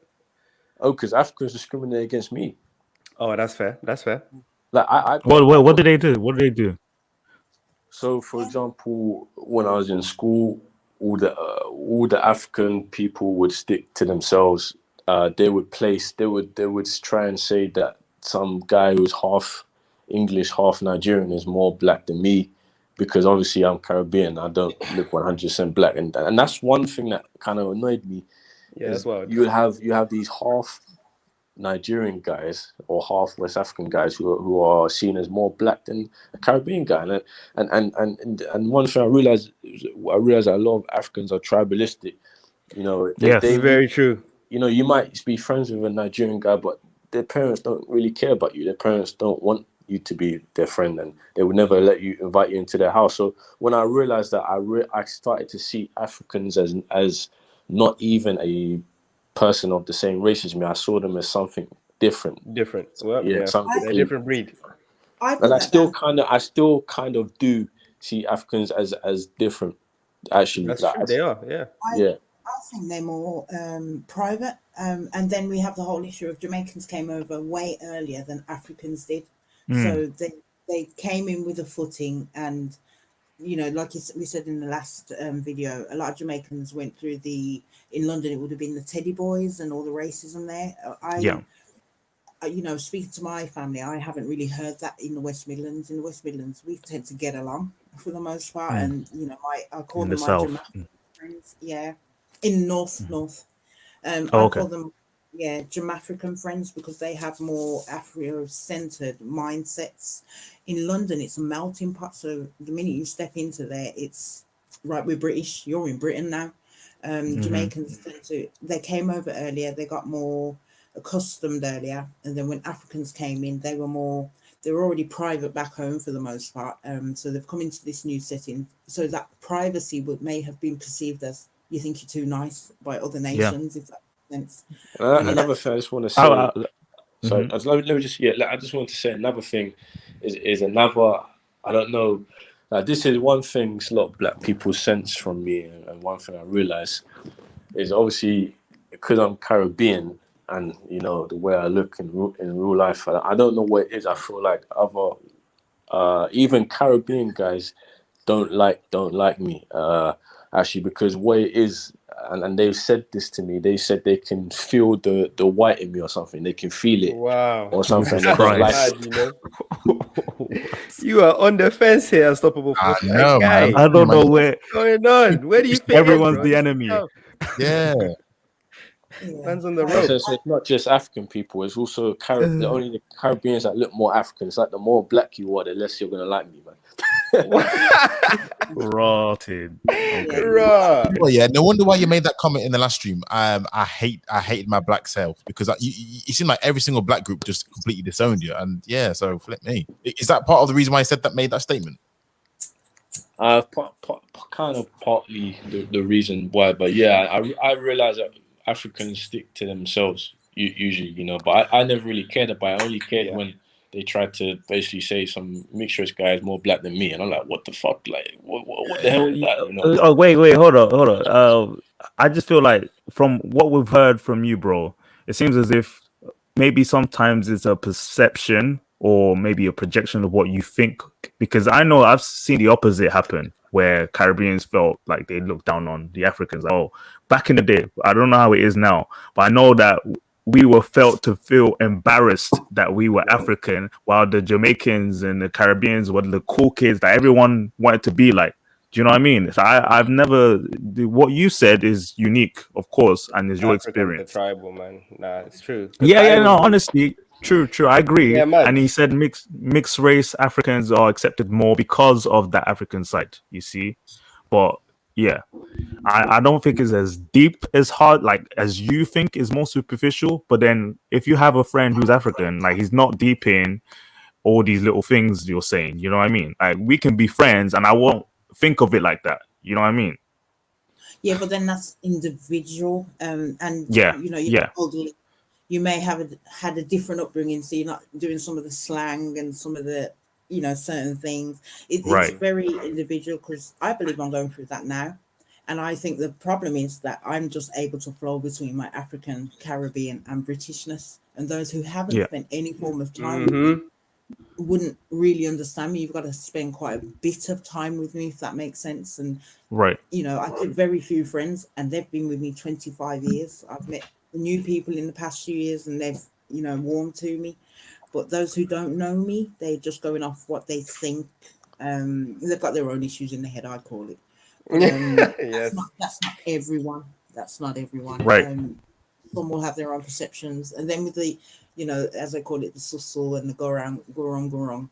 Oh, because Africans discriminate against me. Oh, that's fair. That's fair. Like What did they do? What did they do? So, for example, when I was in school, all the African people would stick to themselves. They would try and say that some guy who's half English, half Nigerian is more black than me, because obviously I'm Caribbean. I don't look 100% black, and that's one thing that kind of annoyed me. Yeah, that's wild. You have these half Nigerian guys or half West African guys who are seen as more black than a Caribbean guy, and one thing I realized that a lot of Africans are tribalistic. Yes. They Very true. you might be friends with a Nigerian guy, but their parents don't really care about you. Their parents don't want you to be their friend, and they would never invite you into their house. So when I realized that, I started to see Africans as not even a person of the same race as me. I saw them as something different. Well, yeah. Something They're a different breed. And I still kind of do see Africans as different. Actually, That's true. They are. Yeah. I think they're more private, and then we have the whole issue of Jamaicans came over way earlier than Africans did, so they came in with a footing, and like we said in the last video, a lot of Jamaicans went through in London, it would have been the Teddy Boys and all the racism there. Speaking to my family, I haven't really heard that in the West Midlands. In the West Midlands, we tend to get along for the most part, and I call them my Jamaican friends. Yeah, in North. I call them Jamafrican friends, because they have more Afro-centered mindsets. In London, it's a melting pot. So the minute you step into there, it's right. We're British. You're in Britain now. Jamaicans they came over earlier. They got more accustomed earlier, and then when Africans came in, they were already private back home for the most part. So they've come into this new setting. So that privacy may have been perceived as, you think you're too nice by other nations, if that makes sense. Another thing I just want to say. Sorry, I just want to say another thing is another. I don't know. This is one thing a lot of black people sense from me, and one thing I realize is, obviously, because I'm Caribbean, and the way I look in real life, I don't know what it is. I feel like other even Caribbean guys don't like me. Actually, because what it is, and they've said this to me. They said they can feel the white in me or something. They can feel it. Wow. Or something. Jesus Christ. You are on the fence here, Unstoppable Force. I know, man. I don't know where. What's going on? Where do you fit Everyone's in, the enemy. Yeah. Man's on the So road. it's not just African people. It's also only the Caribbeans that look more African. It's like the more black you are, the less you're gonna like me, man. Rotted. Okay. Bruh. Well, yeah, no wonder why you made that comment in the last stream. I hated my black self because you seem like every single black group just completely disowned you, and yeah, so flip me. Is that part of the reason why I said that, made that statement? Kind of partly the reason why, but yeah, I realize that Africans stick to themselves usually, you know. But I never really cared about it. I only cared when they tried to basically say some mixed race guy is more black than me, and I'm like, what the fuck? Like, what the hell is that? You know? Oh, wait, hold on. I just feel like from what we've heard from you, bro, it seems as if maybe sometimes it's a perception or maybe a projection of what you think. Because I know I've seen the opposite happen, where Caribbeans felt like they looked down on the Africans. Oh, back in the day, I don't know how it is now, but I know that we were felt to feel embarrassed that we were African, while the Jamaicans and the Caribbeans were the cool kids that everyone wanted to be like. Do you know what I mean? So I've never. What you said is unique, of course, and is your experience. The tribal, man. Nah, it's true. No, honestly, true. I agree. Yeah, man. And he said mixed race Africans are accepted more because of that African side. You see, but yeah, I don't think it's as deep as hard like as you think is more superficial. But then if you have a friend who's African, like he's not deep in all these little things you're saying. You know what I mean? Like we can be friends, and I won't think of it like that. You know what I mean? Yeah, but then that's individual. And Yeah, you know, yeah. You may have had a different upbringing, so you're not doing some of the slang and some of the, you know, certain things. It's very individual, because I believe I'm going through that now. And I think the problem is that I'm just able to flow between my African, Caribbean and Britishness. And those who haven't spent any form of time with me wouldn't really understand me. You've got to spend quite a bit of time with me, if that makes sense. And you know, I have very few friends, and they've been with me 25 years. I've met new people in the past few years, and they've, you know, warmed to me. But those who don't know me, they're just going off what they think. They've got their own issues in the head, I call it. That's not everyone. That's not everyone. Some will have their own perceptions, and then with the, you know, as I call it, the sussel and the go wrong.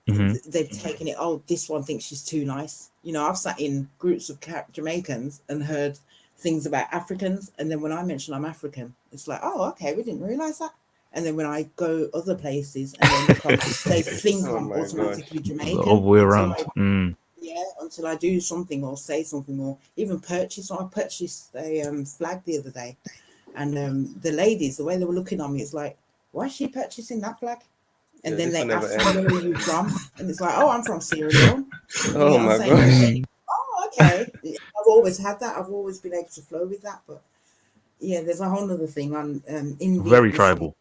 They've taken it. Oh, this one thinks she's too nice. You know, I've sat in groups of Jamaicans and heard things about Africans, and then when I mention I'm African, it's like, oh, okay, we didn't realize that. And then when I go other places, and then they think I'm automatically Jamaican. All the way around. Until I do something or say something or even purchase. So I purchased a flag the other day, and the ladies, the way they were looking on me, it's like, why is she purchasing that flag? And then they ask me, where are you from? And it's like, oh, I'm from Sierra Leone. Oh my gosh. Oh, okay. I've always had that. I've always been able to flow with that. But yeah, there's a whole other thing on in very tribal.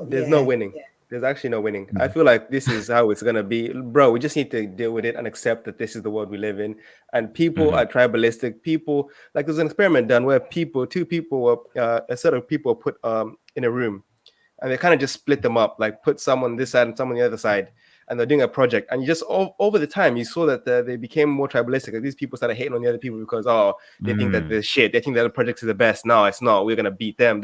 There's no winning. There's actually no winning. I feel like this is how it's gonna be, bro. We just need to deal with it and accept that this is the world we live in. And people are tribalistic. People, like, there's an experiment done where two people, a set of people put in a room, and they kind of just split them up, like put someone on this side and someone on the other side, and they're doing a project. And you just over the time, you saw that they became more tribalistic. Like, these people started hating on the other people because they think that the shit, they think that the project is the best. No, it's not. We're gonna beat them.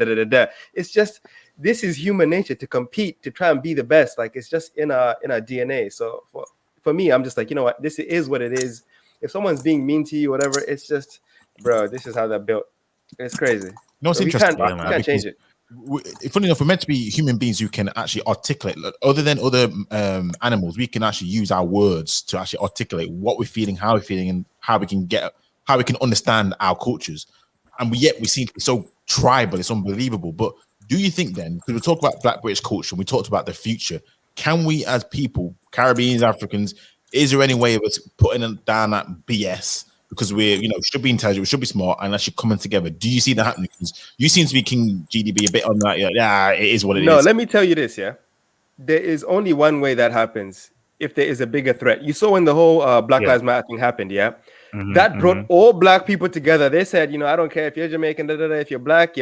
It's just, this is human nature, to compete, to try and be the best. Like, it's just in our DNA. So for me, I'm just like, you know what, this is what it is. If someone's being mean to you, whatever, it's just, bro, this is how they're built. It's crazy. No, it's interesting. We can't change it. Funny enough, we're meant to be human beings who can actually articulate, other than other animals. We can actually use our words to actually articulate what we're feeling, how we're feeling, and how we can understand our cultures. And yet we seem to be so tribal. It's unbelievable. But do you think then, because we talk about Black British culture, and we talked about the future, can we as people, Caribbeans, Africans, is there any way of us putting down that BS? Because we're, you know, should be intelligent, we should be smart, and actually coming together. Do you see that happening? Because you seem to be King GDB a bit on that. Yeah, it is what it is. No, let me tell you this, there is only one way that happens: if there is a bigger threat. You saw when the whole Black Lives Matter thing happened, that brought all Black people together. They said, you know, I don't care if you're Jamaican, if you're Black,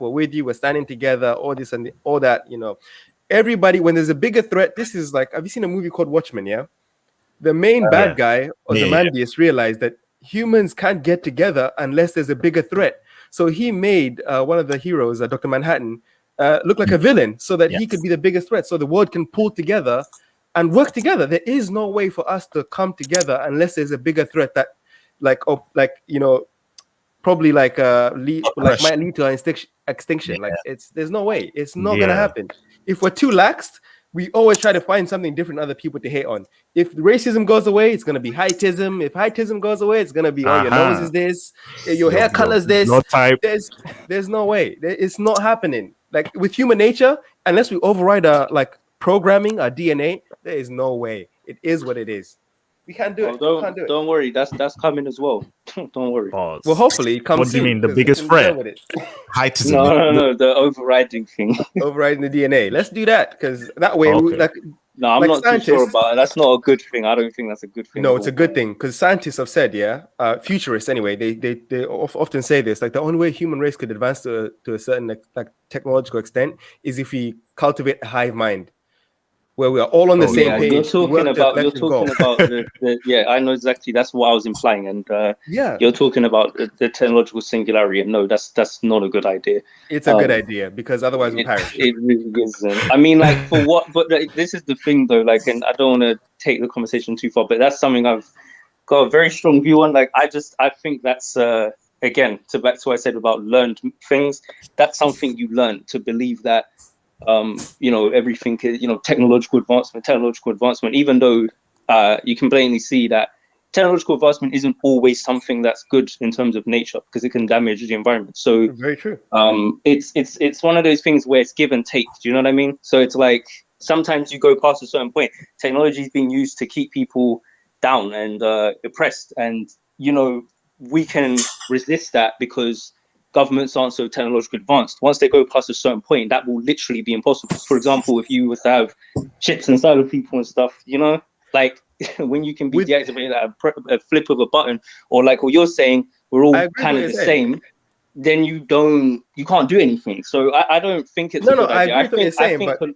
we're with you, we're standing together, all this and all that, you know. Everybody, when there's a bigger threat, this is like, have you seen a movie called Watchmen, The main bad guy, Ozymandias, realized that humans can't get together unless there's a bigger threat. So he made one of the heroes, Dr. Manhattan, look like a villain, so that he could be the biggest threat. So the world can pull together and work together. There is no way for us to come together unless there's a bigger threat that, probably might lead to an extinction. Yeah. There's no way. It's not gonna happen. If we're too laxed, we always try to find something different other people to hate on. If racism goes away, it's gonna be heightism. If heightism goes away, it's gonna be your nose is this, your hair color is this. Type. There's no way. It's not happening. Like with human nature, unless we override our programming, our DNA, there is no way. It is what it is. We can't do it. Don't worry. That's coming as well. Don't worry. Well, hopefully it comes. What do you mean? The biggest threat? Heightism. No. The overriding thing. Overriding the DNA. Let's do that, because that way, no, I'm not too sure about it. That's not a good thing. I don't think that's a good thing. No, it's a good thing, because scientists have said, futurists anyway, they often say this, like the only way human race could advance to a certain technological extent is if we cultivate a hive mind, where we are all on the same page. You're talking about the I know exactly. That's what I was implying, and you're talking about the technological singularity. And no, that's not a good idea. It's a good idea, because otherwise we perish. It really isn't. I mean, for what? But this is the thing, though. And I don't want to take the conversation too far, but that's something I've got a very strong view on. I think that's again, back to what I said about learned things. That's something you learn, to believe that. Everything, technological advancement, even though you can blatantly see that technological advancement isn't always something that's good in terms of nature, because it can damage the environment. So very true. It's one of those things where it's give and take. Do you know what I mean? So it's like sometimes you go past a certain point, technology is being used to keep people down and oppressed, and we can resist that because governments aren't so technologically advanced. Once they go past a certain point, that will literally be impossible. For example, if you were to have chips inside of people and stuff, when you can be deactivated at a flip of a button, or like what you're saying, we're all kind of the same, then you can't do anything. So I don't think it's a good idea. I agree with what you're saying,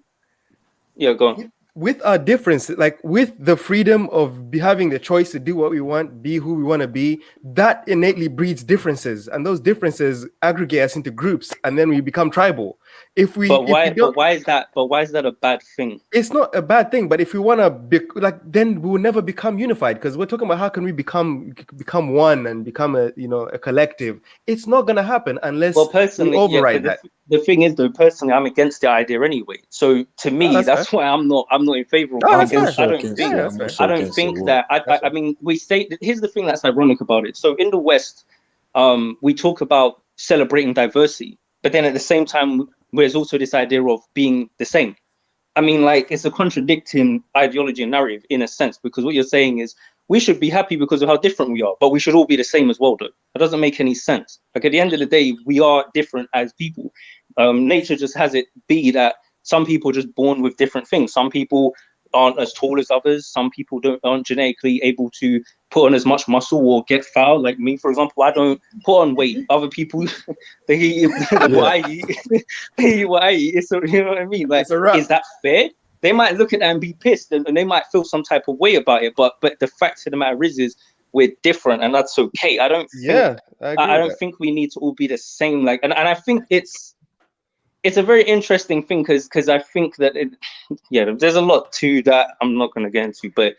yeah, go on. With our difference, with the freedom of having the choice to do what we want, be who we want to be, that innately breeds differences, and those differences aggregate us into groups, and then we become tribal. But why is that a bad thing? It's not a bad thing, but if we want to be then we will never become unified, because we're talking about how can we become one and become a collective. It's not going to happen unless we override that. The thing is, though, personally, I'm against the idea anyway. So to me, that's why I'm not in favor of it. I don't think that. I mean, we say here's the thing that's ironic about it. So in the West, we talk about celebrating diversity, but then at the same time, there's also this idea of being the same. I mean, it's a contradicting ideology and narrative in a sense, because what you're saying is we should be happy because of how different we are, but we should all be the same as well, though. That doesn't make any sense. At the end of the day, we are different as people. Nature just has it be that some people are just born with different things. Some people aren't as tall as others. Some people aren't genetically able to put on as much muscle or get foul. Like me, for example, I don't put on weight. Other people, they eat what I eat. They eat what I eat. So, you know what I mean? Is that fair? They might look at that and be pissed, and they might feel some type of way about it. But the fact of the matter is we're different, and that's okay. I don't think we need to all be the same. And I think it's a very interesting thing, because I think that there's a lot to that I'm not going to get into, but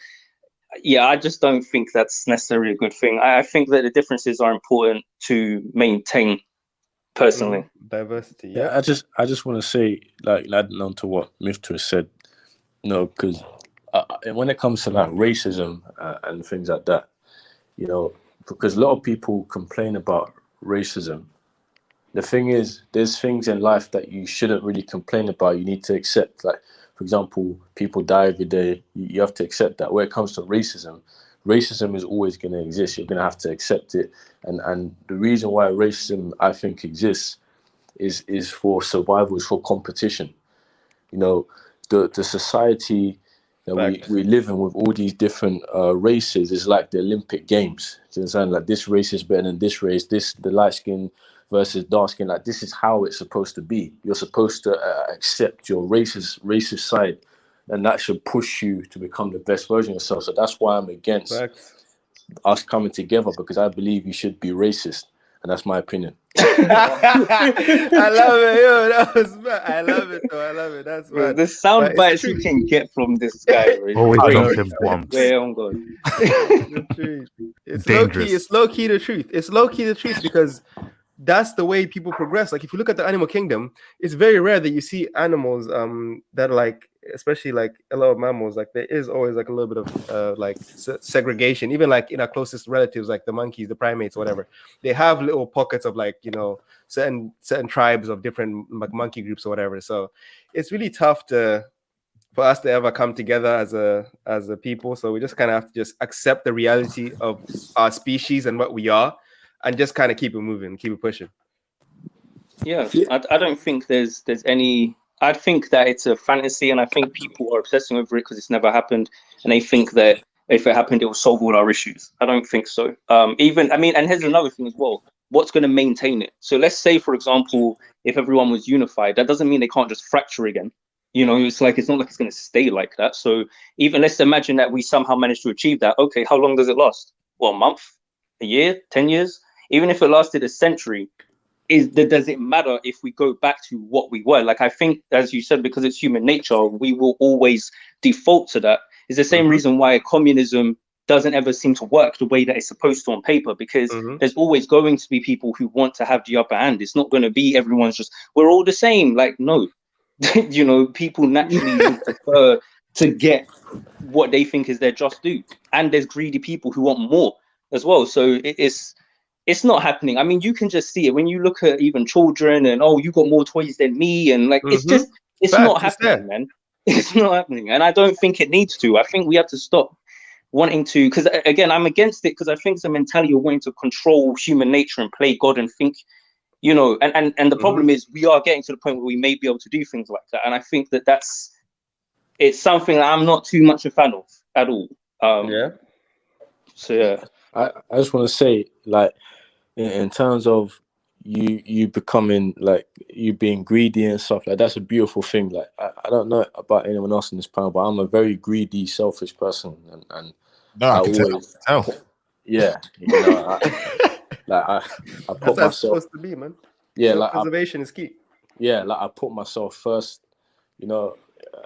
I just don't think that's necessarily a good thing. I think that the differences are important to maintain, personally. Diversity. I just want to say, adding on to what Mifta said, because when it comes to racism and things like that, because a lot of people complain about racism. The thing is, there's things in life that you shouldn't really complain about. You need to accept, for example, people die every day. You have to accept that. When it comes to racism is always going to exist. You're going to have to accept it. And the reason why racism, I think, exists is for survival, is for competition. The society that we live in with all these different races is like the Olympic Games. Do you understand? This race is better than this race. The light skin versus dark skin. This is how it's supposed to be. You're supposed to accept your racist side, and that should push you to become the best version of yourself. So that's why I'm against us coming together, because I believe you should be racist, and that's my opinion. I love it, yo. That was mad. I love it, though. I love it. That's Bro, mad. the sound But it's bites the you truth. can get from this guy, bro. Always I know. dropping bombs. Where on God. It's the truth. It's low key. Dangerous. It's low key the truth. It's low key the truth because that's the way people progress. Like if you look at the animal kingdom, it's very rare that you see animals that are like, especially like a lot of mammals, like there is always like a little bit of like segregation. Even like in our closest relatives, like the monkeys, the primates, whatever, they have little pockets of like, you know, certain tribes of different like monkey groups or whatever. So it's really tough for us to ever come together as a people. So we just kind of have to just accept the reality of our species and what we are, and just kind of keep it moving, keep it pushing. Yeah, I don't think there's any. I think that it's a fantasy, and I think people are obsessing over it because it's never happened, and they think that if it happened, it will solve all our issues. I don't think so. And here's another thing as well. What's going to maintain it? So let's say, for example, if everyone was unified, that doesn't mean they can't just fracture again. You know, it's not like it's going to stay like that. So even let's imagine that we somehow managed to achieve that. Okay, how long does it last? Well, a month, a year, 10 years? Even if it lasted a century, does it matter if we go back to what we were? Like, I think, as you said, because it's human nature, we will always default to that. It's the same reason why communism doesn't ever seem to work the way that it's supposed to on paper, because there's always going to be people who want to have the upper hand. It's not going to be everyone's just, we're all the same. Like, no. You know, people naturally would prefer to get what they think is their just due, and there's greedy people who want more as well. So it's not happening. I mean, you can just see it when you look at even children and, oh, you got more toys than me, and like it's not happening, man. It's not happening, and I don't think it needs to. I think we have to stop wanting to, because again, I'm against it, because I think it's a mentality of wanting to control human nature and play God and think, you know, and the problem is we are getting to the point where we may be able to do things like that. And I think that it's something that I'm not too much a fan of at all. So, yeah. I just want to say, like, in terms of you becoming, like, you being greedy and stuff, like, that's a beautiful thing. Like, I don't know about anyone else in this panel, but I'm a very greedy, selfish person. And no, I can always tell. Yeah, you know, I put That's how myself. it's supposed to be, man. Yeah, self-preservation is key. Yeah, like I put myself first. You know,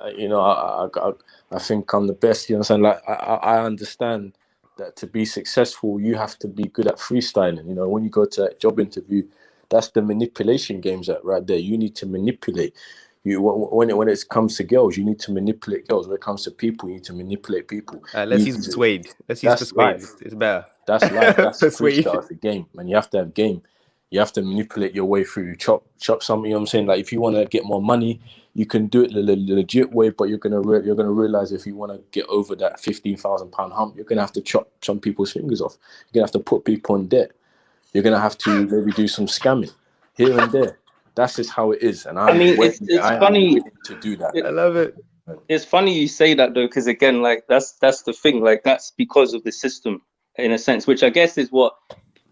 I think I'm the best. You know what I'm saying? Like I understand that to be successful, you have to be good at freestyling. You know, when you go to a job interview, that's the manipulation games right there. You need to manipulate. When it comes to girls, you need to manipulate girls. When it comes to people, you need to manipulate people. Let's use persuade. Let's use persuade. It's better. That's life. That's Persuade. freestyle. It's a game, and you have to have game. You have to manipulate your way through. Chop something. You know what I'm saying? Like if you want to get more money, you can do it the legit way, but you're gonna realize if you want to get over that £15,000 hump, you're gonna have to chop some people's fingers off. You're gonna have to put people in debt. You're gonna have to maybe do some scamming here and there. That's just how it is. And it's funny to do that. I love it. It's funny you say that though, because again, like that's the thing. Like that's because of the system, in a sense, which I guess is what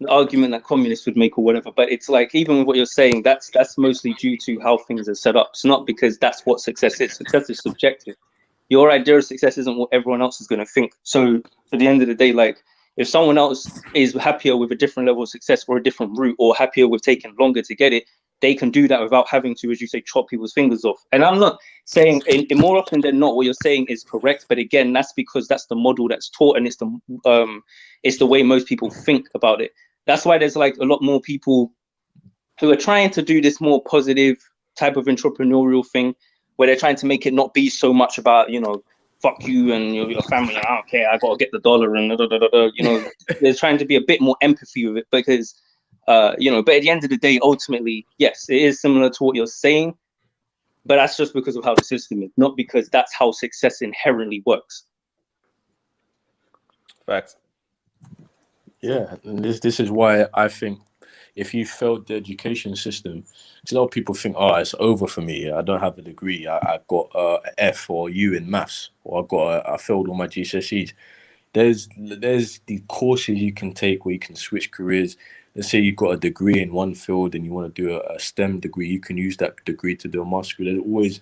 the argument that communists would make or whatever. But it's like, even with what you're saying, that's mostly due to how things are set up. It's not because that's what success is. Success is subjective. Your idea of success isn't what everyone else is going to think. So at the end of the day, like if someone else is happier with a different level of success or a different route, or happier with taking longer to get it, they can do that without having to, as you say, chop people's fingers off. And I'm not saying in more often than not what you're saying is correct, but again, that's because that's the model that's taught, and it's the way most people think about it. That's why there's like a lot more people who are trying to do this more positive type of entrepreneurial thing, where they're trying to make it not be so much about, you know, fuck you and your family. I don't care. I got to get the dollar and you know, they're trying to be a bit more empathy with it, because you know, but at the end of the day, ultimately, yes, it is similar to what you're saying, but that's just because of how the system is, not because that's how success inherently works. Facts. Yeah, and this is why I think if you failed the education system, because a lot of people think, oh, it's over for me. I don't have a degree. I got an F or U in maths, or I failed all my GCSEs. There's the courses you can take where you can switch careers. Let's say you've got a degree in one field and you want to do a STEM degree. You can use that degree to do a master's degree. There's always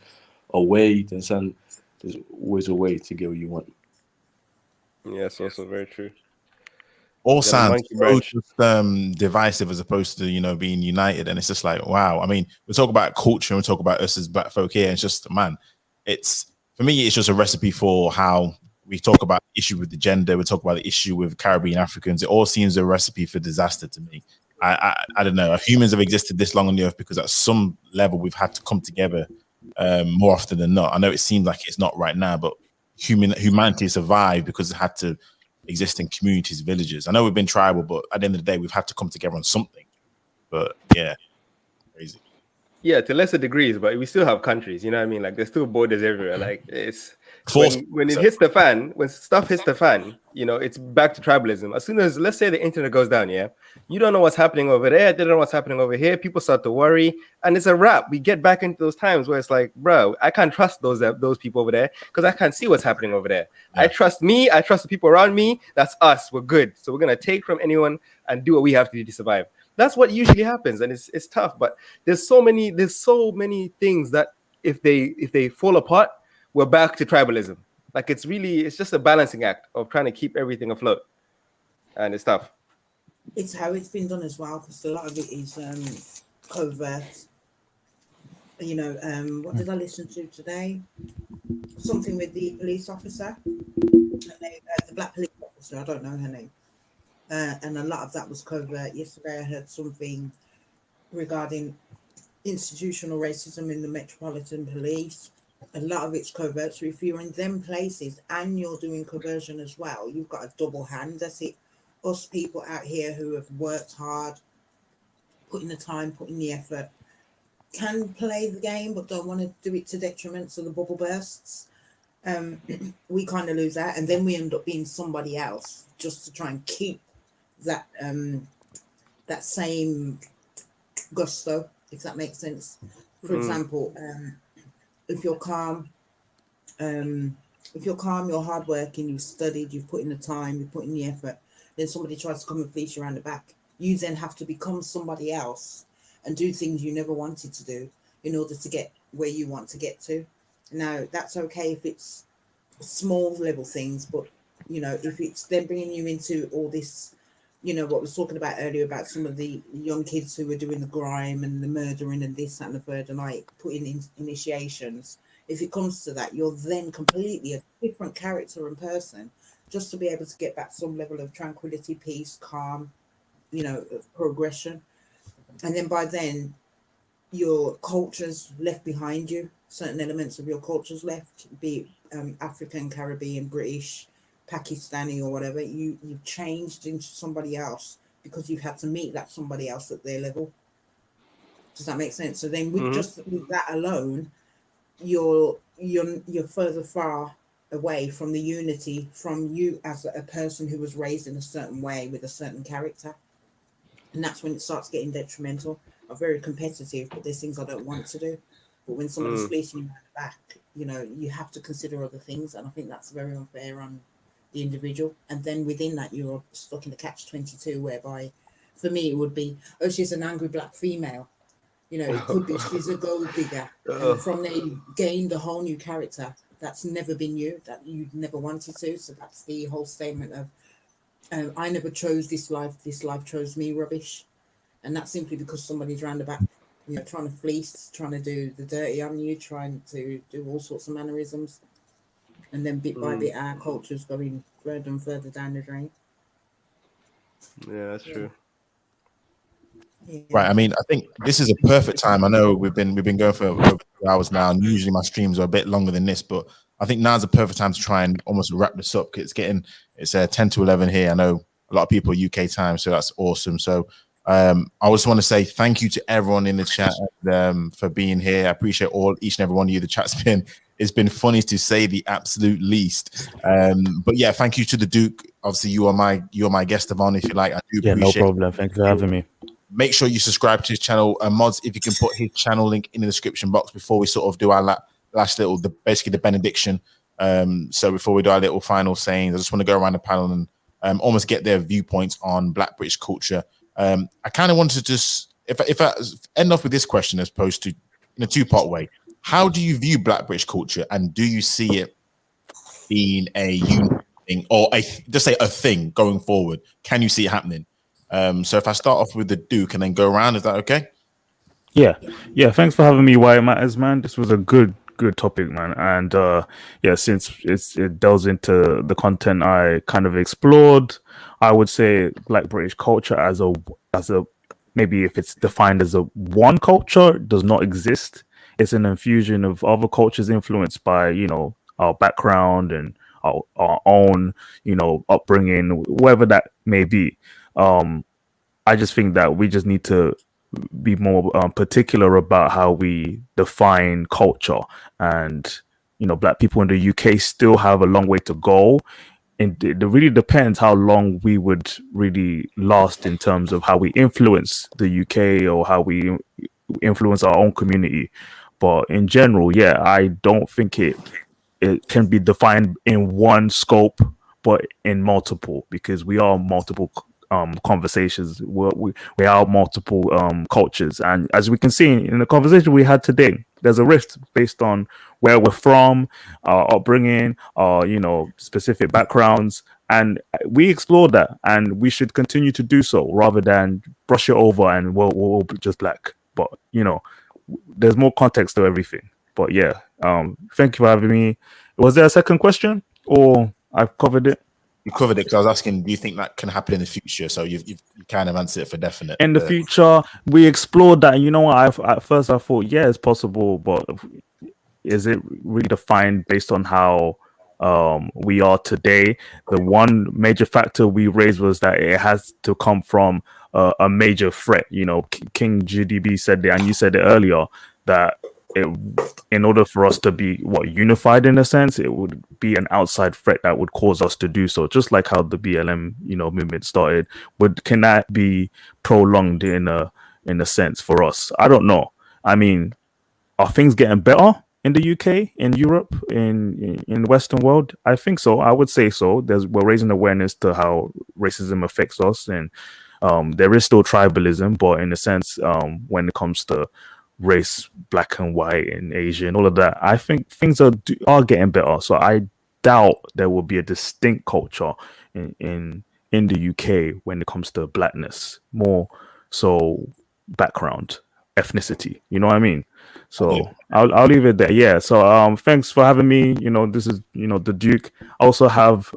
a way. There's always a way to get what you want. Yeah, it's also very true. all the sounds monkey so branch. just, divisive as opposed to, you know, being united. And it's just like, wow. I mean, we talk about culture and we talk about us as black folk here. And it's just, man, it's, for me, it's just a recipe for how we talk about the issue with the gender. We talk about the issue with Caribbean Africans. It all seems a recipe for disaster to me. I don't know. Humans have existed this long on the earth because at some level we've had to come together more often than not. I know it seems like it's not right now, but humanity survived because it had to exist in communities, villages. I know we've been tribal, but at the end of the day, we've had to come together on something. But yeah, crazy. Yeah, to lesser degrees, but we still have countries. You know what I mean? Like there's still borders everywhere. Like it's when it hits the fan, when stuff hits the fan, you know, it's back to tribalism. As soon as, let's say, the internet goes down, yeah, you don't know what's happening over there. They don't know what's happening over here. People start to worry, and it's a wrap. We get back into those times where it's like, bro, I can't trust those people over there because I can't see what's happening over there. Yeah. I trust me. I trust the people around me. That's us. We're good. So we're gonna take from anyone and do what we have to do to survive. That's what usually happens, and it's tough. But there's so many things that if they fall apart, we're back to tribalism. Like it's just a balancing act of trying to keep everything afloat, and it's tough. It's how it's been done as well, because a lot of it is covert. You know, what did I listen to today? Something with the police officer, the black police officer. I don't know her name. And a lot of that was covert. Yesterday I heard something regarding institutional racism in the Metropolitan Police. A lot of it's covert. So if you're in them places and you're doing coercion as well, you've got a double hand. That's it. Us people out here who have worked hard, put in the time, put in the effort, can play the game but don't want to do it to detriment to the bubble bursts. We kind of lose that, and then we end up being somebody else just to try and keep that that same gusto, if that makes sense. For example, if you're calm, you're hardworking, you've studied, you've put in the time, you've put in the effort, then somebody tries to come and fleece you around the back. You then have to become somebody else and do things you never wanted to do in order to get where you want to get to. Now, that's okay if it's small level things, but, you know, if it's then bringing you into all this, you know, what I was talking about earlier about some of the young kids who were doing the grime and the murdering and this, that, and the third, and like putting in initiations. If it comes to that, you're then completely a different character and person, just to be able to get back some level of tranquility, peace, calm, you know, progression. And then by then, your culture's left behind you. Certain elements of your culture's left, be it African, Caribbean, British, Pakistani, or whatever. You've changed into somebody else because you've had to meet that somebody else at their level. Does that make sense? So then with just with that alone, you're further far away from the unity from you as a person who was raised in a certain way with a certain character. And that's when it starts getting detrimental. I'm very competitive, but there's things I don't want to do. But when somebody's fleecing you back, you know, you have to consider other things. And I think that's very unfair on the individual. And then within that, you're stuck in a catch-22, whereby for me, it would be, oh, she's an angry black female. You know, it could be she's a gold digger. And from there, you gained a whole new character that's never been you, that you never wanted to. So that's the whole statement of, I never chose this life chose me rubbish. And that's simply because somebody's round the back, you know, trying to fleece, trying to do the dirty on you, trying to do all sorts of mannerisms. And then bit by bit, our culture's going further and further down the drain. Yeah, that's true. Yeah. Right. I mean, I think this is a perfect time. I know we've been going for over 2 hours now, and usually my streams are a bit longer than this, but I think now's a perfect time to try and almost wrap this up. It's 10 to 11 here. I know a lot of people UK time, so that's awesome. So I just want to say thank you to everyone in the chat for being here. I appreciate each and every one of you. The chat's it's been funny to say the absolute least. But yeah, thank you to the Duke. Obviously, you are my guest of honor, if you like. I do appreciate no problem. Thanks for having me. Make sure you subscribe to his channel. Mods, if you can put his channel link in the description box before we sort of do our last little, basically the benediction. So before we do our little final sayings, I just want to go around the panel and almost get their viewpoints on Black British culture. I kind of wanted to just, if I end off with this question as opposed to in a two-part way, how do you view Black British culture, and do you see it being a unique thing, or just say a thing going forward? Can you see it happening? So if I start off with the Duke and then go around, is that okay? Yeah, yeah. Thanks for having me, Why It Matters, man. This was a good topic, man. And yeah, since it delves into the content I kind of explored, I would say Black British culture as a maybe if it's defined as a one culture, does not exist. It's an infusion of other cultures influenced by our background and our own upbringing, whatever that may be. I just think that we just need to be more particular about how we define culture. And Black people in the UK still have a long way to go, and it really depends how long we would really last in terms of how we influence the UK or how we influence our own community. But in general, yeah, I don't think it can be defined in one scope, but in multiple, because we are multiple conversations. We are multiple cultures, and as we can see in the conversation we had today, there's a rift based on where we're from, our upbringing, our specific backgrounds, and we explored that, and we should continue to do so rather than brush it over and we're just Black. But there's more context to everything. But yeah, thank you for having me. Was there a second question, or I've covered it? You covered it because I was asking, do you think that can happen in the future? So you've kind of answered it for definite. In the future, we explored that. And you know what? At first I thought, yeah, it's possible, but is it really defined based on how we are today? The one major factor we raised was that it has to come from a major threat. King GDB said it, and you said it earlier, that in order for us to be unified in a sense, it would be an outside threat that would cause us to do so. Just like how the BLM movement started. Can that be prolonged in a sense for us? I don't know. I mean, are things getting better in the UK, in Europe, in the Western world? I think so. I would say so. We're raising awareness to how racism affects us, and there is still tribalism, but in a sense, when it comes to race, Black and white and Asian, all of that, I think things are getting better. So I doubt there will be a distinct culture in the UK when it comes to Blackness, more so background, ethnicity. You know what I mean? So I'll leave it there. Yeah. So thanks for having me. This is the Duke. I also have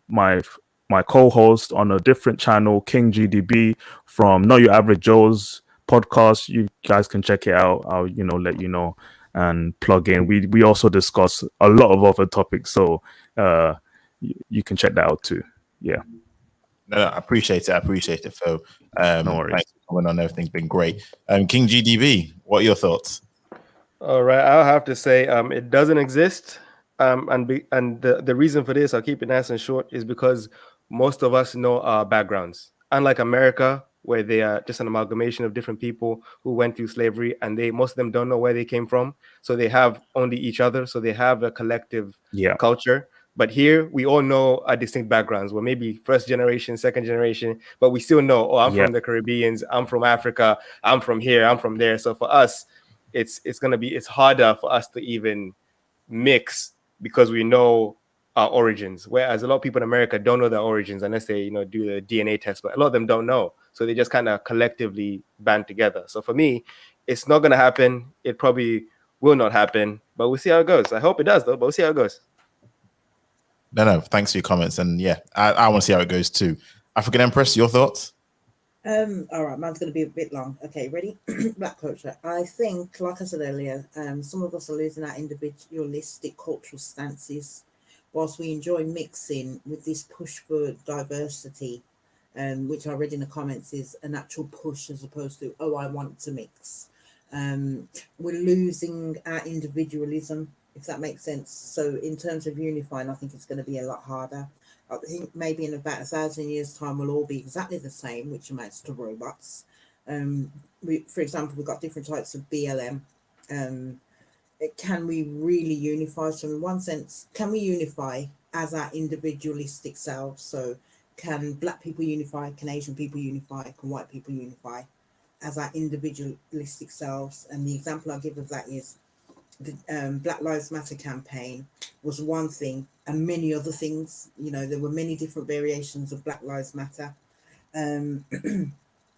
my co-host on a different channel, King GDB from Not Your Average Joe's podcast. You guys can check it out. I'll let you know and plug in. We also discuss a lot of other topics, so you can check that out too. Yeah. No, I appreciate it, Phil. No worries. Thanks for coming on. Everything's been great. King GDB, what are your thoughts? All right, I'll have to say it doesn't exist. And the reason for this, I'll keep it nice and short, is because most of us know our backgrounds. Unlike America, where they are just an amalgamation of different people who went through slavery, and most of them don't know where they came from, so they have only each other, so they have a collective culture. But here, we all know our distinct backgrounds. We're maybe first generation, second generation, but we still know, oh, I'm from the Caribbeans, I'm from Africa, I'm from here, I'm from there. So for us, it's harder for us to even mix because we know our origins. Whereas a lot of people in America don't know their origins unless they do the DNA test, but a lot of them don't know. So they just kind of collectively band together. So for me, it's not going to happen. It probably will not happen, but we'll see how it goes. I hope it does though, but we'll see how it goes. No, thanks for your comments. And yeah, I want to see how it goes too. African Empress, your thoughts? All right, mine's going to be a bit long. Okay, ready? Black culture. I think, like I said earlier, some of us are losing our individualistic cultural stances, whilst we enjoy mixing with this push for diversity, which I read in the comments is an actual push as opposed to, oh, I want to mix. We're losing our individualism, if that makes sense. So in terms of unifying, I think it's going to be a lot harder. I think maybe in about 1,000 years' time, we'll all be exactly the same, which amounts to robots. For example, we've got different types of BLM. Can we really unify? So in one sense, can we unify as our individualistic selves? So can Black people unify? Can Asian people unify? Can white people unify as our individualistic selves? And the example I give of that is the Black Lives Matter campaign was one thing, and many other things. You know, there were many different variations of Black Lives Matter.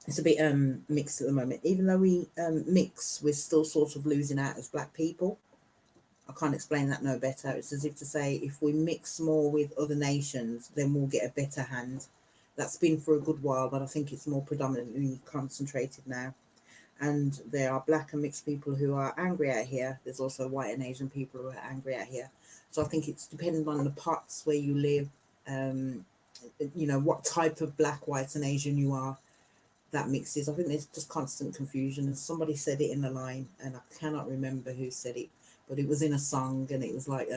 It's a bit mixed at the moment. Even though we mix, we're still sort of losing out as Black people. I can't explain that no better. It's as if to say, if we mix more with other nations, then we'll get a better hand. That's been for a good while, but I think it's more predominantly concentrated now. And there are Black and mixed people who are angry out here. There's also white and Asian people who are angry out here. So I think it's dependent on the parts where you live, you know, what type of Black, white and Asian you are, that mixes. I think there's just constant confusion. And somebody said it in the line, and I cannot remember who said it, but it was in a song, and it was like,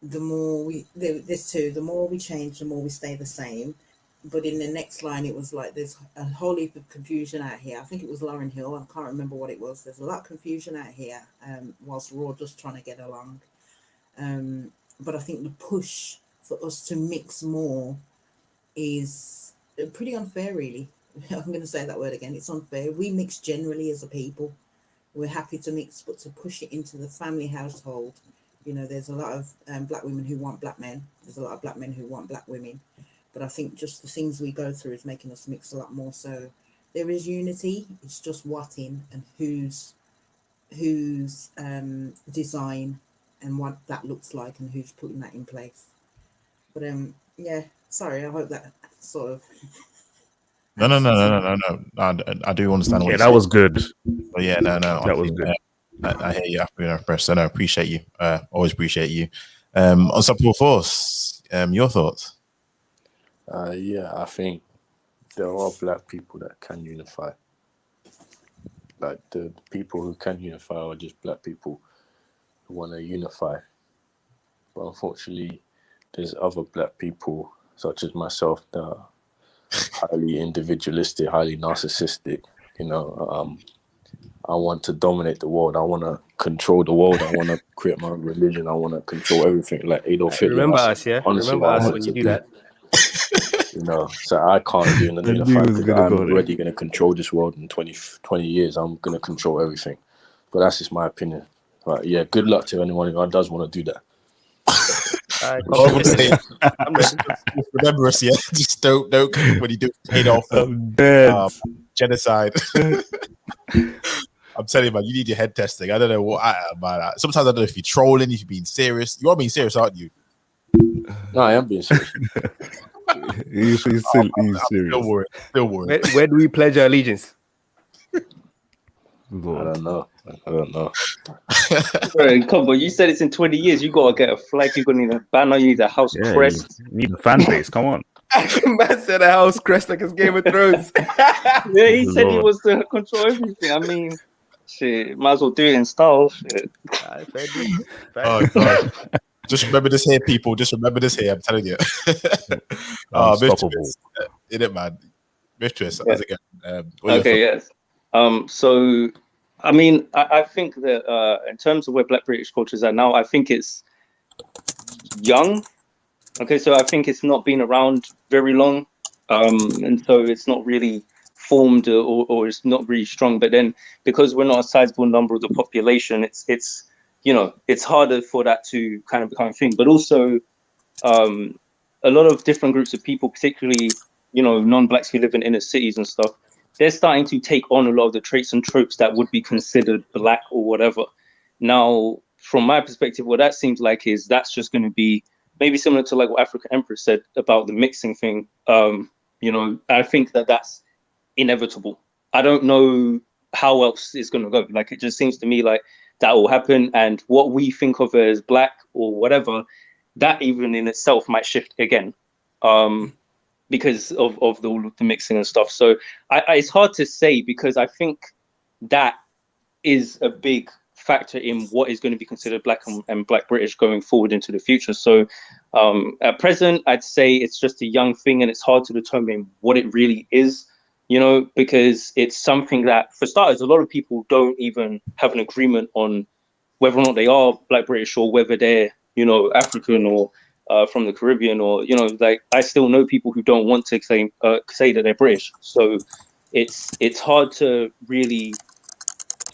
the more we, there's two, the more we change, the more we stay the same. But in the next line, it was like, there's a whole heap of confusion out here. I think it was Lauryn Hill. I can't remember what it was. There's a lot of confusion out here, whilst we're all just trying to get along. But I think the push for us to mix more is pretty unfair, really. I'm going to say that word again. It's unfair. We mix generally as a people. We're happy to mix, but to push it into the family household, you know, there's a lot of Black women who want Black men. There's a lot of Black men who want Black women. But I think just the things we go through is making us mix a lot more. So there is unity. It's just what in and whose design and what that looks like and who's putting that in place. But yeah, sorry. I hope that sort of. No. I do understand what Yeah, you're that saying. was good. But yeah, no. That was good. I hear you. I've been impressed. I appreciate you. Always appreciate you. Unstoppable Force. Your thoughts? Yeah, I think there are Black people that can unify. Like the people who can unify are just Black people who want to unify. But unfortunately, there's other Black people, such as myself, that are highly individualistic, highly narcissistic. You know, I want to dominate the world. I want to control the world. I want to create my own religion. I want to control everything. Like Adolf Hitler. Remember us, yeah? Honestly, Remember I us want when to you do that. You know, so I can't do nothing I knew he was because gonna go I'm there. already going to control this world in 20 years. I'm going to control everything. But that's just my opinion. But yeah, good luck to anyone who does want to do that. I'm ready. Just remember us, yeah. Just don't when you do Adolf I'm dead. genocide. I'm telling you, man, you need your head testing. I don't know what I am, man. Sometimes I don't know if you're trolling, if you're being serious. You are being serious, aren't you? No, I am being serious. He's serious. Don't worry. Where do we pledge our allegiance? I don't know. Bro, come on, you said it's in 20 years. You gotta get a flag. You're gonna need a banner. You need a house crest. You need a fan base. Come on. Man said a house crest like it's Game of Thrones. Yeah, he said he Lord. was to control everything. I mean, shit, might as well do it in style. Shit. Oh, God. Just remember this here, people. Just remember this here. I'm telling you. Unstoppable. Mistress, in it, man. Mistress, Yeah. how's it going? What are your Okay, yes. So, I mean, I think that in terms of where Black British culture is at now, I think it's young. Okay, so I think it's not been around very long, and so it's not really formed or it's not really strong. But then, because we're not a sizable number of the population, it's you know, it's harder for that to kind of become a thing. But also, a lot of different groups of people, particularly, you know, non-Blacks who live in inner cities and stuff, they're starting to take on a lot of the traits and tropes that would be considered Black or whatever. Now, from my perspective, what that seems like is that's just going to be maybe similar to like what African Empress said about the mixing thing. You know, I think that that's inevitable. I don't know how else it's going to go. Like, it just seems to me like that will happen. And what we think of as Black or whatever, that even in itself might shift again. Because of all of the mixing and stuff. So it's hard to say, because I think that is a big factor in what is going to be considered Black and Black British going forward into the future. So at present, I'd say it's just a young thing, and it's hard to determine what it really is, you know, because it's something that, for starters, a lot of people don't even have an agreement on whether or not they are Black British or whether they're, you know, African or from the Caribbean, or, you know, like, I still know people who don't want to say that they're British. So it's hard to really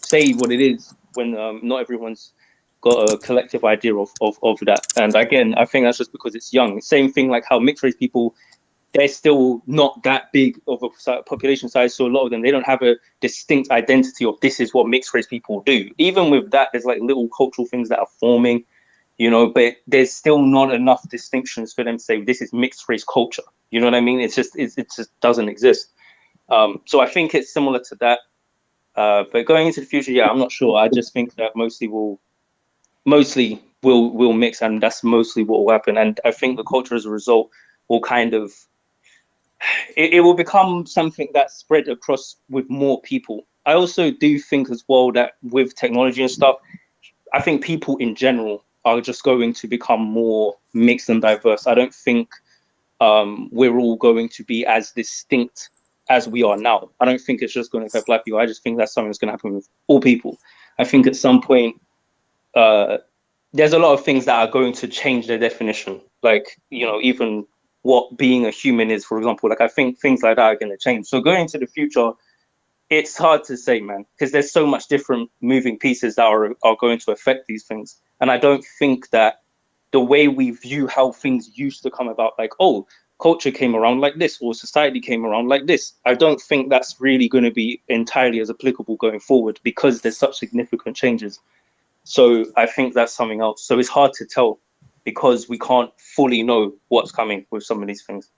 say what it is when not everyone's got a collective idea of that. And again, I think that's just because it's young. Same thing like how mixed race people, they're still not that big of a population size, so a lot of them, they don't have a distinct identity of this is what mixed race people do. Even with that, there's like little cultural things that are forming, you know, but there's still not enough distinctions for them to say this is mixed race culture. You know what I mean? It just doesn't exist. So I think it's similar to that. But going into the future, yeah, I'm not sure. I just think that mostly will mix, and that's mostly what will happen. And I think the culture as a result will kind of it will become something that's spread across with more people. I also do think as well that with technology and stuff, I think people in general are just going to become more mixed and diverse. I don't think we're all going to be as distinct as we are now. I don't think it's just going to affect black people. I just think that's something that's going to happen with all people. I think at some point, there's a lot of things that are going to change their definition. Like, you know, even what being a human is, for example. Like, I think things like that are going to change. So going into the future, it's hard to say, man, because there's so much different moving pieces that are going to affect these things. And I don't think that the way we view how things used to come about, like, oh, culture came around like this, or society came around like this, I don't think that's really going to be entirely as applicable going forward because there's such significant changes. So I think that's something else. So it's hard to tell because we can't fully know what's coming with some of these things.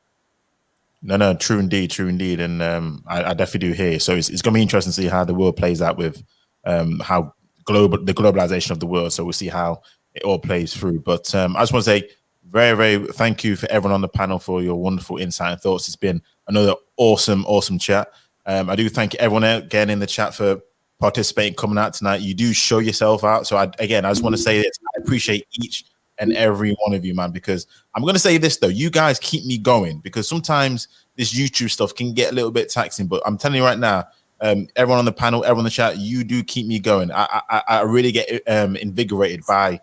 No, true indeed, and I definitely do hear. So it's going to be interesting to see how the world plays out with how the globalization of the world. So we'll see how it all plays through. But I just want to say very, very thank you for everyone on the panel for your wonderful insight and thoughts. It's been another awesome chat. I do thank everyone again in the chat for participating, coming out tonight. You do show yourself out. So I just want to say this. I appreciate each and every one of you, man, because I'm going to say this, though. You guys keep me going because sometimes this YouTube stuff can get a little bit taxing. But I'm telling you right now, everyone on the panel, everyone in the chat, you do keep me going. I really get invigorated by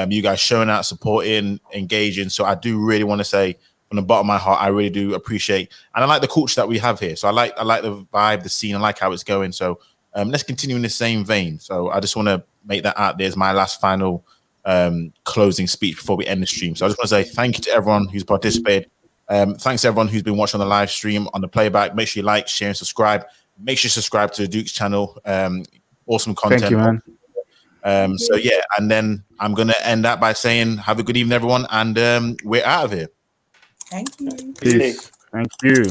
you guys showing out, supporting, engaging. So I do really want to say from the bottom of my heart, I really do appreciate. And I like the culture that we have here. So I like the vibe, the scene. I like how it's going. So let's continue in the same vein. So I just want to make that out there as my last final closing speech before we end the stream. So I just want to say thank you to everyone who's participated. Thanks to everyone who's been watching on the live stream, on the playback. Make sure you like, share, and subscribe. Make sure you subscribe to the Duke's channel. Awesome content. Thank you, man. So yeah, and then I'm gonna end that by saying have a good evening, everyone, and we're out of here. Thank you. Peace. Thank you.